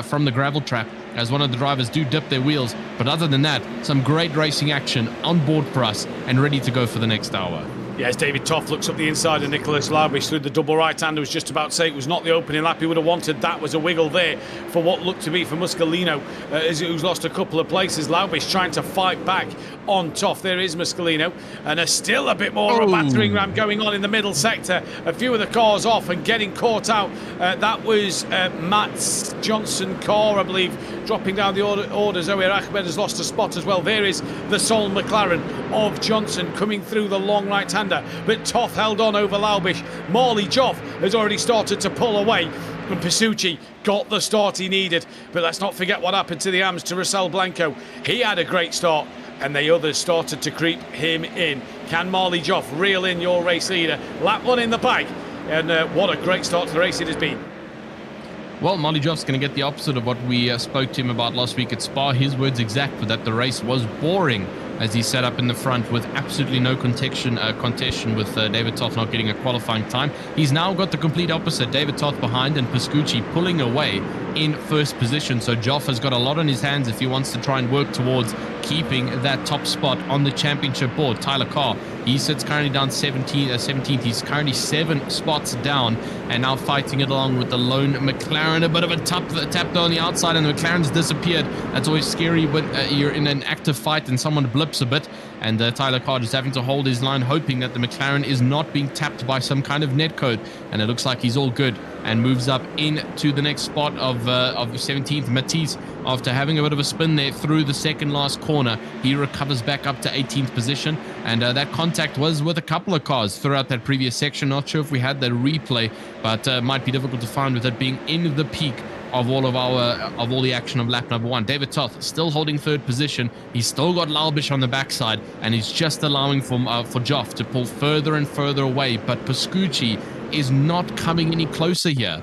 from the gravel trap as one of the drivers do dip their wheels. But other than that, some great racing action on board for us and ready to go for the next hour. Yes, David Toth looks up the inside of Nicholas Laubisch through the double right-hander. Was just about to say it was not the opening lap he would have wanted. That was a wiggle there for what looked to be for Muscolino, who's lost a couple of places. Laubisch trying to fight back on Toth. There is Muscolino, and still a bit more of a battering ram going on in the middle sector. A few of the cars off and getting caught out. That was Matt Johnson car, I believe, dropping down the order. Zoe Ahmed has lost a spot as well. There is the sole McLaren of Johnson coming through the long right-hander. But Toth held on over Laubisch. Marley Joff has already started to pull away, and Pascucci got the start he needed. But let's not forget what happened to the AMs, to Russell Blanco. He had a great start, and the others started to creep him in. Can Marley Joff reel in your race leader? Lap 1 in the bag, and what a great start to the race it has been. Well, Marley Joff's going to get the opposite of what we spoke to him about last week at Spa. His words exact were that the race was boring as he sat up in the front with absolutely no contention with David Toth not getting a qualifying time. He's now got the complete opposite. David Toth behind and Pascucci pulling away in first position. So Joff has got a lot on his hands if he wants to try and work towards keeping that top spot on the championship board. Tyler Carr, he sits currently down 17th. He's currently 7 spots down and now fighting it along with the lone McLaren. A bit of a tap though on the outside, and the McLaren's disappeared. That's always scary when you're in an active fight and someone blips a bit. And Tyler Carr just having to hold his line, hoping that the McLaren is not being tapped by some kind of netcode. And it looks like he's all good and moves up into the next spot of 17th. Matisse, after having a bit of a spin there through the second last corner, he recovers back up to 18th position. And that contact was with a couple of cars throughout that previous section. Not sure if we had the replay, but might be difficult to find with it being in the peak of all the action of lap number 1. David Toth still holding third position. He's still got Laubisch on the backside, and he's just allowing for Joff to pull further and further away. But Pascucci is not coming any closer here.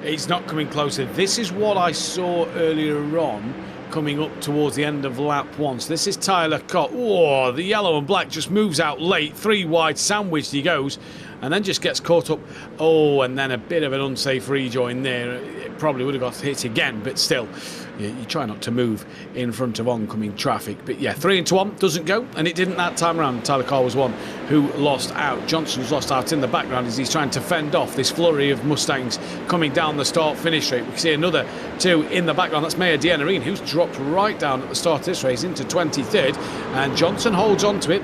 He's not coming closer. This is what I saw earlier on coming up towards the end of lap 1. So this is Tyler Cott. Oh, the yellow and black just moves out late. 3 wide, sandwiched he goes, and then just gets caught up. Oh, and then a bit of an unsafe rejoin there. It probably would have got hit again, but still, you try not to move in front of oncoming traffic. But yeah, 3 into 1 doesn't go, and it didn't that time around. Tyler Carr was one who lost out. Johnson's lost out in the background as he's trying to fend off this flurry of Mustangs coming down the start-finish straight. We can see another 2 in the background. That's Maya Dianarine, who's dropped right down at the start of this race into 23rd, and Johnson holds on to it.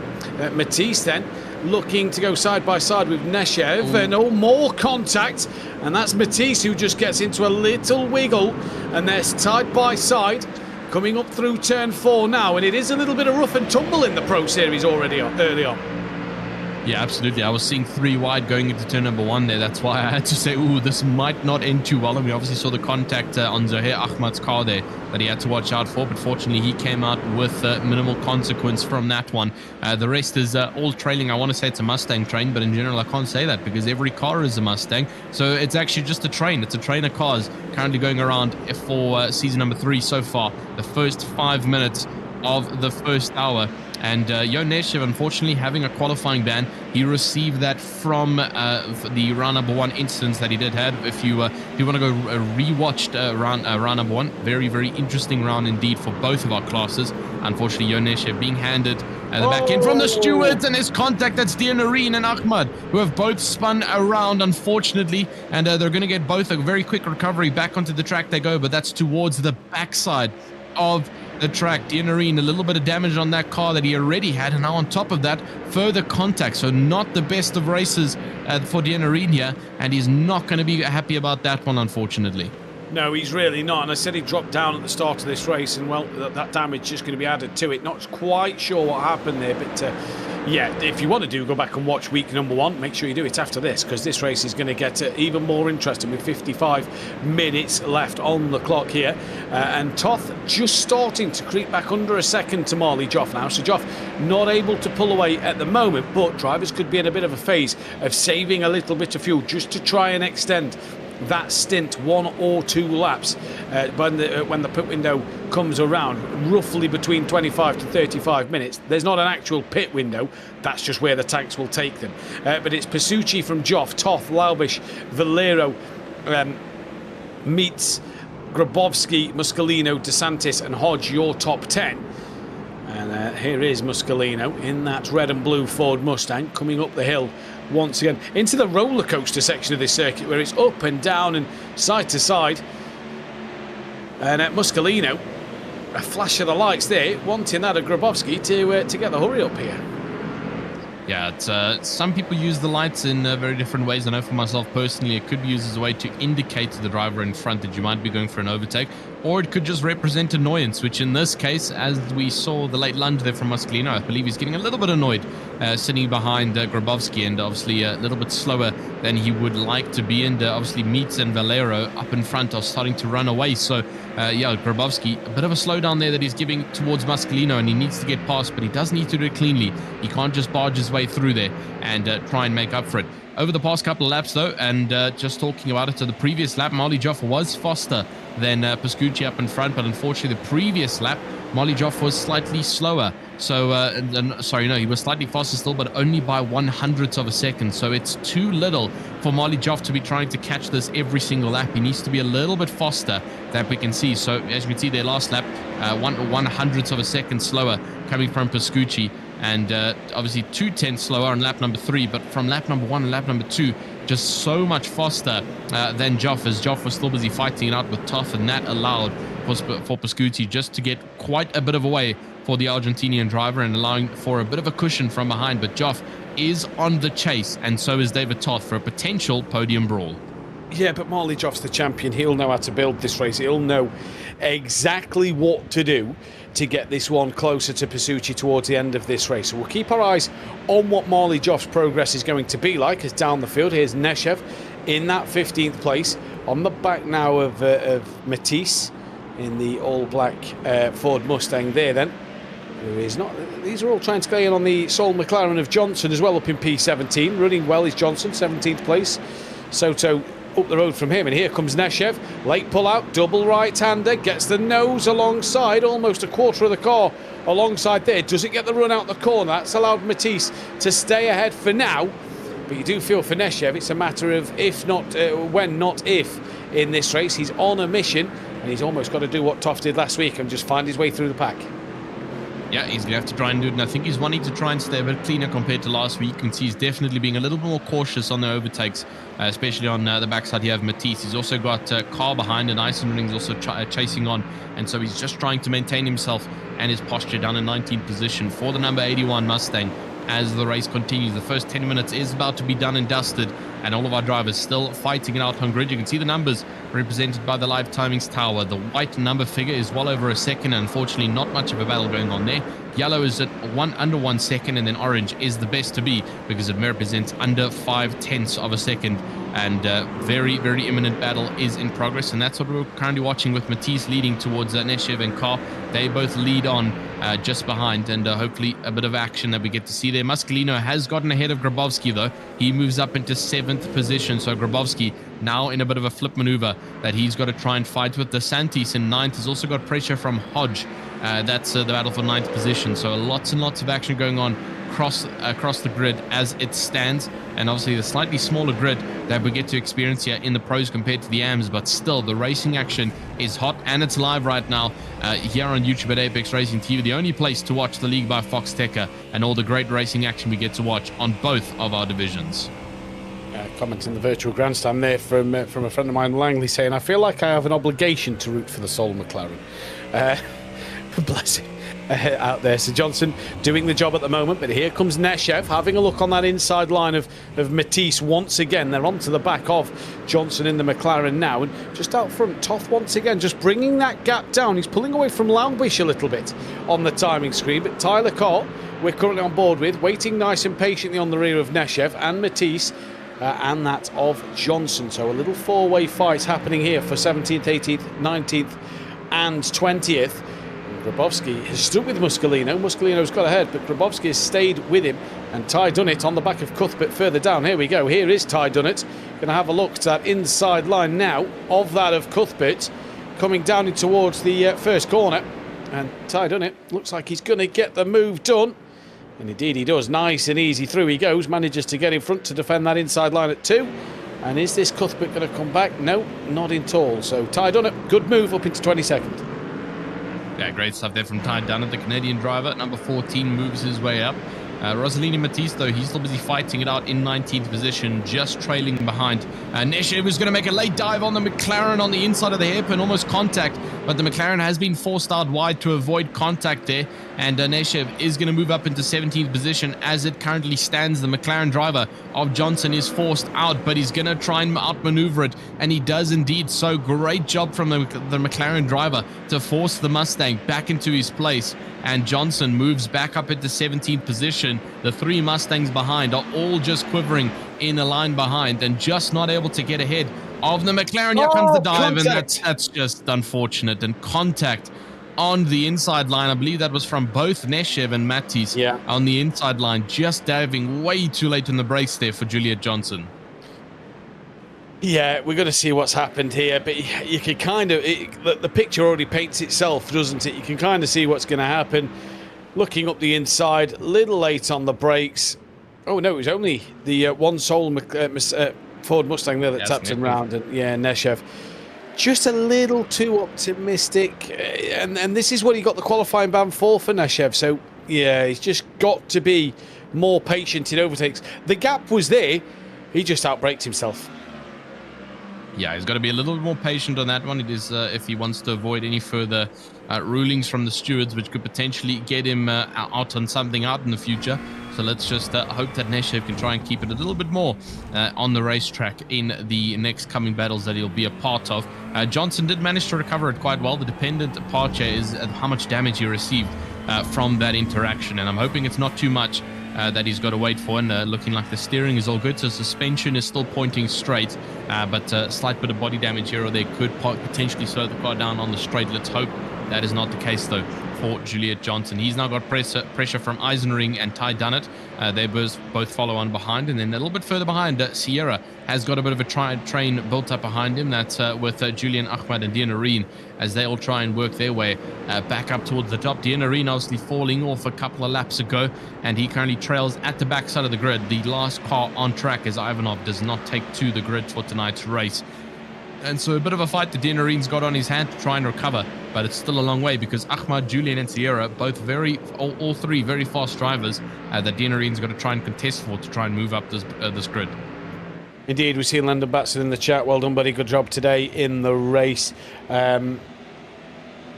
Matisse then looking to go side by side with Neshev, and more contact, and that's Matisse who just gets into a little wiggle, and they're side by side coming up through turn 4 now, and it is a little bit of rough and tumble in the Pro Series already early on. Yeah, absolutely. I was seeing 3 wide going into turn number 1 there. That's why I had to say, ooh, this might not end too well. And we obviously saw the contact on Zohair Ahmad's car there that he had to watch out for. But fortunately, he came out with minimal consequence from that one. The rest is all trailing. I want to say it's a Mustang train, but in general, I can't say that because every car is a Mustang. So it's actually just a train. It's a train of cars currently going around for season number 3 so far. The first 5 minutes of the first hour. And Yo Neshev, unfortunately, having a qualifying ban. He received that from the round number 1 instance that he did have. If you want to go rewatch round number 1, very, very interesting round indeed for both of our classes. Unfortunately, Yo Neshev being handed the back end from the stewards, and his contact, that's Dianarine and Ahmad, who have both spun around, unfortunately, and they're going to get both a very quick recovery. Back onto the track they go, but that's towards the backside of the track. Dianarine, a little bit of damage on that car that he already had, and now on top of that, further contact. So not the best of races for Dianarine here, and he's not going to be happy about that one, unfortunately. No, he's really not. And I said he dropped down at the start of this race, and well, that damage is just going to be added to it. Not quite sure what happened there, but yeah, if you want to go back and watch week number 1, make sure you do it after this, because this race is going to get even more interesting with 55 minutes left on the clock here. And Toth just starting to creep back under a second to Marley Joff now. So Joff not able to pull away at the moment, but drivers could be in a bit of a phase of saving a little bit of fuel just to try and extend that stint 1 or 2 laps when the pit window comes around, roughly between 25 to 35 minutes. There's not an actual pit window, that's just where the tanks will take them. But it's Pasucci from Joff, Toth, Laubish, Valero meets Grabowski, Muscolino, DeSantis and Hodge, your top 10. And here is Muscolino in that red and blue Ford Mustang coming up the hill once again into the roller coaster section of this circuit, where it's up and down and side to side. And at Muscolino, a flash of the lights there, wanting that of Grabowski to get the hurry up here. Yeah, it's, some people use the lights in very different ways. I know for myself personally, it could be used as a way to indicate to the driver in front that you might be going for an overtake, or it could just represent annoyance, which in this case, as we saw the late lunge there from Muscolino, I believe he's getting a little bit annoyed sitting behind Grabowski, and obviously a little bit slower than he would like to be. And obviously Meets and Valero up in front are starting to run away. So yeah, Grabowski, a bit of a slowdown there that he's giving towards Muscolino, and he needs to get past, but he does need to do it cleanly. He can't just barge his way through there and try and make up for it. Over the past couple of laps though, and just talking about it, to the previous lap, Marley Joff was faster than Pascucci up in front, but unfortunately the previous lap, Marley Joff was slightly slower. So, sorry, no, he was slightly faster still, but only by 1/100th of a second. So it's too little for Marley Joff to be trying to catch this every single lap. He needs to be a little bit faster, that we can see. So as you can see their last lap, 1/100th of a second slower coming from Pascucci. And obviously 2/10 slower on lap number 3, but from lap number 1 and lap number 2, just so much faster than Joff, as Joff was still busy fighting it out with Toth, and that allowed for Pascucci just to get quite a bit of a way for the Argentinian driver and allowing for a bit of a cushion from behind. But Joff is on the chase, and so is David Toth for a potential podium brawl. Yeah, but Marley Joff's the champion. He'll know how to build this race. He'll know exactly what to do to get this one closer to Pasucci towards the end of this race. So we'll keep our eyes on what Marley Joff's progress is going to be like as down the field. Here's Neshev in that 15th place, on the back now of Matisse in the all-black Ford Mustang there then. Who is not, these are all trying to go in on the Sol McLaren of Johnson as well, up in P17. Running well is Johnson, 17th place. Soto up the road from him. And here comes Neshev. Late pull out, double right-hander, gets the nose alongside, almost a quarter of the car alongside there. Does it get the run out the corner? That's allowed Matisse to stay ahead for now. But you do feel for Neshev, it's a matter of if not, when, not if in this race. He's on a mission, and he's almost got to do what Toff did last week and just find his way through the pack. Yeah, he's going to have to try and do it, and I think he's wanting to try and stay a bit cleaner compared to last week. You can see he's definitely being a little bit more cautious on the overtakes, especially on the backside. You have Matisse. He's also got Carr behind, and Eisenring's also chasing on, and so he's just trying to maintain himself and his posture down in 19th position for the number 81 Mustang. As the race continues, the first 10 minutes is about to be done and dusted, and all of our drivers still fighting it out on grid. You can see the numbers represented by the live timings tower. The white number figure is well over a second, and unfortunately not much of a battle going on there. Yellow is at under 1 second, and then orange is the best to be because it represents under 5/10 of a second. And very, very imminent battle is in progress, and that's what we're currently watching, with Matisse leading towards Neshev and Carr. They both lead on just behind, and hopefully a bit of action that we get to see there. Muscolino has gotten ahead of Grabowski, though. He moves up into 7th position, so Grabowski now in a bit of a flip maneuver that he's got to try and fight with. DeSantis in 9th has also got pressure from Hodge. That's the battle for 9th position, so lots and lots of action going on across the grid as it stands, and obviously the slightly smaller grid that we get to experience here in the pros compared to the AMs, but still the racing action is hot, and it's live right now here on YouTube at Apex Racing TV, the only place to watch the league by Foxxtecca and all the great racing action we get to watch on both of our divisions. Comment in the virtual grandstand there from a friend of mine, Langley, saying, I feel like I have an obligation to root for the Sol McLaren. Bless him. Out there. So Johnson doing the job at the moment, but here comes Neshev having a look on that inside line of Matisse once again. They're onto the back of Johnson in the McLaren now, and just out front, Toth once again just bringing that gap down. He's pulling away from Laumbish a little bit on the timing screen, but Tyler Carr we're currently on board with, waiting nice and patiently on the rear of Neshev and Matisse and that of Johnson. So a little four-way fight happening here for 17th, 18th, 19th and 20th. Grabowski has stood with Muscolino. Muscolino's got ahead, but Grabowski has stayed with him. And Ty Dunnett on the back of Cuthbert further down. Here we go. Here is Ty Dunnett. Going to have a look to that inside line now of that of Cuthbert. Coming down in towards the first corner. And Ty Dunnett looks like he's going to get the move done. And indeed he does. Nice and easy. Through he goes. Manages to get in front to defend that inside line at 2. And is this Cuthbert going to come back? No, not in all. So Ty Dunnett, good move up into 22nd. Yeah, great stuff there from Ty Dunnett, the Canadian driver. Number 14 moves his way up. Rossellini Matisse, though, he's still busy fighting it out in 19th position, just trailing behind. Neshev was going to make a late dive on the McLaren on the inside of the hairpin, almost contact, but the McLaren has been forced out wide to avoid contact there, and Neshev is going to move up into 17th position. As it currently stands, the McLaren driver of Johnson is forced out, but he's going to try and outmaneuver it, and he does indeed so. Great job from the McLaren driver to force the Mustang back into his place, and Johnson moves back up into 17th position. The 3 Mustangs behind are all just quivering in a line behind and just not able to get ahead of the McLaren. Here comes the dive, contact. And that's just unfortunate. And contact on the inside line. I believe that was from both Neshev and Matisse on the inside line, just diving way too late in the brakes there for Juliet Johnson. Yeah, we're going to see what's happened here, but you can kind of, the picture already paints itself, doesn't it? You can kind of see what's going to happen. Looking up the inside, little late on the brakes. Oh no, it was only the one sole Ford Mustang there that tapped him round, and Neshev. Just a little too optimistic, and this is what he got the qualifying ban for Neshev. So yeah, he's just got to be more patient in overtakes. The gap was there, he just outbraked himself. Yeah, he's got to be a little bit more patient on that one. It is if he wants to avoid any further rulings from the stewards, which could potentially get him out on something out in the future. So let's just hope that Neshev can try and keep it a little bit more on the racetrack in the next coming battles that he'll be a part of. Johnson did manage to recover it quite well. The dependent part here is how much damage he received from that interaction, and I'm hoping it's not too much that he's got to wait for. And looking like the steering is all good, so suspension is still pointing straight, but a slight bit of body damage here or there could potentially slow the car down on the straight. Let's hope that is not the case, though, for Juliet Johnson. He's now got pressure from Eisenring and Ty Dunnett. They both follow on behind. And then a little bit further behind, Sierra has got a bit of a train built up behind him. That's with Julian Ahmad and Dianarine as they all try and work their way back up towards the top. Dianarine obviously falling off a couple of laps ago, and he currently trails at the back side of the grid. The last car on track as Ivanov does not take to the grid for tonight's race. And so a bit of a fight that Dianarine's got on his hand to try and recover, but it's still a long way because Ahmad, Julian and Sierra, both all three very fast drivers that Dianarine's got to try and contest for to try and move up this grid. Indeed, we've seen Lyndon Batson in the chat. Well done, buddy. Good job today in the race.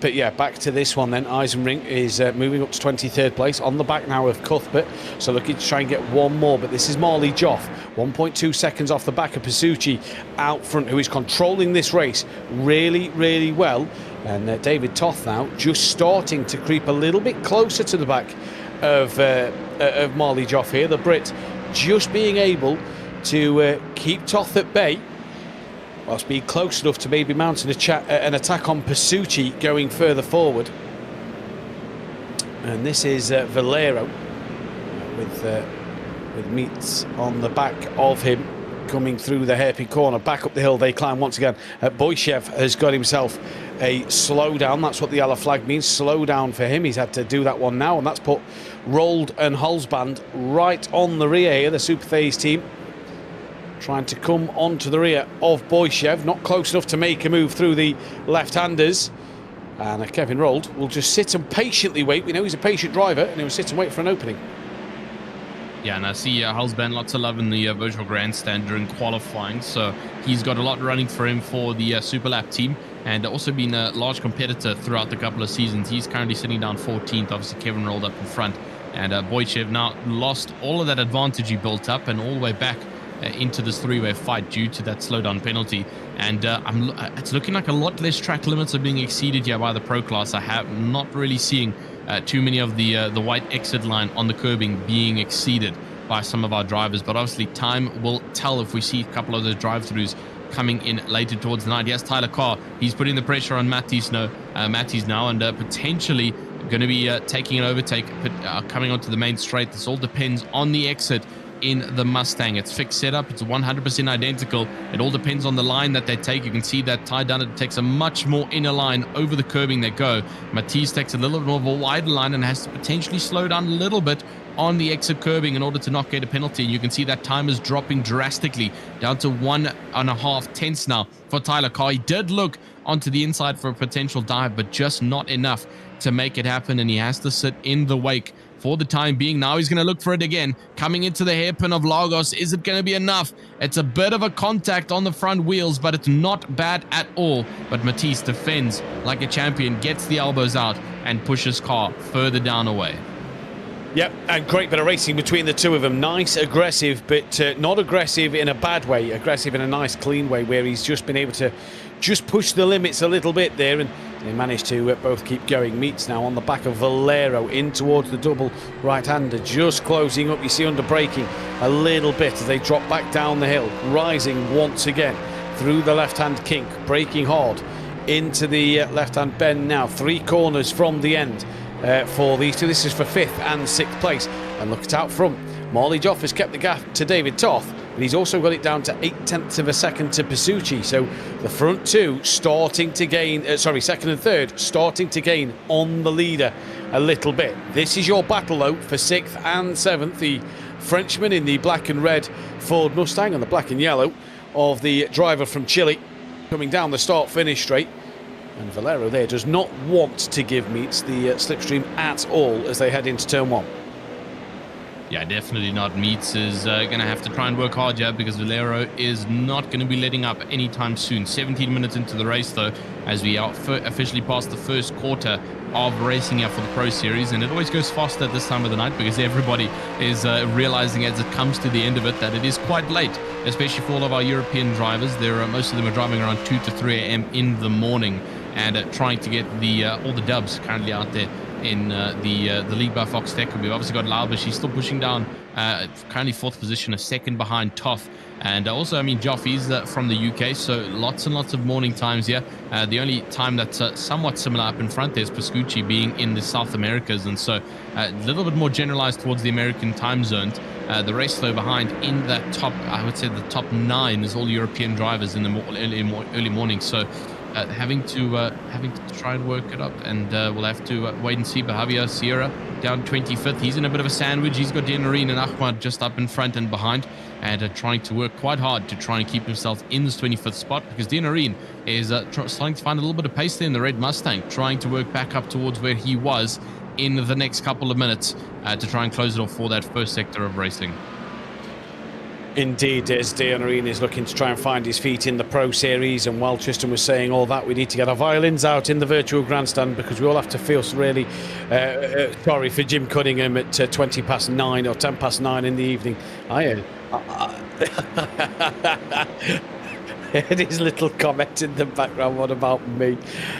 But yeah, back to this one then. Eisenring is moving up to 23rd place on the back now of Cuthbert. So looking to try and get one more. But this is Marley Joff, 1.2 seconds off the back of Pasucci out front, who is controlling this race really, really well. And David Toth now just starting to creep a little bit closer to the back of Marley Joff here. The Brit just being able to keep Toth at bay, whilst being close enough to maybe mount an attack on Pasucci going further forward. And this is Valero with Meats on the back of him coming through the hairpin corner. Back up the hill they climb once again. Boyshev has got himself a slowdown. That's what the yellow flag means, slow down for him. He's had to do that one now, and that's put Rold and Hulsband right on the rear here, the Superphase team. Trying to come onto the rear of Boyshev, not close enough to make a move through the left-handers. And Kevin Rold will just sit and patiently wait. We know he's a patient driver, and he'll sit and wait for an opening. Yeah, and I see Hulsband lots of love in the virtual grandstand during qualifying, so he's got a lot running for him for the Super Lap team, and also been a large competitor throughout the couple of seasons. He's currently sitting down 14th, obviously Kevin Rold up in front, and Boyshev now lost all of that advantage he built up and all the way back into this three-way fight due to that slowdown penalty. And it's looking like a lot less track limits are being exceeded here by the Pro Class. I have not really seeing too many of the white exit line on the curbing being exceeded by some of our drivers, but obviously time will tell if we see a couple of those drive-throughs coming in later towards the night. Yes, Tyler Carr, he's putting the pressure on Matties now, and potentially going to be taking an overtake, coming onto the main straight. This all depends on the exit in the Mustang. It's fixed setup. It's 100% identical. It all depends on the line that they take. You can see that Ty Dunnett takes a much more inner line over the curbing they go. Matisse takes a little bit more of a wider line and has to potentially slow down a little bit on the exit curbing in order to not get a penalty. And you can see that time is dropping drastically down to 1.5 tenths now for Tyler Carr. He did look onto the inside for a potential dive, but just not enough to make it happen, and he has to sit in the wake for the time being. Now he's going to look for it again. Coming into the hairpin of Lagos. Is it going to be enough? It's a bit of a contact on the front wheels, but it's not bad at all. But Matisse defends like a champion, gets the elbows out, and pushes Carr further down away. Yep, and great bit of racing between the two of them. Nice, aggressive, but not aggressive in a bad way. Aggressive in a nice, clean way, where he's just been able to just push the limits a little bit there, and they managed to both keep going. Meets now on the back of Valero in towards the double right-hander, just closing up. You see under braking a little bit as they drop back down the hill, rising once again through the left-hand kink, braking hard into the left-hand bend now. 3 corners from the end for these two. This is for 5th and 6th place. And look at out front. Marley Joff has kept the gap to David Toth, but he's also got it down to 8 tenths of a second to Pasucci. So the front two starting to gain, 2nd and 3rd, starting to gain on the leader a little bit. This is your battle, though, for 6th and 7th. The Frenchman in the black and red Ford Mustang and the black and yellow of the driver from Chile coming down the start-finish straight. And Valero there does not want to give Meats the slipstream at all as they head into turn 1. Yeah, definitely not. Meats is going to have to try and work hard here because Valero is not going to be letting up anytime soon. 17 minutes into the race, though, as we are officially past the first quarter of racing here for the Pro Series. And it always goes faster at this time of the night because everybody is realizing as it comes to the end of it that it is quite late, especially for all of our European drivers. Most of them are driving around 2 to 3 a.m. in the morning and trying to get all the dubs currently out there in the league by Foxxtecca. We've obviously got Lauber. She's still pushing down, currently 4th position, a second behind Toth. And also, I mean, Joff is from the UK, so lots and lots of morning times here. The only time that's somewhat similar up in front there is Pascucci being in the South Americas, and so a little bit more generalized towards the American time zones. The rest, though, behind in that top, I would say the top 9 is all European drivers in the early morning. So having to try and work it up, and we'll have to wait and see. But Javier Sierra down 25th. He's in a bit of a sandwich. He's got Dianarine and Ahmad just up in front and behind, and trying to work quite hard to try and keep himself in this 25th spot, because Dianarine is starting to find a little bit of pace there in the red Mustang, trying to work back up towards where he was in the next couple of minutes to try and close it off for that first sector of racing. Indeed, as Dianarine is looking to try and find his feet in the Pro Series, and while Tristan was saying all that, we need to get our violins out in the virtual grandstand, because we all have to feel really sorry for Jim Cunningham at 20 past 9 or 10 past 9 in the evening. His little comment in the background, what about me?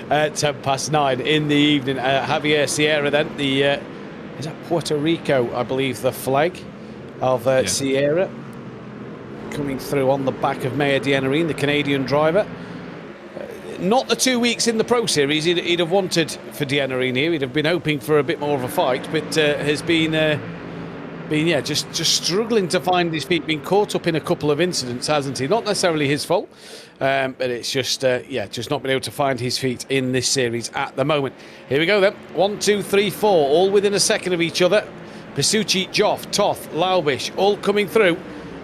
10 past 9 in the evening. Javier Sierra then, is that Puerto Rico, I believe, the flag of Sierra, coming through on the back of Maya Dianarine, the Canadian driver. Not the 2 weeks in the Pro Series he'd have wanted for Dianarine here. He'd have been hoping for a bit more of a fight, but has been just struggling to find his feet, been caught up in a couple of incidents, hasn't he? Not necessarily his fault, but it's just not been able to find his feet in this series at the moment. Here we go then. 1, 2, 3, 4, all within a second of each other. Pascucci, Joff, Toth, Laubish, all coming through.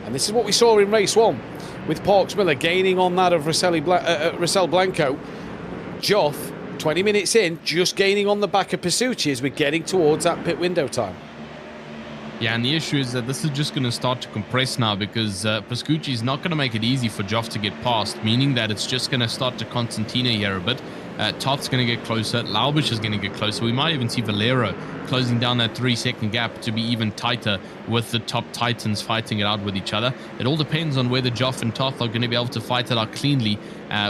And this is what we saw in race 1 with Parks Miller gaining on that of Rosell Blanco. Joff, 20 minutes in, just gaining on the back of Pascucci as we're getting towards that pit window time. Yeah, and the issue is that this is just going to start to compress now, because Pascucci is not going to make it easy for Joff to get past, meaning that it's just going to start to Constantina here a bit. Toth's going to get closer. Laubish is going to get closer. We might even see Valero closing down that 3-second gap to be even tighter with the top titans fighting it out with each other. It all depends on whether Joff and Toth are going to be able to fight it out cleanly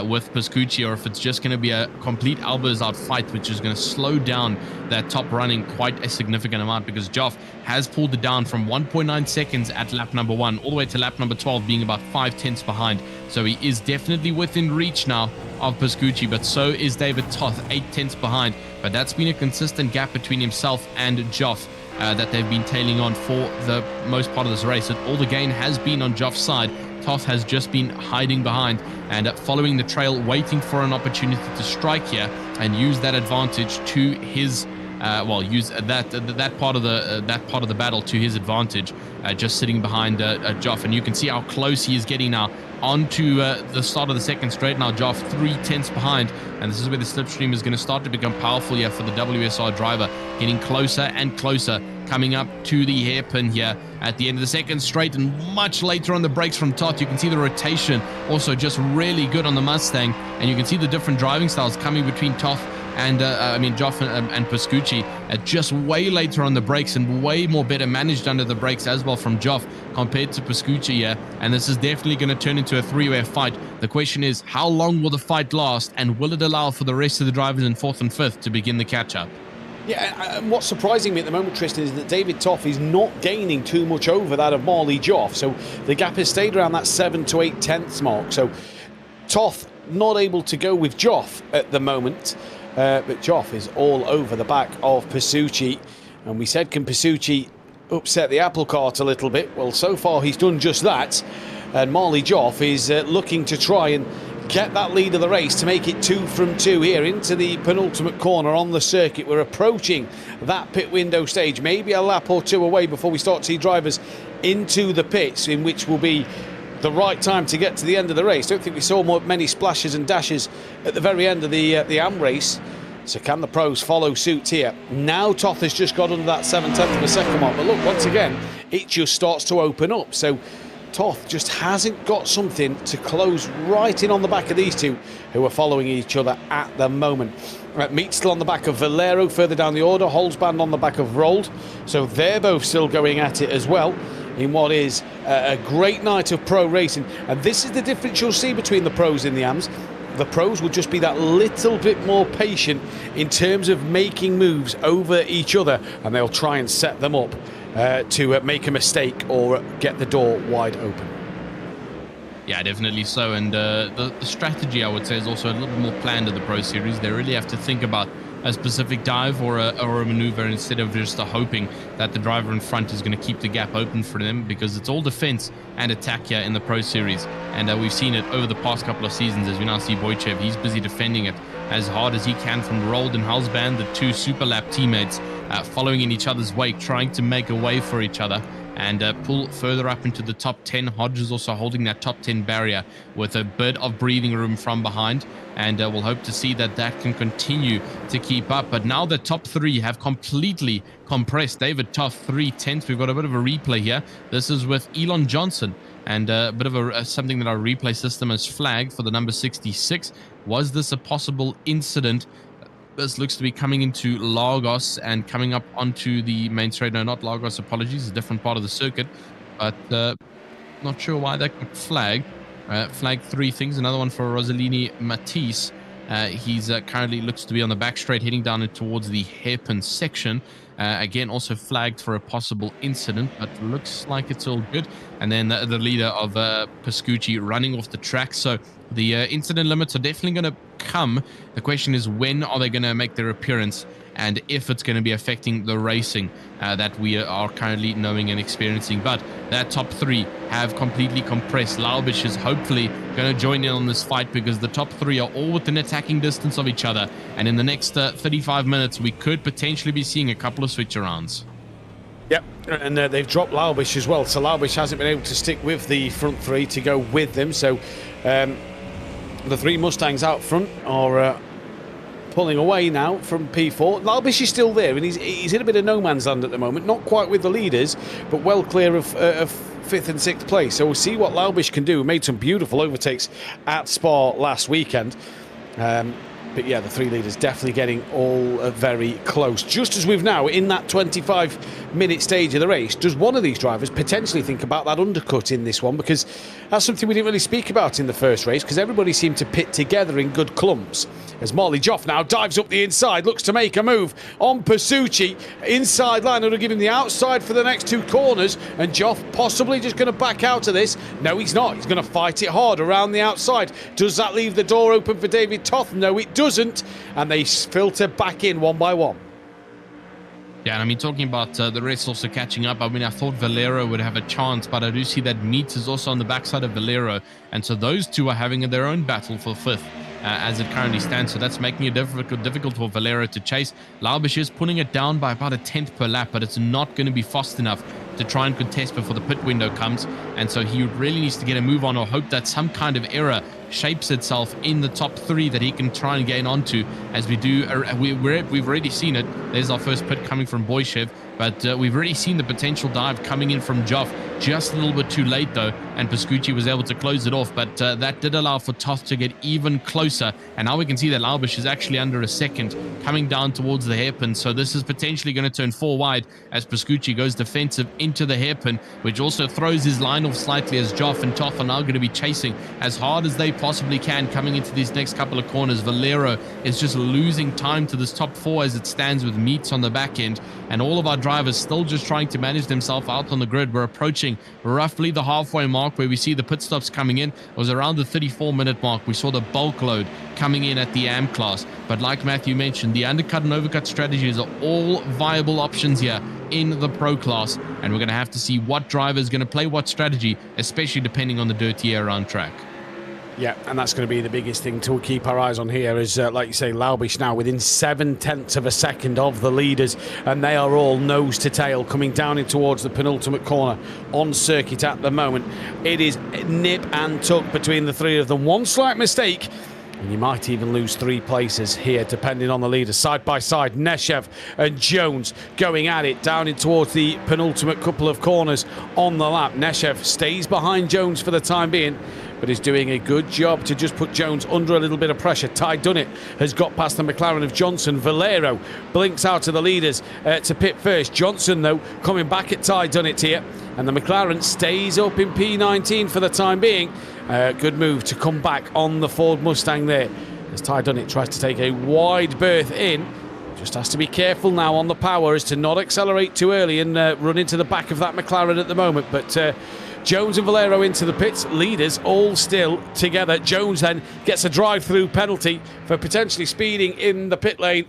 with Pascucci, or if it's just going to be a complete elbows out fight, which is going to slow down that top running quite a significant amount, because Joff has pulled it down from 1.9 seconds at lap number 1 all the way to lap number 12, being about 5/10 behind. So he is definitely within reach now of Pascucci, but so is David Toth, 8/10 behind. But that's been a consistent gap between himself and Joff that they've been tailing on for the most part of this race. All the gain has been on Joff's side. Toth has just been hiding behind and following the trail, waiting for an opportunity to strike here and use that advantage to his use that part of the battle to his advantage, just sitting behind Joff. And you can see how close he is getting now onto the start of the second straight. Now Joff 3/10 behind, and this is where the slipstream is going to start to become powerful here for the WSR driver, getting closer and closer, coming up to the hairpin here at the end of the second straight, and much later on the brakes from Toth. You can see the rotation also just really good on the Mustang, and you can see the different driving styles coming between Toth and Joff and Pascucci, just way later on the brakes and way more better managed under the brakes as well from Joff compared to Pascucci here. And this is definitely going to turn into a three-way fight. The question is, how long will the fight last, and will it allow for the rest of the drivers in 4th and 5th to begin the catch-up? Yeah, and what's surprising me at the moment, Tristan, is that David Toth is not gaining too much over that of Marley Joff. So the gap has stayed around that 7 to 8/10 mark. So Toth not able to go with Joff at the moment. But Joff is all over the back of Pascucci. And we said, can Pascucci upset the apple cart a little bit? Well, so far he's done just that. And Marley Joff is looking to try and get that lead of the race to make it 2 from 2 here into the penultimate corner on the circuit. We're approaching that pit window stage, maybe a lap or 2 away before we start to see drivers into the pits, in which will be the right time to get to the end of the race. Don't think we saw many splashes and dashes at the very end of the AM race. So can the pros follow suit here? Now Toth has just got under that 7/10 of a second mark, but look, once again, it just starts to open up. So Toth just hasn't got something to close right in on the back of these two who are following each other at the moment. Meat still on the back of Valero further down the order, Holzband on the back of Rold. So they're both still going at it as well in what is a great night of pro racing. And this is the difference you'll see between the pros in the AMs. the pros will just be that little bit more patient in terms of making moves over each other, and they'll try and set them up to make a mistake or get the door wide open. Yeah, definitely so. And the strategy, I would say, is also a little bit more planned in the Pro Series. They really have to think about a specific dive or a maneuver instead of just hoping that the driver in front is going to keep the gap open for them, because it's all defense and attack here in the Pro Series. And we've seen it over the past couple of seasons. As we now see Wojciech, he's busy defending it as hard as he can from Roald and Halsband, the two super lap teammates, following in each other's wake, trying to make a way for each other and pull further up into the top 10. Hodge is also holding that top 10 barrier with a bit of breathing room from behind, and we'll hope to see that that can continue to keep up. But now the top 3 have completely compressed. David Toth 3/10. We've got a bit of a replay here. This is with Elon Johnson, and a bit of something that our replay system has flagged for the number 66. Was this a possible incident? This looks to be coming into Lagos and coming up onto the main straight. No, not Lagos, apologies. A different part of the circuit. But not sure why that got flagged. Flagged 3 things. Another one for Rossellini Matisse. He's currently looks to be on the back straight, heading down towards the hairpin section. Again, also flagged for a possible incident, but looks like it's all good. And then the leader of Pascucci running off the track. So the incident limits are definitely going to come. The question is, when are they going to make their appearance, and if it's going to be affecting the racing that we are currently knowing and experiencing. But that top 3 have completely compressed. Laubish is hopefully going to join in on this fight, because the top 3 are all within attacking distance of each other, and in the next 35 minutes we could potentially be seeing a couple of switch-arounds. Yep, and they've dropped Laubish as well, so Laubish hasn't been able to stick with the front 3 to go with them. So the 3 Mustangs out front are pulling away now from P4. Laubish is still there, and he's in a bit of no man's land at the moment, not quite with the leaders, but well clear of 5th and 6th place. So we'll see what Laubish can do. We made some beautiful overtakes at Spa last weekend. But yeah, the 3 leaders definitely getting all very close. Just as we've now, in that 25-minute stage of the race, does one of these drivers potentially think about that undercut in this one? Because that's something we didn't really speak about in the first race, because everybody seemed to pit together in good clumps. As Marley Joff now dives up the inside, looks to make a move on Pasucci. Inside line, it'll give him the outside for the next 2 corners, and Joff possibly just going to back out of this. No, he's not. He's going to fight it hard around the outside. Does that leave the door open for David Toth? No, it doesn't, and they filter back in one by one. Yeah, and I mean, talking about the rest also catching up, I mean, I thought Valero would have a chance, but I do see that Meats is also on the backside of Valero, and so those 2 are having their own battle for 5th. As it currently stands, so that's making it difficult for Valero to chase. Laubish is putting it down by about a 10th per lap, but it's not going to be fast enough to try and contest before the pit window comes, and so he really needs to get a move on, or hope that some kind of error shapes itself in the top 3 that he can try and gain onto. As we do, we've already seen it. There's our first pit coming from Wojciech, but we've already seen the potential dive coming in from Joff. Just a little bit too late though, and Pascucci was able to close it off, but that did allow for Toth to get even closer, and now we can see that Laubish is actually under a second, coming down towards the hairpin. So this is potentially going to turn 4 wide as Pascucci goes defensive into the hairpin, which also throws his line off slightly, as Joff and Toth are now going to be chasing as hard as they possibly can coming into these next couple of corners. Valero is just losing time to this top 4 as it stands, with Meats on the back end, and all of our drivers still just trying to manage themselves out on the grid. We're approaching roughly the halfway mark where we see the pit stops coming in. It was around the 34-minute mark. We saw the bulk load coming in at the AM class, but like Matthew mentioned, the undercut and overcut strategies are all viable options here in the pro class, and we're going to have to see what driver is going to play what strategy, especially depending on the dirty air on track. Yeah, and that's going to be the biggest thing to keep our eyes on here is, like you say, Laubish now within 0.7 of a second of the leaders, and they are all nose to tail coming down in towards the penultimate corner on circuit at the moment. It is nip and tuck between the 3 of them. One slight mistake and you might even lose 3 places here depending on the leaders. Side by side, Neshev and Jones going at it down in towards the penultimate couple of corners on the lap. Neshev stays behind Jones for the time being, but is doing a good job to just put Jones under a little bit of pressure. Ty Dunnett has got past the McLaren of Johnson. Valero blinks out to the leaders to pit first. Johnson, though, coming back at Ty Dunnett here, and the McLaren stays up in P19 for the time being. Good move to come back on the Ford Mustang there, as Ty Dunnett tries to take a wide berth in. Just has to be careful now on the power as to not accelerate too early and run into the back of that McLaren at the moment. But Jones and Valero into the pits, leaders all still together. Jones then gets a drive-through penalty for potentially speeding in the pit lane.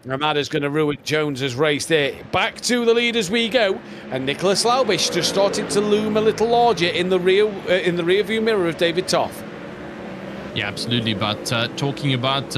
Ramada's going to ruin Jones's race there. Back to the leaders we go, and Nicholas Laubish just starting to loom a little larger in the rear view mirror of David Toth. Yeah, absolutely. But talking about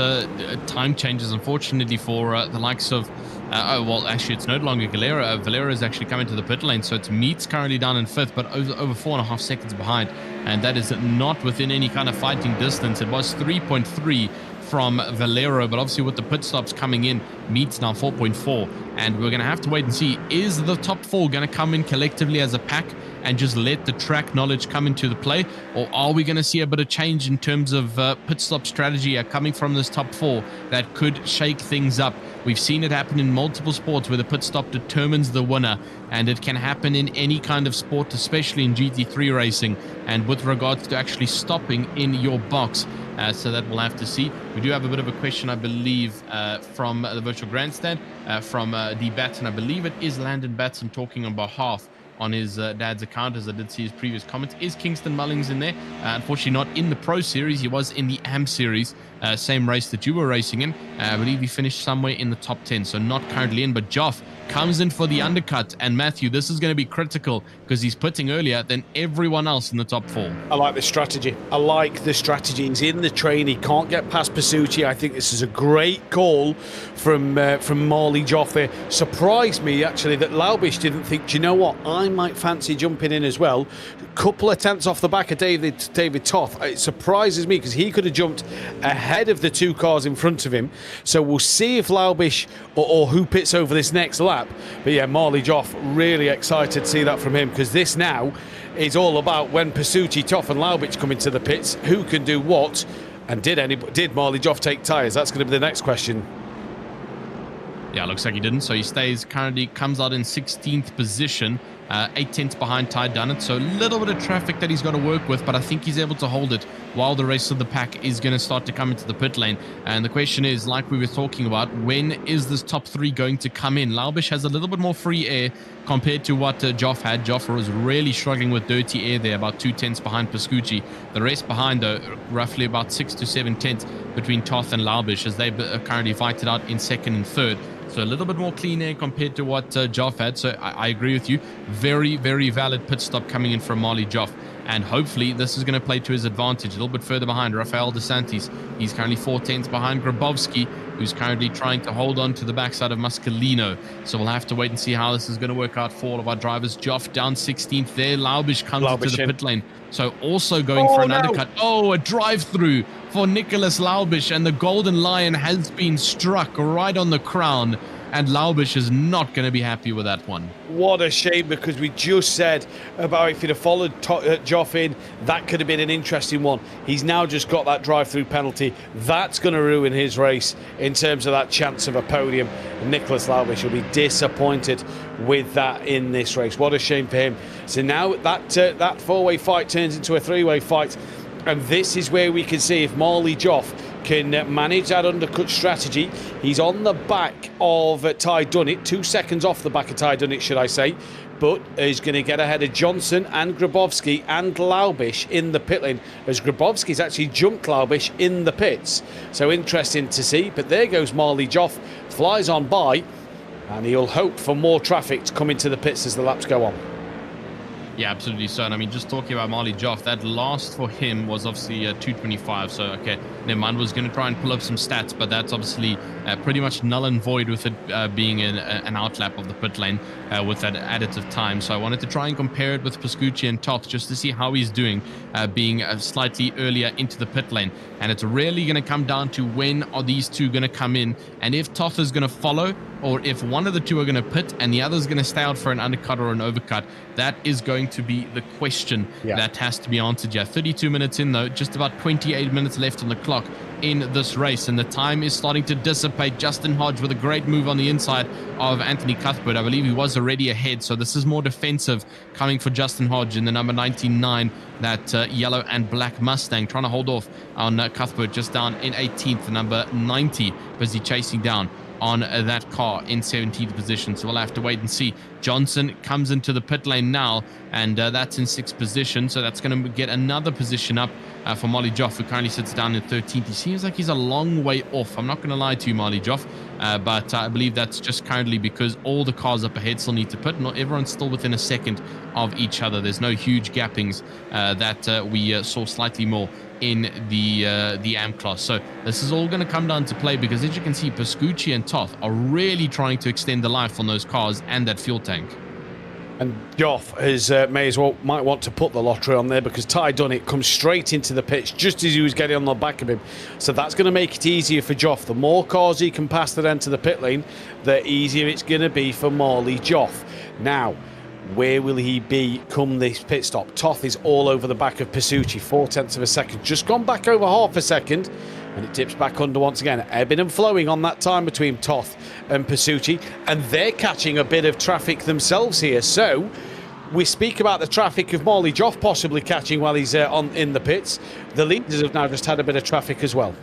time changes, unfortunately, for the likes of... well, actually, it's no longer Valero. Valero is actually coming to the pit lane, so it's Meats currently down in 5th, but over 4.5 seconds behind. And that is not within any kind of fighting distance. It was 3.3 from Valero, but obviously with the pit stops coming in, Meats now 4.4. And we're going to have to wait and see, is the top 4 going to come in collectively as a pack and just let the track knowledge come into the play, or are we going to see a bit of change in terms of pit stop strategy coming from this top 4 that could shake things up? We've seen it happen in multiple sports where the pit stop determines the winner, and it can happen in any kind of sport, especially in GT3 racing, and with regards to actually stopping in your box. So that we'll have to see. We do have a bit of a question, I believe, from the virtual grandstand, from D. Batson. I believe it is Landon Batson talking on behalf on his dad's account, as I did see his previous comments. Is Kingston Mullings in there? Unfortunately not in the Pro Series. He was in the AM Series, same race that you were racing in. I believe he finished somewhere in the top 10, so not currently in. But Joff comes in for the undercut, and Matthew, this is going to be critical because he's putting earlier than everyone else in the top 4. I like the strategy. He's in the train. He can't get past Pasucci. I think this is a great call from Marley Joff there. Surprised me, actually, that Laubish didn't think, do you know what, I might fancy jumping in as well. Couple of tenths off the back of David Toth. It surprises me because he could have jumped ahead of the 2 cars in front of him. So we'll see if Laubish or who pits over this next lap. But yeah, Marley Joff, really excited to see that from him, because this now is all about when Pasucci, Toff and Laubish come into the pits, who can do what, and did Marley Joff take tyres? That's going to be the next question. Yeah, looks like he didn't. So he comes out in 16th position, 8 tenths behind Ty Dunnett. So a little bit of traffic that he's got to work with, but I think he's able to hold it while the rest of the pack is going to start to come into the pit lane. And the question is, like we were talking about, when is this top 3 going to come in? Laubish has a little bit more free air compared to what Joff had. Joff was really struggling with dirty air there, about 2 tenths behind Pascucci. The rest behind, though, roughly about 6 to 7 tenths between Toth and Laubish, as they currently fight it out in 2nd and 3rd. So a little bit more clean air compared to what Joff had. So I agree with you. Very, very valid pit stop coming in from Marley Joff. And hopefully this is going to play to his advantage. A little bit further behind, Rafael DeSantis. He's currently 4 tenths behind Grabowski, who's currently trying to hold on to the backside of Muscolino. So we'll have to wait and see how this is going to work out for all of our drivers. Joff down 16th there. Laubish comes into the pit lane. So also going for an undercut. Oh, a drive-through for Nicholas Laubish. And the Golden Lion has been struck right on the crown. And Laubish is not going to be happy with that one. What a shame, because we just said about if he'd have followed Joff in, that could have been an interesting one. He's now just got that drive-through penalty. That's going to ruin his race in terms of that chance of a podium. And Nicholas Laubish will be disappointed with that in this race. What a shame for him. So now that four-way fight turns into a three-way fight. And this is where we can see if Marley Joff can manage that undercut strategy. He's on the back of Ty Dunnett, 2 seconds off the back of Ty Dunnett, should I say, but he's going to get ahead of Johnson and Grabowski and Laubish in the pit lane, as Grabowski's actually jumped Laubish in the pits. So interesting to see, but there goes Marley Joff, flies on by, and he'll hope for more traffic to come into the pits as the laps go on. Yeah, absolutely so. And I mean, just talking about Marley Joff, that last for him was obviously 2:25. So, okay, never mind. Was going to try and pull up some stats, but that's obviously pretty much null and void with it being an outlap of the pit lane with that additive time. So I wanted to try and compare it with Pascucci and Toth just to see how he's doing being slightly earlier into the pit lane. And it's really going to come down to when are these two going to come in, and if Toth is going to follow, or if one of the two are going to pit and the other is going to stay out for an undercut or an overcut. That is going going to be the question that has to be answered here. 32 minutes in, though, just about 28 minutes left on the clock in this race, and the time is starting to dissipate. Justin Hodge with a great move on the inside of Anthony Cuthbert. I believe he was already ahead, so this is more defensive coming for Justin Hodge in the number 99, that yellow and black Mustang, trying to hold off on Cuthbert, just down in 18th. The number 90 busy chasing down on that car in 17th position, so we'll have to wait and see. Johnson comes into the pit lane now, and that's in 6th position, so that's going to get another position up for Molly Joff, who currently sits down in 13th. He seems like he's a long way off. I'm not going to lie to you, Molly Joff, but I believe that's just currently because all the cars up ahead still need to pit. Not everyone's still within a second of each other. There's no huge gappings that we saw slightly more in the AM class. So this is all going to come down to play, because as you can see, Pascucci and Toth are really trying to extend the life on those cars and that fuel tank. And Joff has might want to put the lottery on there, because Ty Dunnett comes straight into the pitch just as he was getting on the back of him. So that's going to make it easier for Joff. The more cars he can pass that into the pit lane, the easier it's going to be for Marley Joff. Now, where will he be come this pit stop? Toth is all over the back of Pascucci, 0.4 of a second. Just gone back over half a second, and it dips back under once again. Ebbing and flowing on that time between Toth and Pascucci, and they're catching a bit of traffic themselves here. So we speak about the traffic of Marley Joff possibly catching while he's in the pits. The leaders have now just had a bit of traffic as well.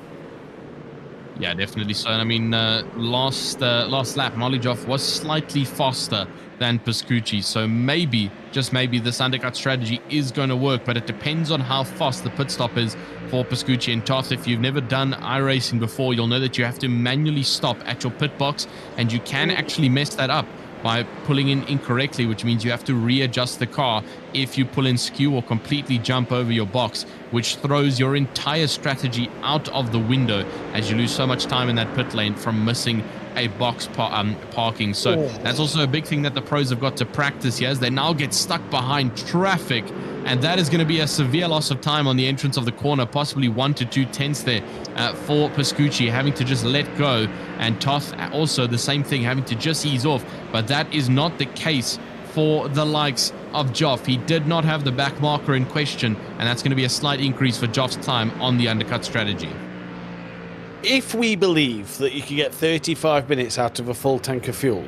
Yeah, definitely so. And I mean, last lap, Molly Joff was slightly faster than Pascucci. So maybe, just maybe, this undercut strategy is going to work, but it depends on how fast the pit stop is for Pascucci and Toth. If you've never done iRacing before, you'll know that you have to manually stop at your pit box, and you can actually mess that up by pulling in incorrectly, which means you have to readjust the car if you pull in skew or completely jump over your box, which throws your entire strategy out of the window as you lose so much time in that pit lane from missing a box parking. So that's also a big thing that the pros have got to practice here, as they now get stuck behind traffic, and that is going to be a severe loss of time on the entrance of the corner, possibly 1 to 2 tenths there for Pascucci, having to just let go, and Toth also the same thing, having to just ease off. But that is not the case for the likes of Joff. He did not have the back marker in question, and that's going to be a slight increase for Joff's time on the undercut strategy. If we believe that you can get 35 minutes out of a full tank of fuel,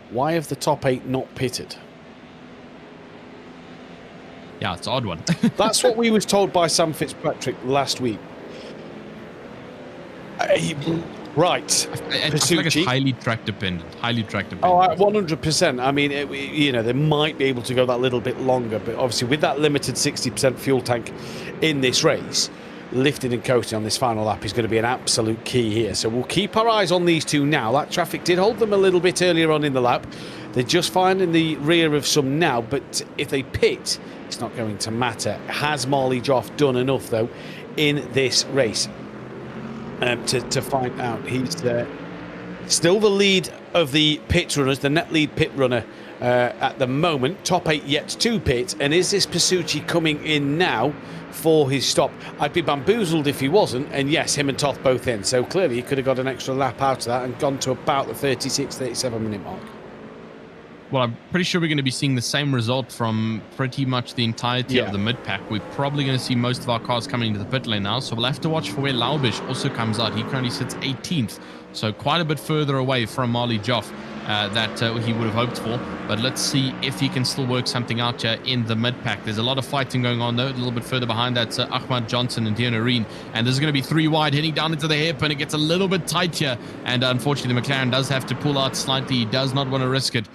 why have the top 8 not pitted? Yeah, it's an odd one. That's what we was told by Sam Fitzpatrick last week. Right. I feel like it's highly track dependent. Highly track dependent. Oh, 100%. I mean, they might be able to go that little bit longer, but obviously with that limited 60% fuel tank in this race, lifting and coasting on this final lap is going to be an absolute key here. So we'll keep our eyes on these two now. That traffic did hold them a little bit earlier on in the lap. They're just fine in the rear of some now, but if they pit, it's not going to matter. Has Marley Joff done enough, though, in this race to find out? He's still the lead of the pit runners, the net lead pit runner at the moment. Top 8 yet to pit. And is this Pascucci coming in now for his stop? I'd be bamboozled if he wasn't. And yes, him and Toth both in. So clearly he could have got an extra lap out of that and gone to about the 36, 37 minute mark. Well, I'm pretty sure we're going to be seeing the same result from pretty much the entirety of the mid-pack. We're probably going to see most of our cars coming into the pit lane now, so we'll have to watch for where Laubish also comes out. He currently sits 18th, so quite a bit further away from Marley Joff that he would have hoped for. But let's see if he can still work something out in the mid-pack. There's a lot of fighting going on, though. A little bit further behind, that's Ahmad Johnson and Dion Areen. And this is going to be 3 wide, heading down into the hairpin. It gets a little bit tight here, and unfortunately, the McLaren does have to pull out slightly. He does not want to risk it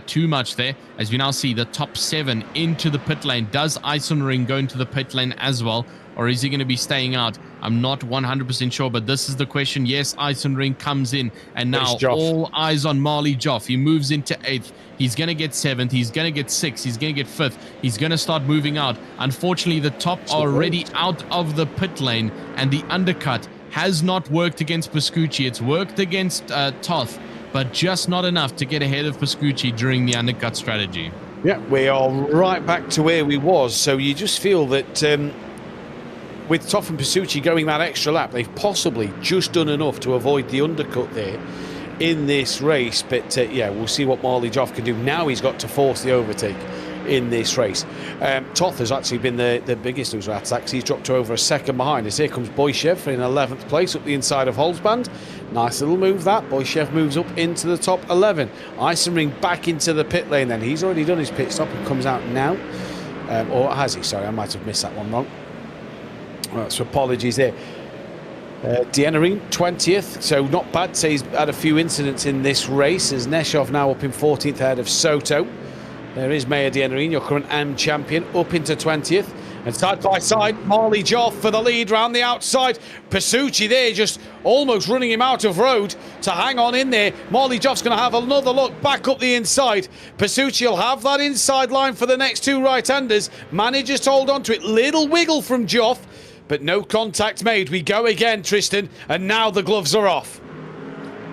too much there. As we now see the top 7 into the pit lane. Does Eisenring go into the pit lane as well, or is he going to be staying out? I'm not 100% sure, but this is the question. Yes, Eisenring comes in, and now all eyes on Marley Joff. He moves into 8th. He's going to get 7th. He's going to get 6th. He's going to get 5th. He's going to start moving out. Unfortunately, the top are already out of the pit lane, and the undercut has not worked against Pascucci. It's worked against Toth, but just not enough to get ahead of Pascucci during the undercut strategy. Yeah, we are right back to where we was. So you just feel that with Toth and Pascucci going that extra lap, they've possibly just done enough to avoid the undercut there in this race. But yeah, we'll see what Marley Joff can do. Now he's got to force the overtake in this race. Toth has actually been the biggest loser at attacks. He's dropped to over a second behind. As here comes Boyshev in 11th place up the inside of Holzband. Nice little move that. Boyshev moves up into the top 11. Eisenring back into the pit lane then. He's already done his pit stop and comes out now. Or has he? Sorry, I might have missed that one wrong. Right, so apologies there. Dienarine 20th, so not bad. So he's had a few incidents in this race, as Neshov now up in 14th ahead of Soto. There is Mayor Dienarine, your current M champion, up into 20th. And side by side, Marley Joff for the lead round the outside. Pasucci there just almost running him out of road to hang on in there. Marley Joff's going to have another look back up the inside. Pasucci will have that inside line for the next two right-handers. Manages to hold on to it. Little wiggle from Joff, but no contact made. We go again, Tristan, and now the gloves are off.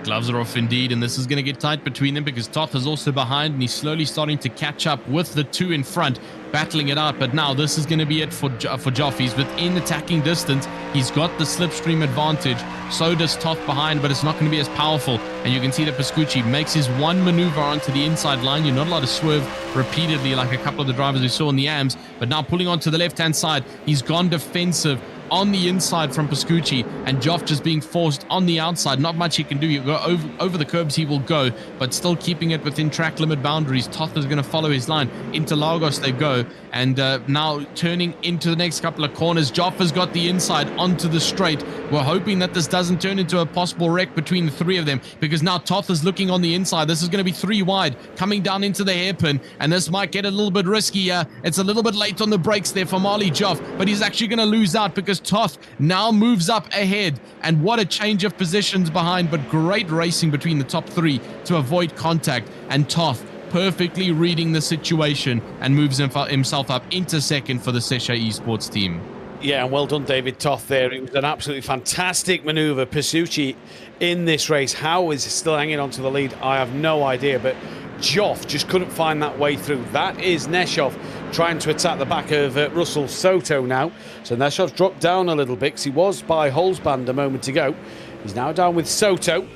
Gloves are off indeed, and this is going to get tight between them because Toth is also behind, and he's slowly starting to catch up with the two in front, battling it out. But now this is going to be it for Joff. He's within attacking distance. He's got the slipstream advantage. So does Toth behind, but it's not going to be as powerful. And you can see that Pascucci makes his one maneuver onto the inside line. You're not allowed to swerve repeatedly like a couple of the drivers we saw in the AMs, but now pulling onto the left-hand side, he's gone defensive on the inside from Pascucci, and Joff just being forced on the outside. Not much he can do. You go over the curbs, he will go, but still keeping it within track limit boundaries. Toth is going to follow his line. Into Lagos they go, and now turning into the next couple of corners. Joff has got the inside onto the straight. We're hoping that this doesn't turn into a possible wreck between the three of them, because now Toth is looking on the inside. This is going to be three wide, coming down into the hairpin, and this might get a little bit risky. It's a little bit late on the brakes there for Marley Joff, but he's actually going to lose out because Toth now moves up ahead, and what a change of positions behind, but great racing between the top three to avoid contact, and Toth perfectly reading the situation and moves himself up into second for the Sesha Esports team. Yeah, and well done, David Toth there. It was an absolutely fantastic manoeuvre. Pasucci in this race, how is he still hanging on to the lead? I have no idea, but Joff just couldn't find that way through. That is Neshov trying to attack the back of Russell Soto now. So Neshov's dropped down a little bit because he was by Holzband a moment ago. He's now down with Soto.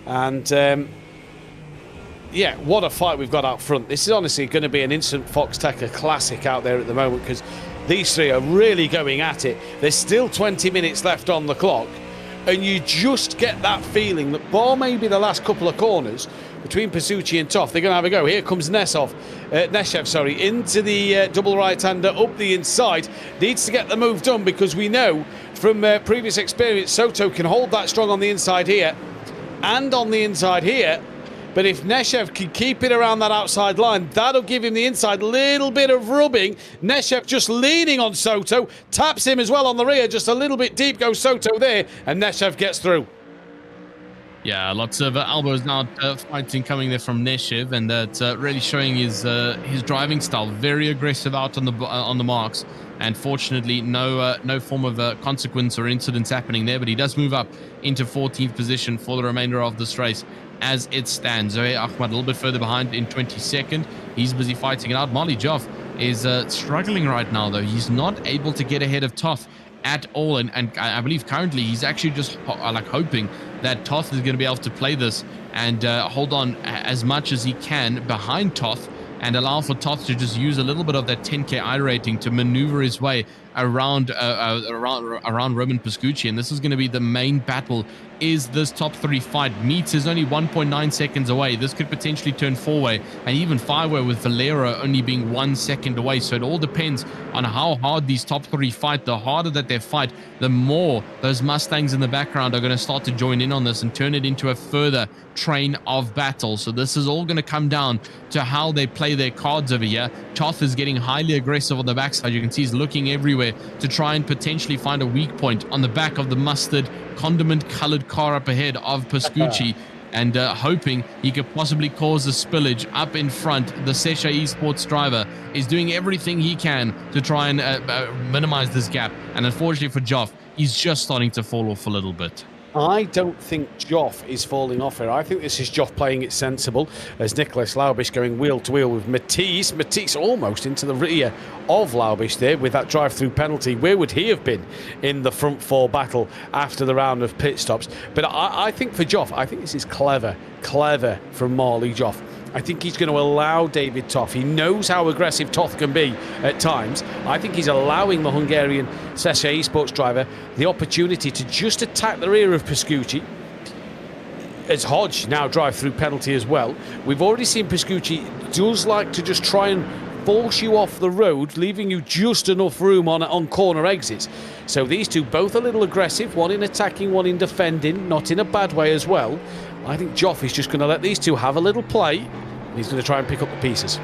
And yeah, what a fight we've got out front. This is honestly going to be an instant Foxxtecca classic out there at the moment, because these three are really going at it. There's still 20 minutes left on the clock, and you just get that feeling that bar maybe the last couple of corners between Pasucci and Toth, they're going to have a go. Here comes Neshev, into the double right-hander up the inside. Needs to get the move done, because we know from previous experience Soto can hold that strong on the inside here and on the inside here. But if Neshev can keep it around that outside line, that'll give him the inside. Little bit of rubbing. Neshev just leaning on Soto. Taps him as well on the rear. Just a little bit deep goes Soto there. And Neshev gets through. Yeah, lots of elbows now fighting coming there from Neshev, and that's really showing his driving style. Very aggressive out on the marks, and fortunately no form of consequence or incidents happening there. But he does move up into 14th position for the remainder of this race as it stands. Zoe Ahmad a little bit further behind in 22nd. He's busy fighting it out. Marley Joff is struggling right now, though. He's not able to get ahead of Toth at all, and I believe currently he's actually just hoping that Toth is going to be able to play this and hold on as much as he can behind Toth, and allow for Toth to just use a little bit of that 10k I rating to maneuver his way around Roman Pascucci. And this is going to be the main battle. Is this top three fight? Meets is only 1.9 seconds away. This could potentially turn four-way and even five-way, with Valero only being 1 second away. So it all depends on how hard these top three fight. The harder that they fight, the more those Mustangs in the background are going to start to join in on this and turn it into a further train of battle. So this is all going to come down to how they play their cards over here. Toth is getting highly aggressive on the backside. You can see he's looking everywhere to try and potentially find a weak point on the back of the mustard condiment colored car up ahead of Pascucci, and hoping he could possibly cause a spillage up in front. The Sesha Esports driver is doing everything he can to try and minimize this gap, and unfortunately for Joff, he's just starting to fall off a little bit. I don't think Joff is falling off here. I think this is Joff playing it sensible, as Nicholas Laubish going wheel to wheel with Matisse. Matisse almost into the rear of Laubish there with that drive-through penalty. Where would he have been in the front four battle after the round of pit stops? But I think for Joff, I think this is clever from Marley Joff. I think he's going to allow David Toth. He knows how aggressive Toth can be at times. I think he's allowing the Hungarian SDK Esports driver the opportunity to just attack the rear of Pascucci. As Hodge now drive through penalty as well. We've already seen Pascucci does like to just try and force you off the road, leaving you just enough room on corner exits. So these two both a little aggressive, one in attacking, one in defending, not in a bad way as well. I think Joff is just going to let these two have a little play. He's going to try and pick up the pieces.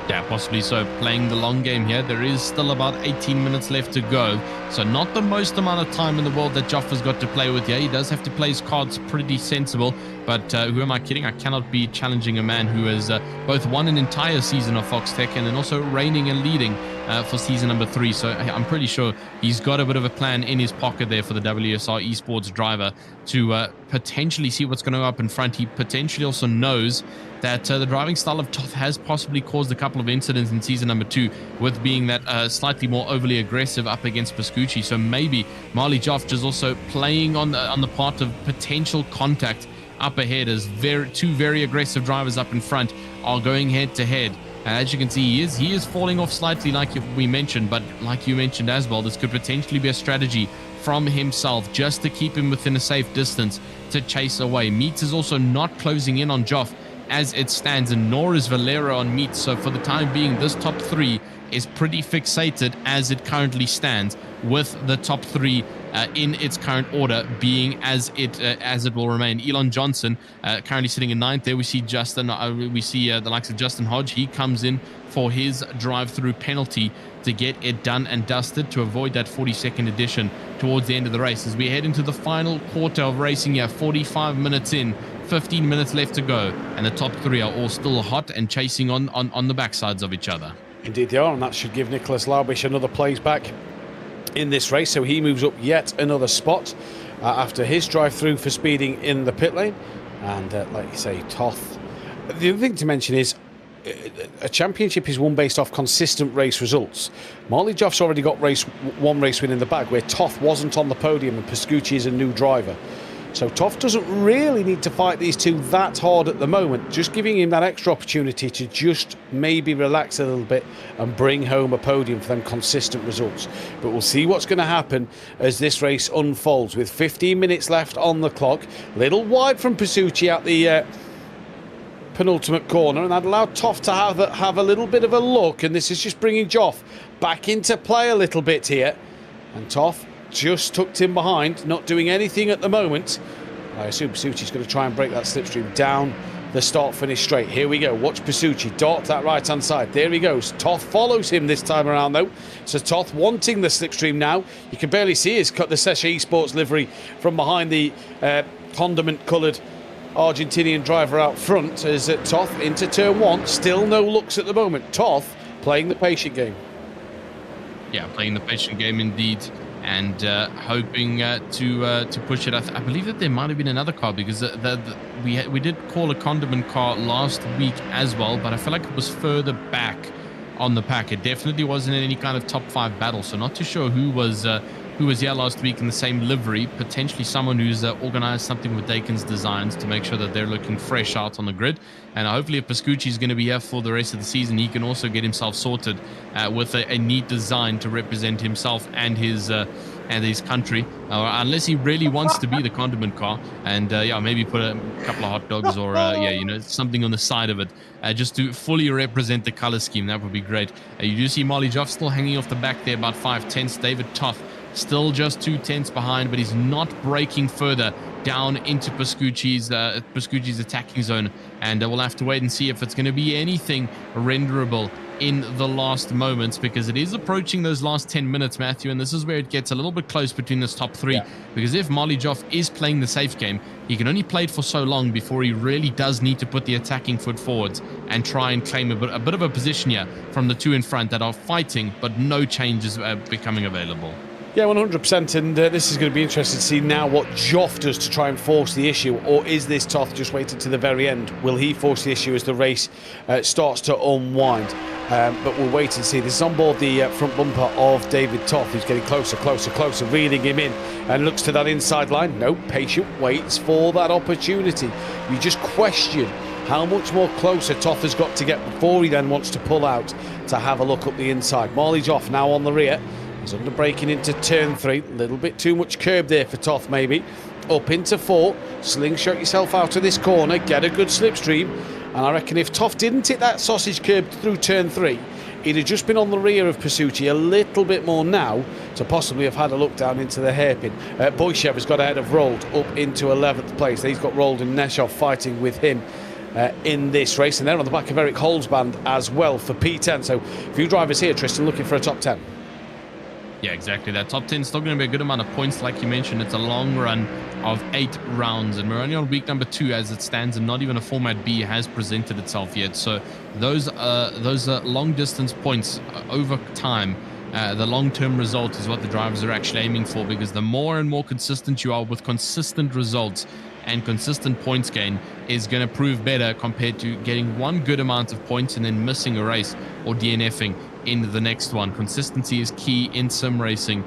Yeah, possibly so. Playing the long game here. There is still about 18 minutes left to go. So not the most amount of time in the world that Joff has got to play with here. He does have to play his cards pretty sensible. But who am I kidding? I cannot be challenging a man who has both won an entire season of Foxxtecca and then also reigning and leading for season number 3. So I'm pretty sure he's got a bit of a plan in his pocket there for the WSR Esports driver to potentially see what's going to go up in front. He potentially also knows that the driving style of Toth has possibly caused a couple of incidents in season number 2 with being that slightly more overly aggressive up against Pascucci. So maybe Marley Joff is also playing on the part of potential contact up ahead as two very aggressive drivers up in front are going head to head. As you can see, he is falling off slightly like we mentioned, but like you mentioned as well, this could potentially be a strategy from himself just to keep him within a safe distance to chase away. Meets is also not closing in on Joff as it stands, and nor is Valero on Meets. So for the time being, this top 3 is pretty fixated as it currently stands, with the top 3 in its current order being as it will remain. Elon Johnson currently sitting in 9th. There we see Justin. We see the likes of Justin Hodge. He comes in for his drive-through penalty to get it done and dusted to avoid that 42nd edition towards the end of the race. As we head into the final quarter of racing here, 45 minutes in, 15 minutes left to go, and the top 3 are all still hot and chasing on the backsides of each other. Indeed they are, and that should give Nicholas Laubish another place back in this race, so he moves up yet another spot after his drive through for speeding in the pit lane. And like you say, Toth, the other thing to mention is a championship is won based off consistent race results. Marley Joff's already got one race win in the bag, where Toth wasn't on the podium and Pascucci is a new driver. So Toth doesn't really need to fight these two that hard at the moment, just giving him that extra opportunity to just maybe relax a little bit and bring home a podium for them consistent results. But we'll see what's going to happen as this race unfolds, with 15 minutes left on the clock. Little wide from Pascucci at the penultimate corner, and that allowed Toth to have a little bit of a look, and this is just bringing Joff back into play a little bit here. And Toth just tucked in behind, not doing anything at the moment. I assume Pascucci's going to try and break that slipstream down the start-finish straight. Here we go. Watch Pascucci dart that right-hand side. There he goes. Toth follows him this time around, though. So Toth wanting the slipstream now. You can barely see the SDK Esports livery from behind the condiment-coloured Argentinian driver out front, as Toth into turn 1. Still no looks at the moment. Toth playing the patient game. Yeah, playing the patient game indeed. And hoping to push it. I believe that there might have been another car, because we did call a condiment car last week as well, but I feel like it was further back on the pack. It definitely wasn't in any kind of top 5 battle, so not too sure who was here last week in the same livery. Potentially someone who's organized something with Dakins Designs to make sure that they're looking fresh out on the grid. And hopefully if Pascucci is going to be here for the rest of the season, he can also get himself sorted with a neat design to represent himself and his country, unless he really wants to be the condiment car, and maybe put a couple of hot dogs or something on the side of it, just to fully represent the color scheme. That would be great. You do see Marley Joff still hanging off the back there, about 5/10. David Toth still just 2/10 behind, but he's not breaking further down into Pascucci's attacking zone, and we'll have to wait and see if it's going to be anything renderable in the last moments, because it is approaching those last 10 minutes, Matthew, and this is where it gets a little bit close between this top 3, because if Marley Joff is playing the safe game, he can only play it for so long before he really does need to put the attacking foot forwards and try and claim a bit of a position here from the 2 in front that are fighting, but no changes becoming available. Yeah, 100%, and this is going to be interesting to see now what Joff does to try and force the issue, or is this Toth just waiting to the very end? Will he force the issue as the race starts to unwind? But we'll wait and see. This is on board the front bumper of David Toth, who's getting closer, reeling him in, and looks to that inside line. No, patient, waits for that opportunity. You just question how much more closer Toth has got to get before he then wants to pull out to have a look up the inside. Marley Joff now on the rear. He's under braking into turn 3. A little bit too much curb there for Toth maybe. Up into 4. Slingshot yourself out of this corner. Get a good slipstream. And I reckon if Toth didn't hit that sausage curb through turn 3, he'd have just been on the rear of Pasucci a little bit more now to possibly have had a look down into the hairpin. Boyshev has got ahead of Rolled up into 11th place. He's got Rolled and Neshov fighting with him in this race. And they're on the back of Eric Holzband as well for P10. So a few drivers here, Tristan, looking for a top 10. Yeah, exactly. That top 10 is still going to be a good amount of points. Like you mentioned, it's a long run of 8 rounds, and we're only on week number 2 as it stands, and not even a Format B has presented itself yet. So those long distance points over time, the long-term result is what the drivers are actually aiming for, because the more and more consistent you are with consistent results and consistent points gain is going to prove better compared to getting one good amount of points and then missing a race or DNFing in the next one. Consistency is key in sim racing,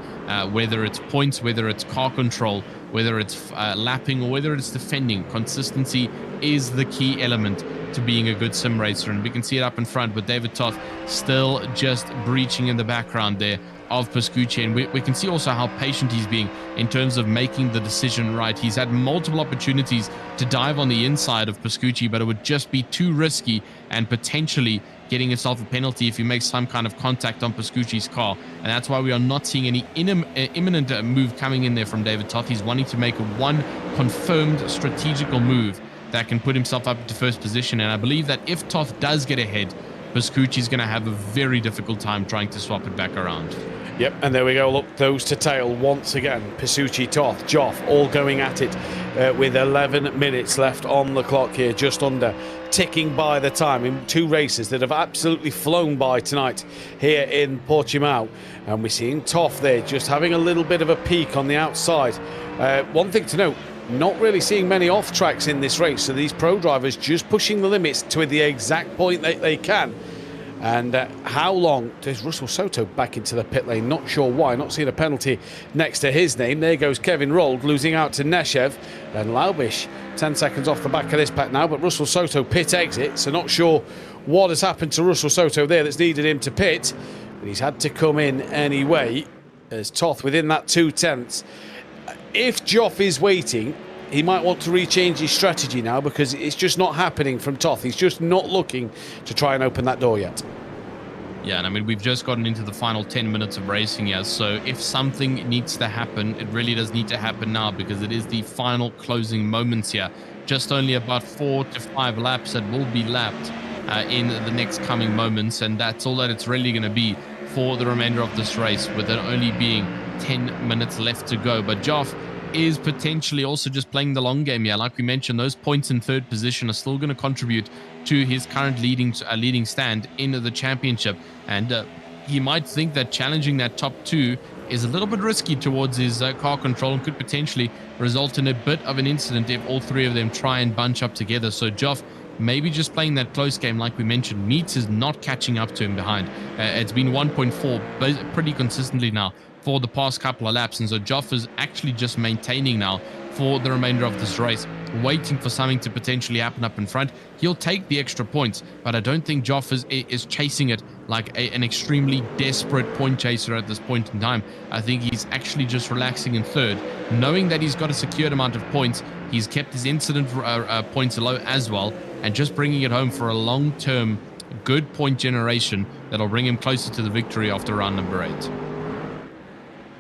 whether it's points, whether it's car control, whether it's lapping, or whether it's defending. Consistency is the key element to being a good sim racer, and we can see it up in front with David Toth still just breaching in the background there of Pascucci, and we can see also how patient he's being in terms of making the decision right. He's had multiple opportunities to dive on the inside of Pascucci, but it would just be too risky and potentially getting himself a penalty if he makes some kind of contact on Pascucci's car. And that's why we are not seeing any imminent move coming in there from David Toth. He's wanting to make one confirmed strategical move that can put himself up to first position. And I believe that if Toth does get ahead, Pascucci's going to have a very difficult time trying to swap it back around. Yep, and there we go. Look, those to tail once again. Pasucci, Toth, Joff, all going at it with 11 minutes left on the clock here, just under, ticking by the time in 2 races that have absolutely flown by tonight here in Portimao. And we're seeing Toth there just having a little bit of a peek on the outside. One thing to note, not really seeing many off tracks in this race, so these pro drivers just pushing the limits to the exact point that they can. And how long does Russell Soto back into the pit lane? Not sure why. Not seeing a penalty next to his name. There goes Kevin Rold losing out to Neshev. And Laubish 10 seconds off the back of this pack now. But Russell Soto pit exit. So not sure what has happened to Russell Soto there that's needed him to pit. But he's had to come in anyway. As Toth within that 2/10. If Joff is waiting, he might want to rechange his strategy now, because it's just not happening from Toth. He's just not looking to try and open that door yet. Yeah, and I mean, we've just gotten into the final 10 minutes of racing here, so if something needs to happen, it really does need to happen now, because it is the final closing moments here. Just only about 4 to 5 laps that will be lapped in the next coming moments, and that's all that it's really going to be for the remainder of this race, with it only being 10 minutes left to go. But Joff is potentially also just playing the long game here. Like we mentioned, those points in third position are still going to contribute to his current leading stand in the championship, and he might think that challenging that top 2 is a little bit risky towards his car control, and could potentially result in a bit of an incident if all 3 of them try and bunch up together. So Joff maybe just playing that close game. Like we mentioned, Meets is not catching up to him behind. It's been 1.4 pretty consistently now for the past couple of laps, and so Joff is actually just maintaining now for the remainder of this race, waiting for something to potentially happen up in front. He'll take the extra points, but I don't think Joff is chasing it like an extremely desperate point chaser at this point in time. I think he's actually just relaxing in third, knowing that he's got a secured amount of points. He's kept his incident points low as well, and just bringing it home for a long-term good point generation that'll bring him closer to the victory after round number 8.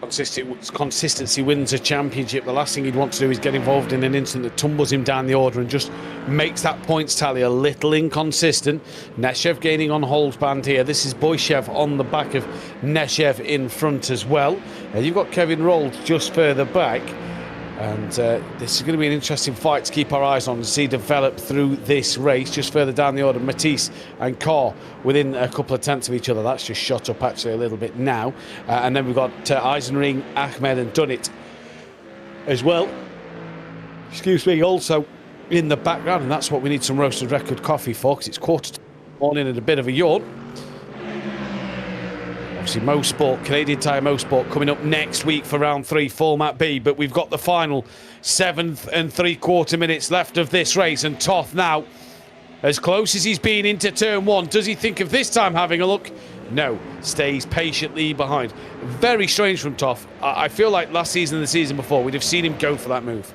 Consistency wins a championship. The last thing he'd want to do is get involved in an incident that tumbles him down the order and just makes that points tally a little inconsistent. Neshev gaining on Holzband here. This is Boyshev on the back of Neshev in front as well. You've got Kevin Rold just further back. And this is going to be an interesting fight to keep our eyes on and see develop through this race. Just further down the order, Matisse and Carr within a couple of tenths of each other. That's just shot up actually a little bit now. And then we've got Eisenring, Ahmed and Dunnit as well. Excuse me, also in the background. And that's what we need some roasted record coffee for, because it's 1:15 and a bit of a yawn. Obviously, Mo Sport, Canadian Tire Mo Sport, coming up next week for round 3, Format B. But we've got the final 7 3/4 minutes left of this race, and Toth now As close as he's been into turn 1. Does he think of this time having a look? No. Stays patiently behind. Very strange from Toth. I feel like last season and the season before, we'd have seen him go for that move.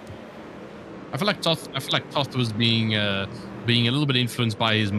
I feel like Toth was being a little bit influenced by his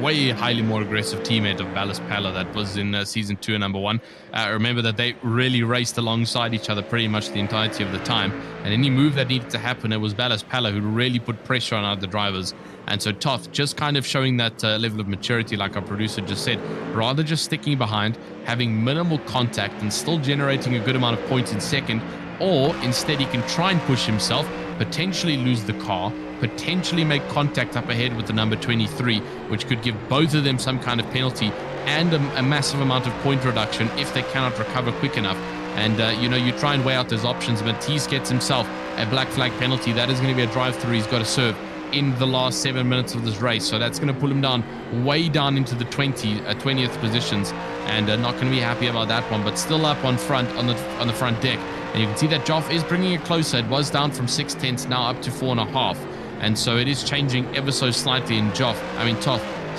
way highly more aggressive teammate of Ballast Pala that was in season 2 and number 1. Remember that they really raced alongside each other pretty much the entirety of the time, and any move that needed to happen, it was Ballast Pala who really put pressure on other drivers. And so Toth just kind of showing that level of maturity, like our producer just said, rather just sticking behind, having minimal contact and still generating a good amount of points in second, or instead he can try and push himself, potentially lose the car, potentially make contact up ahead with the number 23, which could give both of them some kind of penalty and a massive amount of point reduction if they cannot recover quick enough. And, you try and weigh out those options. Matisse gets himself a black flag penalty. That is going to be a drive-through he's got to serve in the last 7 minutes of this race. So that's going to pull him down, way down into the 20th positions, and not going to be happy about that one, but still up on front on the front deck. And you can see that Joff is bringing it closer. It was down from 6/10 now up to 4.5. And so it is changing ever so slightly in Toth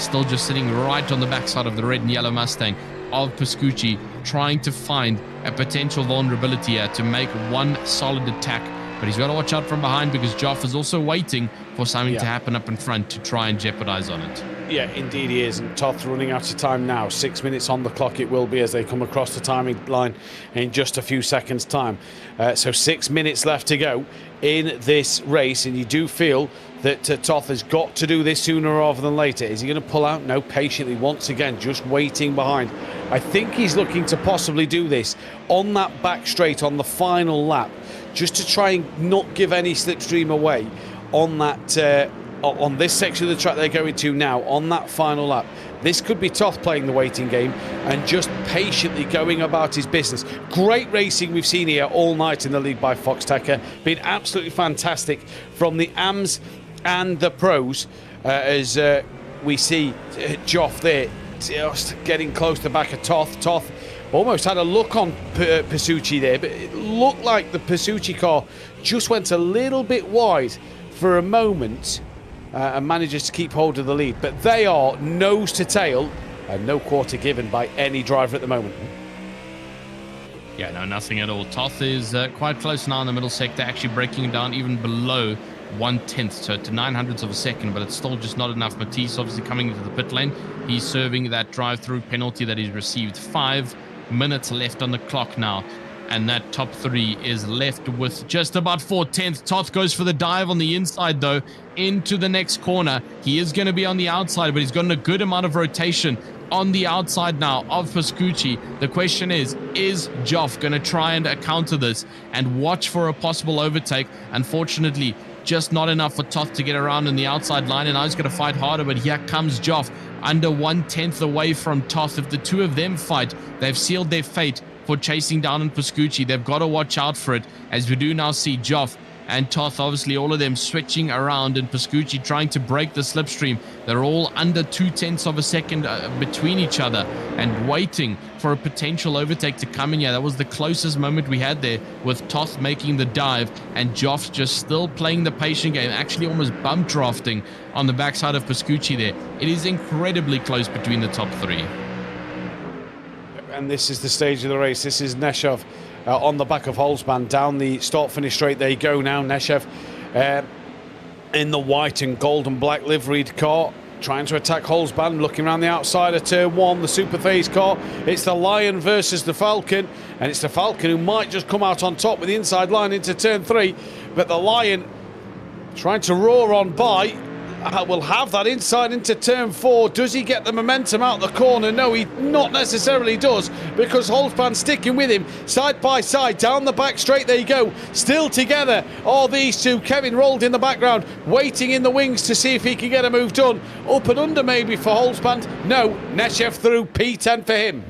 still just sitting right on the backside of the red and yellow Mustang of Pascucci, trying to find a potential vulnerability here to make one solid attack. But he's got to watch out from behind because Joff is also waiting for something to happen up in front to try and jeopardize on it. Yeah, indeed he is. And Toth running out of time now. 6 minutes on the clock it will be as they come across the timing line in just a few seconds' time. So 6 minutes left to go in this race. And you do feel that Toth has got to do this sooner rather than later. Is he going to pull out? No, patiently once again, just waiting behind. I think he's looking to possibly do this on that back straight on the final lap, just to try and not give any slipstream away on that on this section of the track they're going to now, on that final lap. This could be Toth playing the waiting game and just patiently going about his business. Great racing we've seen here all night in the league by Foxxtecca. Been absolutely fantastic from the AMs and the pros as we see Joff there just getting close to the back of Toth. Toth almost had a look on Pascucci there, but it looked like the Pascucci car just went a little bit wide for a moment and manages to keep hold of the lead. But they are nose to tail and no quarter given by any driver at the moment. Yeah, no, nothing at all. Toth is quite close now in the middle sector, actually breaking down even below 1/10, so to 900ths of a second, but it's still just not enough. Matisse obviously coming into the pit lane. He's serving that drive-through penalty that he's received. 5 minutes left on the clock now, and that top 3 is left with just about 4/10. Toth goes for the dive on the inside, though, into the next corner. He is going to be on the outside, but he's got a good amount of rotation on the outside now of Pascucci. The question is Joff going to try and counter this and watch for a possible overtake? Unfortunately, just not enough for Toth to get around in the outside line, and I was going to fight harder, but here comes Joff under 1/10 away from Toth. If the two of them fight, they've sealed their fate for chasing down on Pascucci. They've got to watch out for it, as we do now see Joff and Toth, obviously all of them switching around, and Pascucci trying to break the slipstream. They're all under 0.2 of a second between each other and waiting for a potential overtake to come in here. That was the closest moment we had there, with Toth making the dive and Joff just still playing the patient game, actually almost bump drafting on the backside of Pascucci there. It is incredibly close between the top 3. And this is the stage of the race. This is Neshov on the back of Holzbahn. Down the start-finish straight they go now. Neshov in the white and gold and black liveried car, trying to attack Holzbahn, looking around the outside of turn 1, the Super Phase car. It's the Lion versus the Falcon, and it's the Falcon who might just come out on top with the inside line into turn 3, but the Lion trying to roar on by. Will have that inside into turn 4. Does he get the momentum out the corner? No, he not necessarily does, because Holzbahn sticking with him side by side down the back straight. There you go, still together are these two. Kevin rolled in the background, waiting in the wings to see if he can get a move done. Up and under maybe for Holzbahn. No, Neshev through, P10 for him.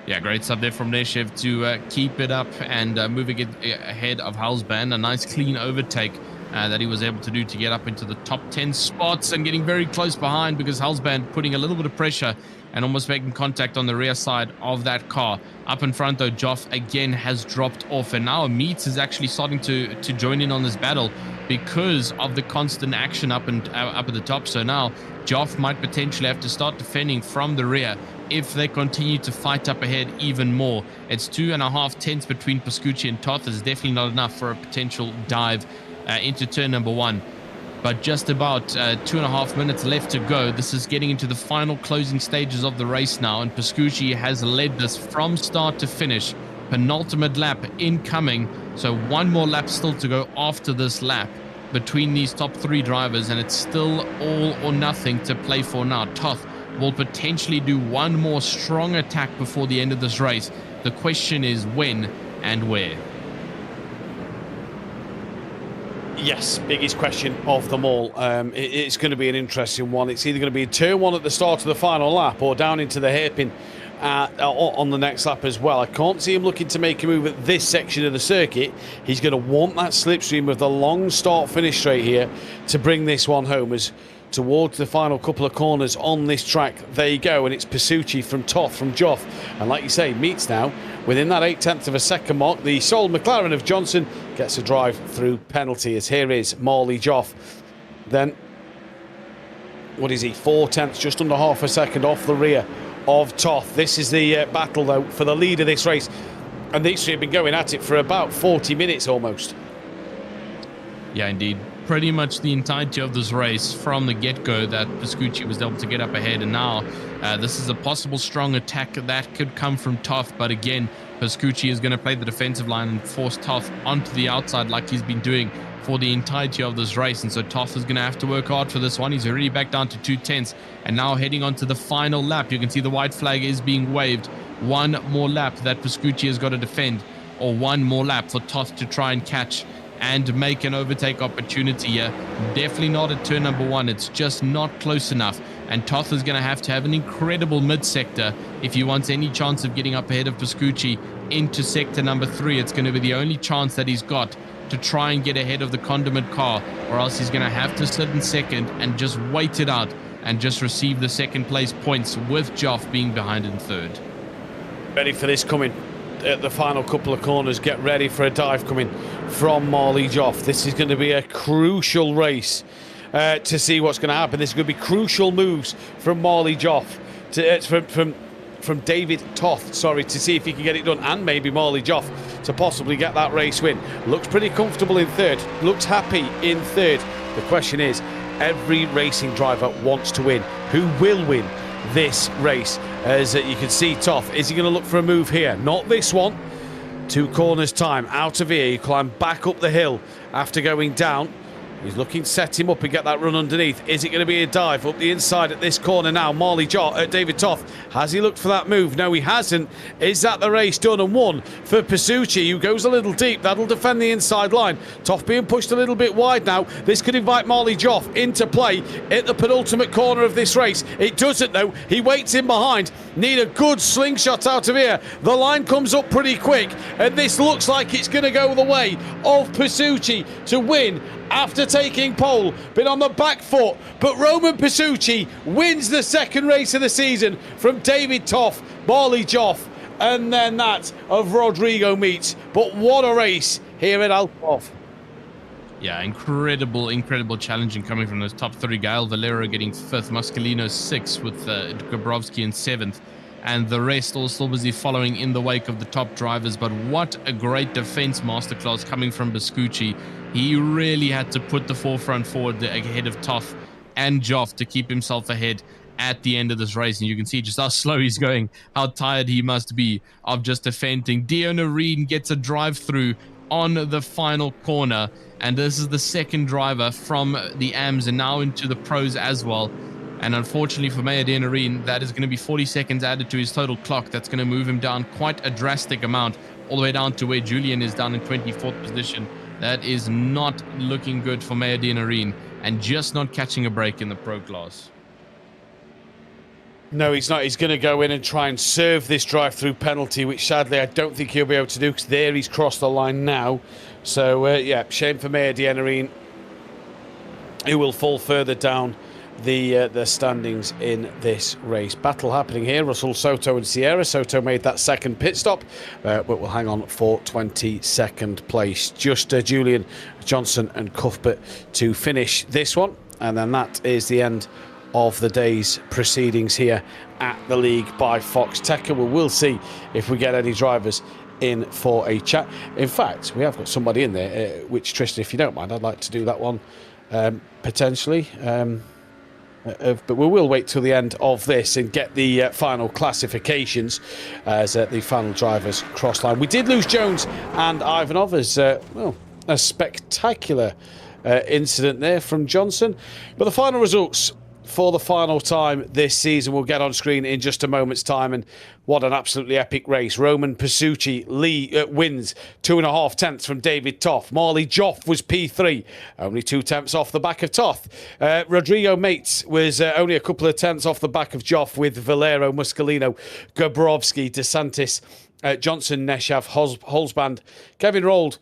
Yeah, great stuff there from Neshev to keep it up and moving it ahead of Holzbahn. A nice clean overtake that he was able to do to get up into the top 10 spots, and getting very close behind because Hellsband putting a little bit of pressure and almost making contact on the rear side of that car. Up in front though, Joff again has dropped off, and now Meets is actually starting to join in on this battle because of the constant action up at the top. So now Joff might potentially have to start defending from the rear if they continue to fight up ahead even more. It's 2.5 tenths between Pascucci and Toth. Is definitely not enough for a potential dive into turn number 1. But just about 2.5 minutes left to go. This is getting into the final closing stages of the race now, and Pascucci has led this from start to finish. Penultimate lap incoming, so one more lap still to go after this lap between these top 3 drivers, and it's still all or nothing to play for now. Toth will potentially do one more strong attack before the end of this race. The question is when and where. Yes, biggest question of them all. It's going to be an interesting one. It's either going to be turn 1 at the start of the final lap or down into the hairpin on the next lap as well. I can't see him looking to make a move at this section of the circuit. He's going to want that slipstream of the long start-finish straight here to bring this one home, as towards the final couple of corners on this track, there you go, and it's Pascucci from Toth from Joff, and like you say, Meets now within that 0.8 of a second mark. The sole McLaren of Johnson gets a drive through penalty, as here is Marley Joff. Then what is he, 0.4, just under half a second off the rear of Toth. This is the battle though for the lead of this race, and these three have been going at it for about 40 minutes almost. Yeah, indeed. Pretty much the entirety of this race from the get-go that Pascucci was able to get up ahead, and now this is a possible strong attack that could come from Toth, but again, Pascucci is going to play the defensive line and force Toth onto the outside like he's been doing for the entirety of this race, and so Toth is going to have to work hard for this one. He's already back down to 0.2, and now heading on to the final lap. You can see the white flag is being waved. One more lap that Pascucci has got to defend, or one more lap for Toth to try and catch and make an overtake opportunity here. Definitely not at turn number 1. It's just not close enough, and Toth is going to have an incredible mid-sector if he wants any chance of getting up ahead of Pascucci into sector number 3. It's going to be the only chance that he's got to try and get ahead of the condiment car, or else he's going to have to sit in second and just wait it out and just receive the second place points, with Joff being behind in third. Ready for this coming at the final couple of corners. Get ready for a dive coming from Marley Joff. This is going to be a crucial race to see what's going to happen. This is going to be crucial moves from Marley Joff from David Toth, sorry, to see if he can get it done, and maybe Marley Joff to possibly get that race win. Looks pretty comfortable in third, looks happy in third. The question is, every racing driver wants to win. Who will win this race? As you can see, Toth, is he going to look for a move here? Not this one. 2 corners time, out of here, you climb back up the hill after going down. He's looking to set him up and get that run underneath. Is it going to be a dive up the inside at this corner now? David Toth, has he looked for that move? No, he hasn't. Is that the race done and won for Pascucci, who goes a little deep? That'll defend the inside line. Toth being pushed a little bit wide now. This could invite Marley Joff into play at the penultimate corner of this race. It doesn't though. He waits in behind. Need a good slingshot out of here. The line comes up pretty quick, and this looks like it's going to go the way of Pascucci to win after taking pole. Been on the back foot, but Roman Pascucci wins the second race of the season from David Toth, Marley Joff, and then that of Rodrigo Meets. But what a race here at Algarve. Yeah, incredible challenging coming from those top 3. Gael Valero getting 5th, Muscolino 6th, with Gabrovski in 7th. And the rest all still busy following in the wake of the top drivers. But what a great defense masterclass coming from Pascucci. He really had to put the forefront forward ahead of Toth and Joff to keep himself ahead at the end of this race. And you can see just how slow he's going, how tired he must be of just defending. Dio Nareen gets a drive through on the final corner, and this is the second driver from the AMs and now into the pros as well. And unfortunately for Mayadeen Nareen, that is going to be 40 seconds added to his total clock. That's going to move him down quite a drastic amount, all the way down to where Julian is down in 24th position. That is not looking good for Mayadeen Nareen, and just not catching a break in the pro class. No, he's not. He's going to go in and try and serve this drive-through penalty, which sadly I don't think he'll be able to do, because there he's crossed the line now. So, yeah, shame for Mayadeen Nareen. who will fall further down the standings in this race. Battle happening here. Russell, Soto and Sierra. Soto made that second pit stop, but will hang on for 22nd place. Just Julian, Johnson and Cuthbert to finish this one. And then that is the end of the day's proceedings here at the league by Foxxtecca. We will see if we get any drivers in for a chat. In fact, we have got somebody in there, which, Tristan, if you don't mind, I'd like to do that one potentially. But we will wait till the end of this and get the final classifications as the final drivers cross line. We did lose Jones and Ivanov as well, a spectacular incident there from Johnson. But the final results for the final time this season will get on screen in just a moment's time. And what an absolutely epic race. Roman Pasucci wins 2.5 tenths from David Toth. Marley Joff was P3, only 2 tenths off the back of Toth. Rodrigo Mates was only a couple of tenths off the back of Joff, with Valero, Muscolino, Gabrovski, DeSantis, Johnson, Neshav, Holzband, Kevin Rold,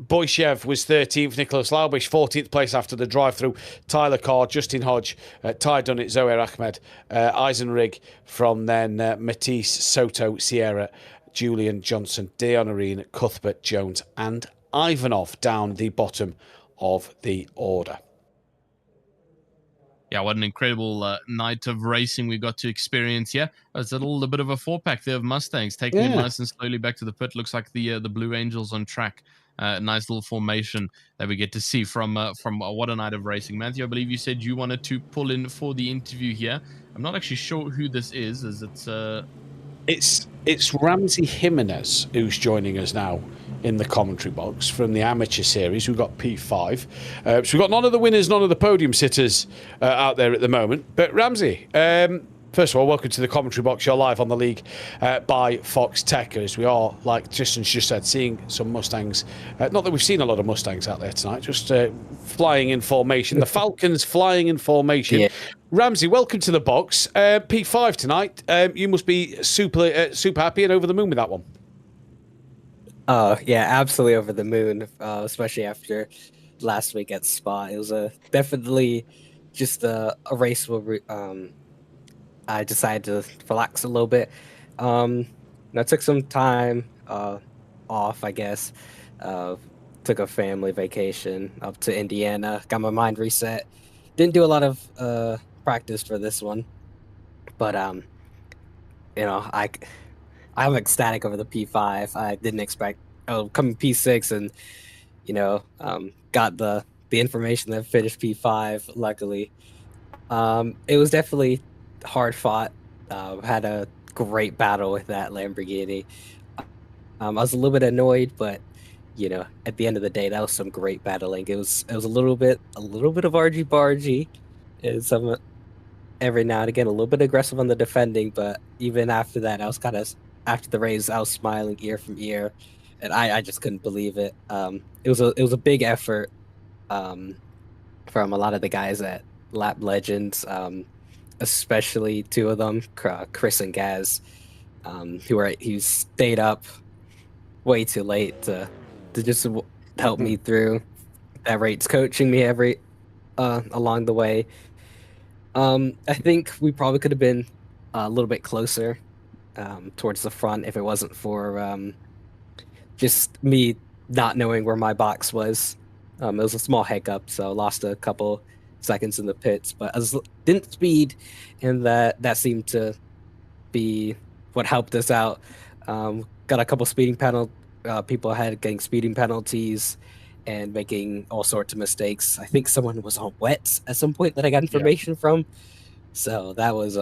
Boyshev was 13th, Nicholas Laubish 14th place after the drive-through, Tyler Carr, Justin Hodge, Ty Dunnett, Zoe Ahmed, Eisenrig, from then Matisse, Soto, Sierra, Julian, Johnson, Deonorine, Cuthbert, Jones and Ivanov down the bottom of the order. Yeah, what an incredible night of racing we got to experience here. It's a little bit of a 4-pack there of Mustangs taking it nice and slowly back to the pit. Looks like the Blue Angels on track. Nice little formation that we get to see from what a night of racing. Matthew, I believe you said you wanted to pull in for the interview here. I'm not actually sure who this is, as it's Ramsey Jimenez who's joining us now in the commentary box from the amateur series. We've got P5. So we've got none of the winners, none of the podium sitters out there at the moment. But Ramsey, first of all, welcome to the commentary box. You're live on the league by Foxxtecca, as we are, like Tristan's just said, seeing some Mustangs. Not that we've seen a lot of Mustangs out there tonight, just flying in formation. The Falcons flying in formation. Yeah. Ramsey, welcome to the box. P5 tonight. You must be super happy and over the moon with that one. Yeah, absolutely over the moon, especially after last week at Spa. It was definitely just a race where I decided to relax a little bit. I took some time off, I guess. Took a family vacation up to Indiana, got my mind reset. Didn't do a lot of practice for this one, but I'm ecstatic over the P5. I didn't expect coming P6 and got the information that finished P5. Luckily, it was definitely hard fought. Had a great battle with that Lamborghini. I was a little bit annoyed, but at the end of the day, that was some great battling. It was a little bit of argy bargy, and some every now and again a little bit aggressive on the defending. But even after that, I was after the race, I was smiling ear from ear, and I just couldn't believe it. It was a big effort from a lot of the guys at Lap Legends. Especially 2 of them, Chris and Gaz, who stayed up way too late to just help me through that race, coaching me every along the way. I think we probably could have been a little bit closer towards the front if it wasn't for just me not knowing where my box was. It was a small hiccup, so I lost a couple seconds in the pits, but I didn't speed, and that seemed to be what helped us out. Got a couple speeding people ahead getting speeding penalties and making all sorts of mistakes. I think someone was on wets at some point that I got information from, so that was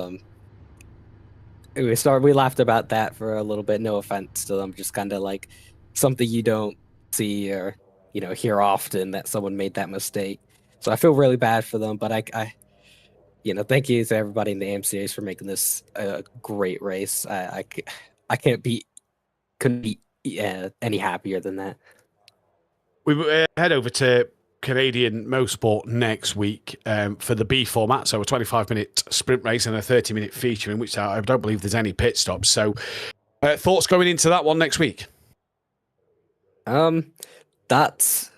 we laughed about that for a little bit. No offense to them, just kind of like something you don't see or hear often, that someone made that mistake. So I feel really bad for them, but I thank you to everybody in the AM series for making this a great race. I couldn't be any happier than that. We head over to Canadian Motorsport next week for the B format, so a 25-minute sprint race and a 30-minute feature, in which I don't believe there's any pit stops. So thoughts going into that one next week? That's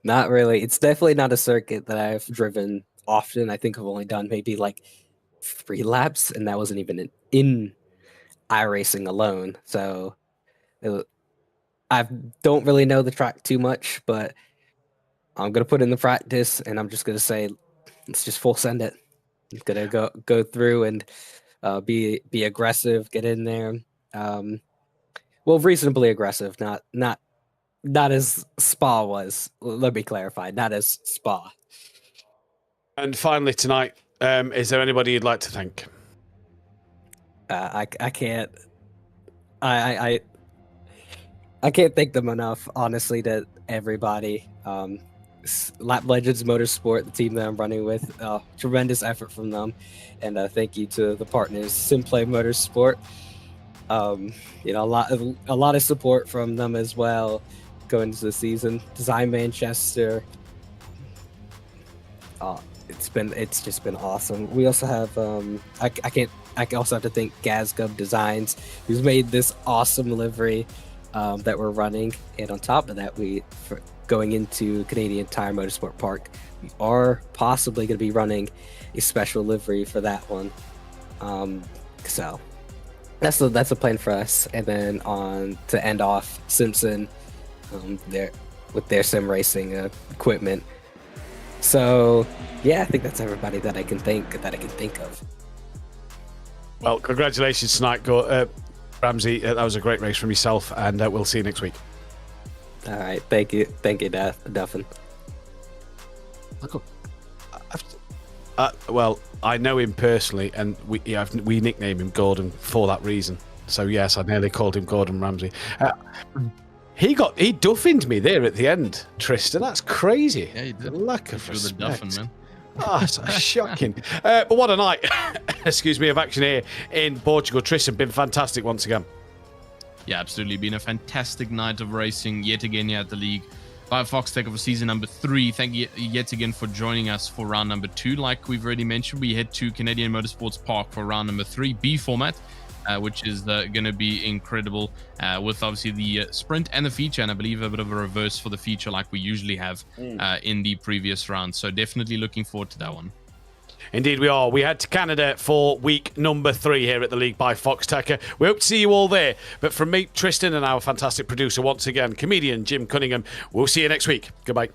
Not really. It's definitely not a circuit that I've driven often. I think I've only done maybe like 3 laps, and that wasn't even in iRacing alone. So I don't really know the track too much, but I'm gonna put in the practice, and I'm just gonna say, let's just full send it. I'm gonna go through and be aggressive, get in there. Well, reasonably aggressive, not as Spa was. Let me clarify, not as Spa. And finally tonight, is there anybody you'd like to thank? I can't. I can't thank them enough, honestly, to everybody. Lap Legends Motorsport, the team that I'm running with, tremendous effort from them, and thank you to the partners, Simplay Motorsport. You know, a lot of support from them as well going into the season. Design Manchester. It's just been awesome. We also have I also have to thank Gazgub Designs, who's made this awesome livery that we're running, and on top of that, going into Canadian Tire Motorsport Park, we are possibly going to be running a special livery for that one. So that's the plan for us. And then to end off, Simpson, with their sim racing equipment. So yeah, I think that's everybody that I can think of. Well, congratulations tonight, Ramsey. That was a great race from yourself, and we'll see you next week. All right, thank you, Duffin. Well, I know him personally, and we nicknamed him Gordon for that reason. So yes, I nearly called him Gordon Ramsay. He duffined me there at the end, Tristan. That's crazy. Yeah, he did. Lack of respect. The duffin, man. Oh, it's shocking. But what a night, excuse me, of action here in Portugal. Tristan, been fantastic once again. Yeah, absolutely. Been a fantastic night of racing yet again here at the league by Foxxtecca for season number 3. Thank you yet again for joining us for round number 2. Like we've already mentioned, we head to Canadian Motorsports Park for round number 3, B format, which is going to be incredible with obviously the sprint and the feature, and I believe a bit of a reverse for the feature like we usually have in the previous round. So definitely looking forward to that one. Indeed we are. We head to Canada for week number 3 here at the League by Foxxtecca. We hope to see you all there. But from me, Tristan, and our fantastic producer once again, comedian Jim Cunningham, we'll see you next week. Goodbye.